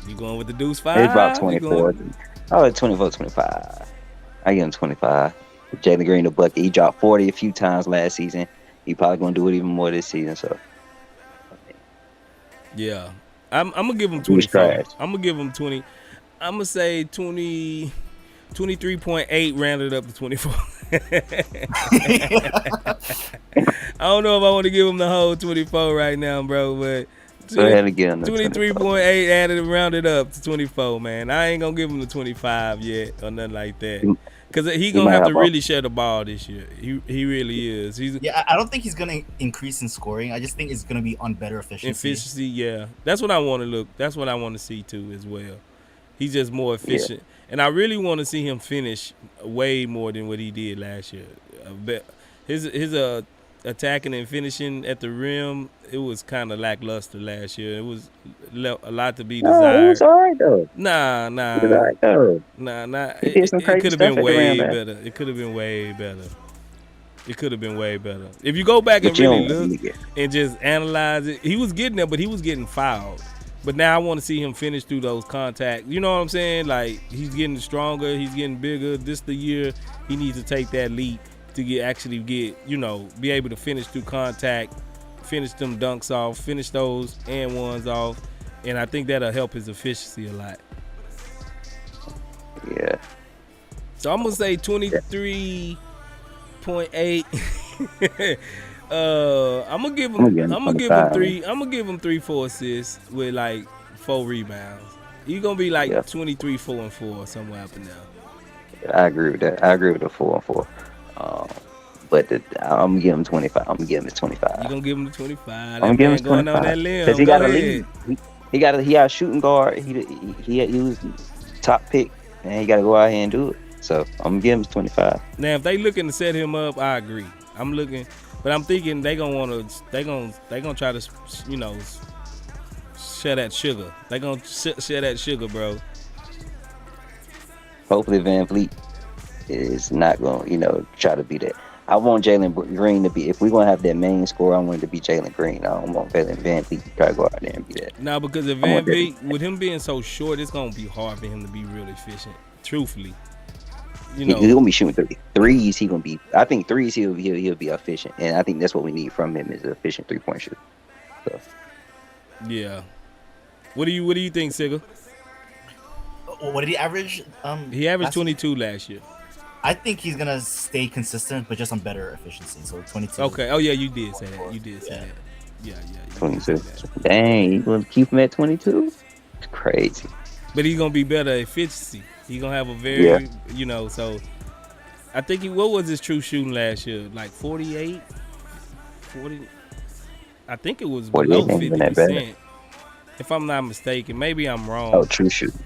You going with the Deuce 5? It's about 24. Oh, 24, 25. I give him 25. Jalen Green the bucket. He dropped 40 a few times last season. He probably gonna do it even more this season. So yeah, I'm gonna give him He was 24. trash. I'm gonna give him 20. I'm gonna say 20, 23.8 rounded up to 24. I don't know if I want to give him the whole 24 right now, bro, but go ahead and give him the 23.8 added and rounded up to 24, man. I ain't gonna give him the 25 yet or nothing like that. Cause he gonna might have to have really share the ball this year. He really is. Yeah, I don't think he's gonna increase in scoring. I just think it's gonna be on better efficiency. Yeah. That's what I want to look. That's what I want to see too as well. He's just more efficient, and I really want to see him finish way more than what he did last year. His attacking and finishing at the rim, it was kind of lackluster last year. It was a lot to be desired. it was all right though. Nah. It was all right though. Nah. He did some It crazy could have stuff been at the rim, way man. better. It could have been way better. It could have been way better. If you go back and But you really don't- look and just analyze it, he was getting there, but he was getting fouled. But now I want to see him finish through those contacts. You know what I'm saying? Like, he's getting stronger. He's getting bigger. This the year he needs to take that leap to be able to finish through contact, finish them dunks off, finish those and ones off. And I think that'll help his efficiency a lot. Yeah. So I'm going to say 23.8. I'm gonna give him 3, 4 assists with like 4 rebounds. He's gonna be like 23, 4 and 4 somewhere up in there. I agree with that. I agree with the 4 and 4. But I'm gonna give him 25. I'm gonna give him his 25. You gonna give him the 25? I'm That gonna give him man his going on 25 that because limb. he Go got a ahead. lead. He got a shooting guard. He was top pick, and he got to go out here and do it. So I'm gonna give him his 25. Now, if they looking to set him up, I agree. I'm looking, but I'm thinking they gonna try to, share that sugar. They gonna share that sugar, bro. Hopefully Van Vliet is not gonna try to be that. I want Jalen Green to be. If we're gonna have that main score, I want it to be Jalen Green. I don't want Van Vliet to try to go out there and be that. Now, because if I Van want that. Vliet, with him being so short, it's gonna be hard for him to be real efficient. Truthfully, He's gonna be shooting threes. He gonna be. I think threes. He'll be efficient, and I think that's what we need from him is an efficient 3-point shooter. So yeah. What do you think, Sigga? What did he average? He averaged last 22 last year. I think he's gonna stay consistent, but just on better efficiency. So 22. Okay. Oh yeah, you did say that. You did say that. Yeah. You 22. did say that. Dang, you gonna keep him at 22? It's crazy. But he's gonna be better efficiency. He's gonna have a very, So I think what was his true shooting last year? Like 48, 40. I think it was 48 below ain't even that bad. 50%. If I'm not mistaken, maybe I'm wrong. Oh, true shooting.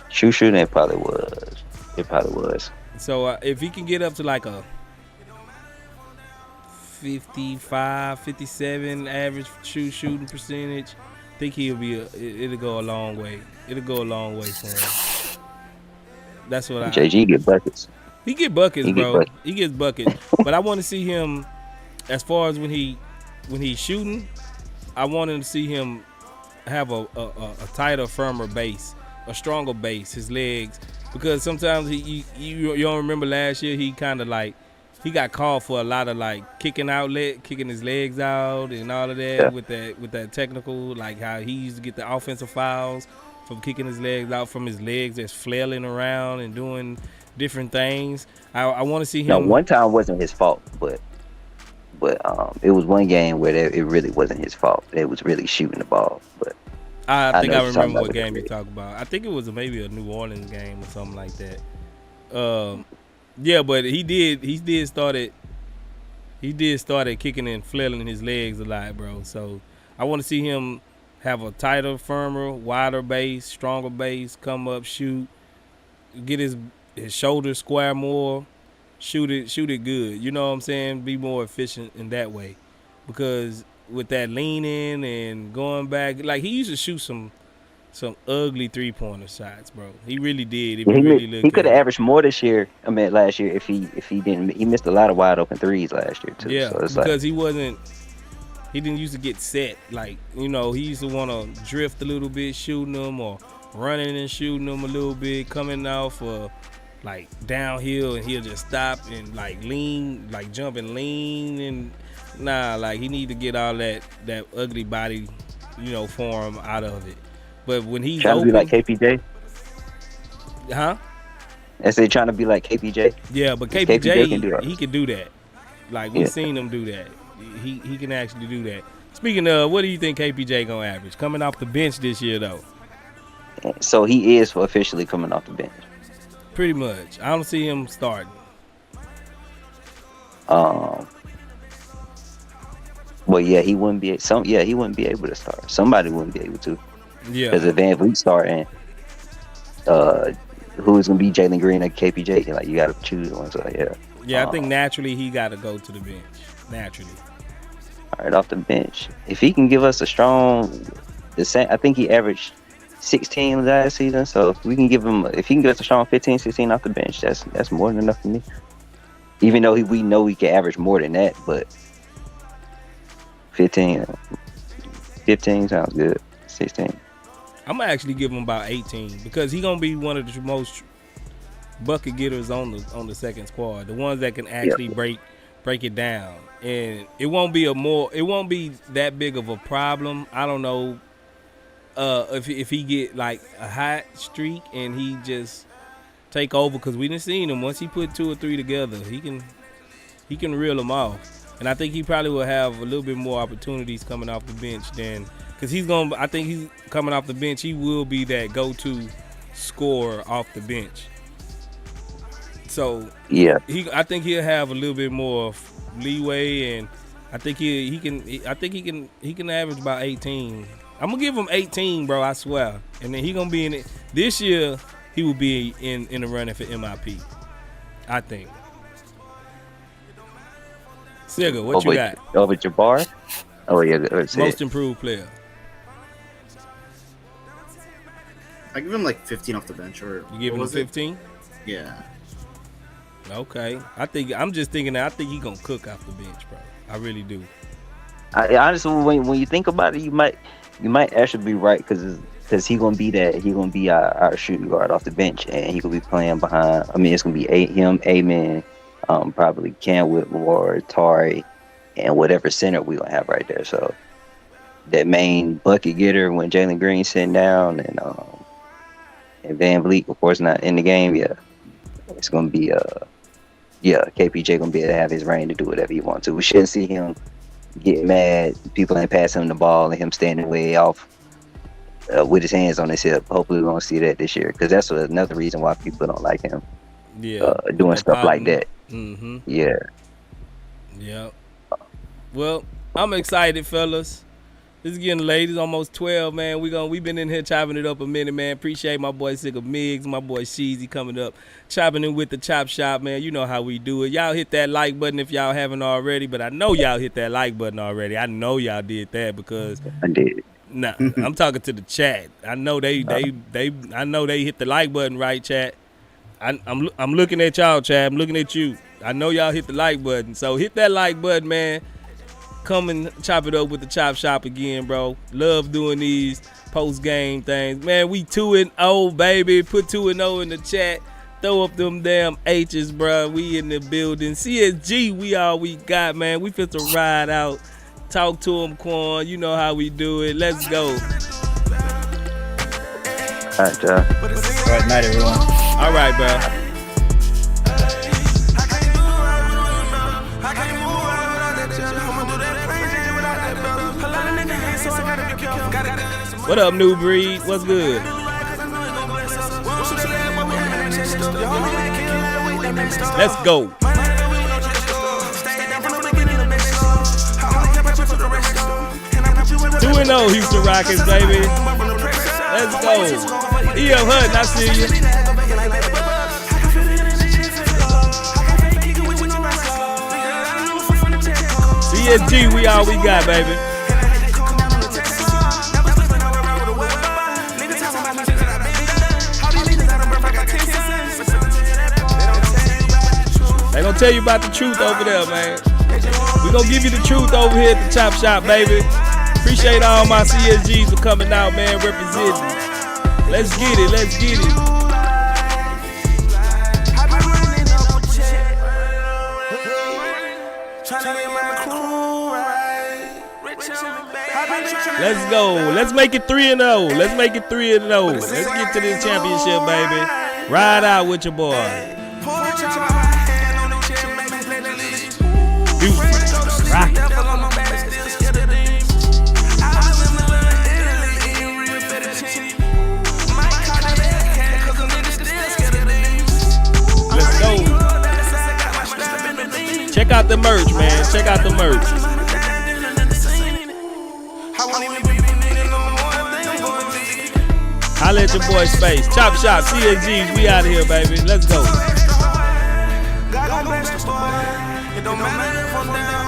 True shooting, it probably was. So if he can get up to like a 55, 57 average true shooting percentage, I think it'll go a long way. It'll go a long way for him. That's what JG get buckets. He get buckets, bro. He gets buckets. But I want to see him, as far as when he's shooting, I want to see him have a tighter, firmer base, a stronger base, his legs. Because sometimes you don't remember last year, he kind of like, he got called for a lot of like kicking his legs out and all of that with that technical, like how he used to get the offensive fouls from kicking his legs out from his legs that's flailing around and doing different things. I want to see him. No, one time wasn't his fault, but it was one game where it really wasn't his fault. It was really shooting the ball. But I think I remember what game you talk about. I think it was maybe a New Orleans game or something like that. Yeah, but he did started kicking and flailing his legs a lot, bro. So I want to see him have a tighter, firmer, wider base, stronger base, come up, shoot, get his shoulders square more, shoot it good. You know what I'm saying? Be more efficient in that way. Because with that leaning and going back, like he used to shoot some ugly 3-pointer shots, bro. He really did. He could have averaged more this year. I mean, last year if he didn't. He missed a lot of wide open threes last year too. Yeah, so it's because he didn't used to get set. Like, he used to want to drift a little bit, shooting them or running and shooting them a little bit, coming off like downhill, and he'll just stop and like lean, like jump and lean, and like he need to get all that ugly body, form out of it. But when he's trying to be like KPJ, I say trying to be like KPJ. Yeah, but KPJ he can do that. Like we've seen him do that. He can actually do that. Speaking of, what do you think KPJ gonna average coming off the bench this year though? So he is officially coming off the bench. Pretty much. I don't see him starting. Well, yeah, he wouldn't be. He wouldn't be able to start. Somebody wouldn't be able to. Yeah. Because if Van Vliet starting, who's gonna be Jalen Green or KPJ? Like you got to choose one. So yeah. Yeah, I think naturally he got to go to the bench. Naturally. All right, off the bench. If he can give us the same. I think he averaged 16 last season. So if he can give us a strong 15, 16 off the bench, that's more than enough for me. Even though we know he can average more than that, but 15 sounds good. 16. I'm gonna actually give him about 18 because he's gonna be one of the most bucket getters on the second squad, the ones that can actually break it down, and it won't be that big of a problem. I don't know if he get like a hot streak and he just take over, because we done seen him once he put 2 or 3 together, he can reel them off, and I think he probably will have a little bit more opportunities coming off the bench than. Because I think he's coming off the bench, he will be that go-to scorer off the bench. So Yeah. I think he'll have a little bit more leeway, and I think he can average about 18. I'm gonna give him 18, bro. I swear. And then he gonna be in it this year. He will be in the running for MIP. I think. Sigga, what you got? Over Jabari? Oh yeah, Most improved player. I give him like 15 off the bench, or You give him 15? Yeah. Okay. I'm just thinking that I think he gonna cook off the bench, bro. I really do. Honestly, when you think about it, you might actually be right because he gonna be our shooting guard off the bench, and he gonna be playing behind. I mean, it's gonna be him, Amen, probably Cam Whitmore, Tari, and whatever center we gonna have right there. So that main bucket getter when Jalen Green sitting down, and Van Vliet, of course, not in the game. Yeah, it's gonna be KPJ gonna be able to have his reign to do whatever he wants to. We shouldn't see him get mad. People ain't passing him the ball and him standing way off with his hands on his hip. Hopefully, we're gonna see that this year because that's another reason why people don't like him. Yeah, doing stuff like that. Mm-hmm. Yeah. Yeah. Well, I'm excited, fellas. It's getting late. It's almost 12, man. We been in here chopping it up a minute, man. Appreciate my boy Sigga Miggs, my boy Sheezy coming up, chopping in with the Chop Shop, man. You know how we do it. Y'all hit that like button if y'all haven't already, but I know y'all hit that like button already. I know y'all did that because I did. Nah, I'm talking to the chat. I know they I know they hit the like button, right, chat? I'm looking at y'all, chat. I'm looking at you. I know y'all hit the like button. So hit that like button, man. Come and chop it up with the Chop Shop again, bro. Love doing these post-game things. Man, we 2-0, baby. Put 2-0 in the chat. Throw up them damn H's, bro. We in the building. CSG, we all we got, man. We fit to ride out. Talk to them, Quan. You know how we do it. Let's go. All right, y'all. All right, night, everyone. All right, bro. What up, New Breed? What's good? Let's go. 2-0 Houston Rockets, baby. Let's go. E.L. Hutton, I see you. CSG, we all we got, baby. They gonna tell you about the truth over there, man. We gonna give you the truth over here at the Chop Shop, baby. Appreciate all my CSGs for coming out, man, representing. Let's get it, let's get it. Let's go. Let's make it 3-0. Let's make it 3-0. Let's get to this championship, baby. Ride out with your boy. Houston Rockets. Let's go. Check out the merch, man. Check out the merch. Holla at your boy Space. Chop Shop, CSGs, we out of here, baby. Let's go.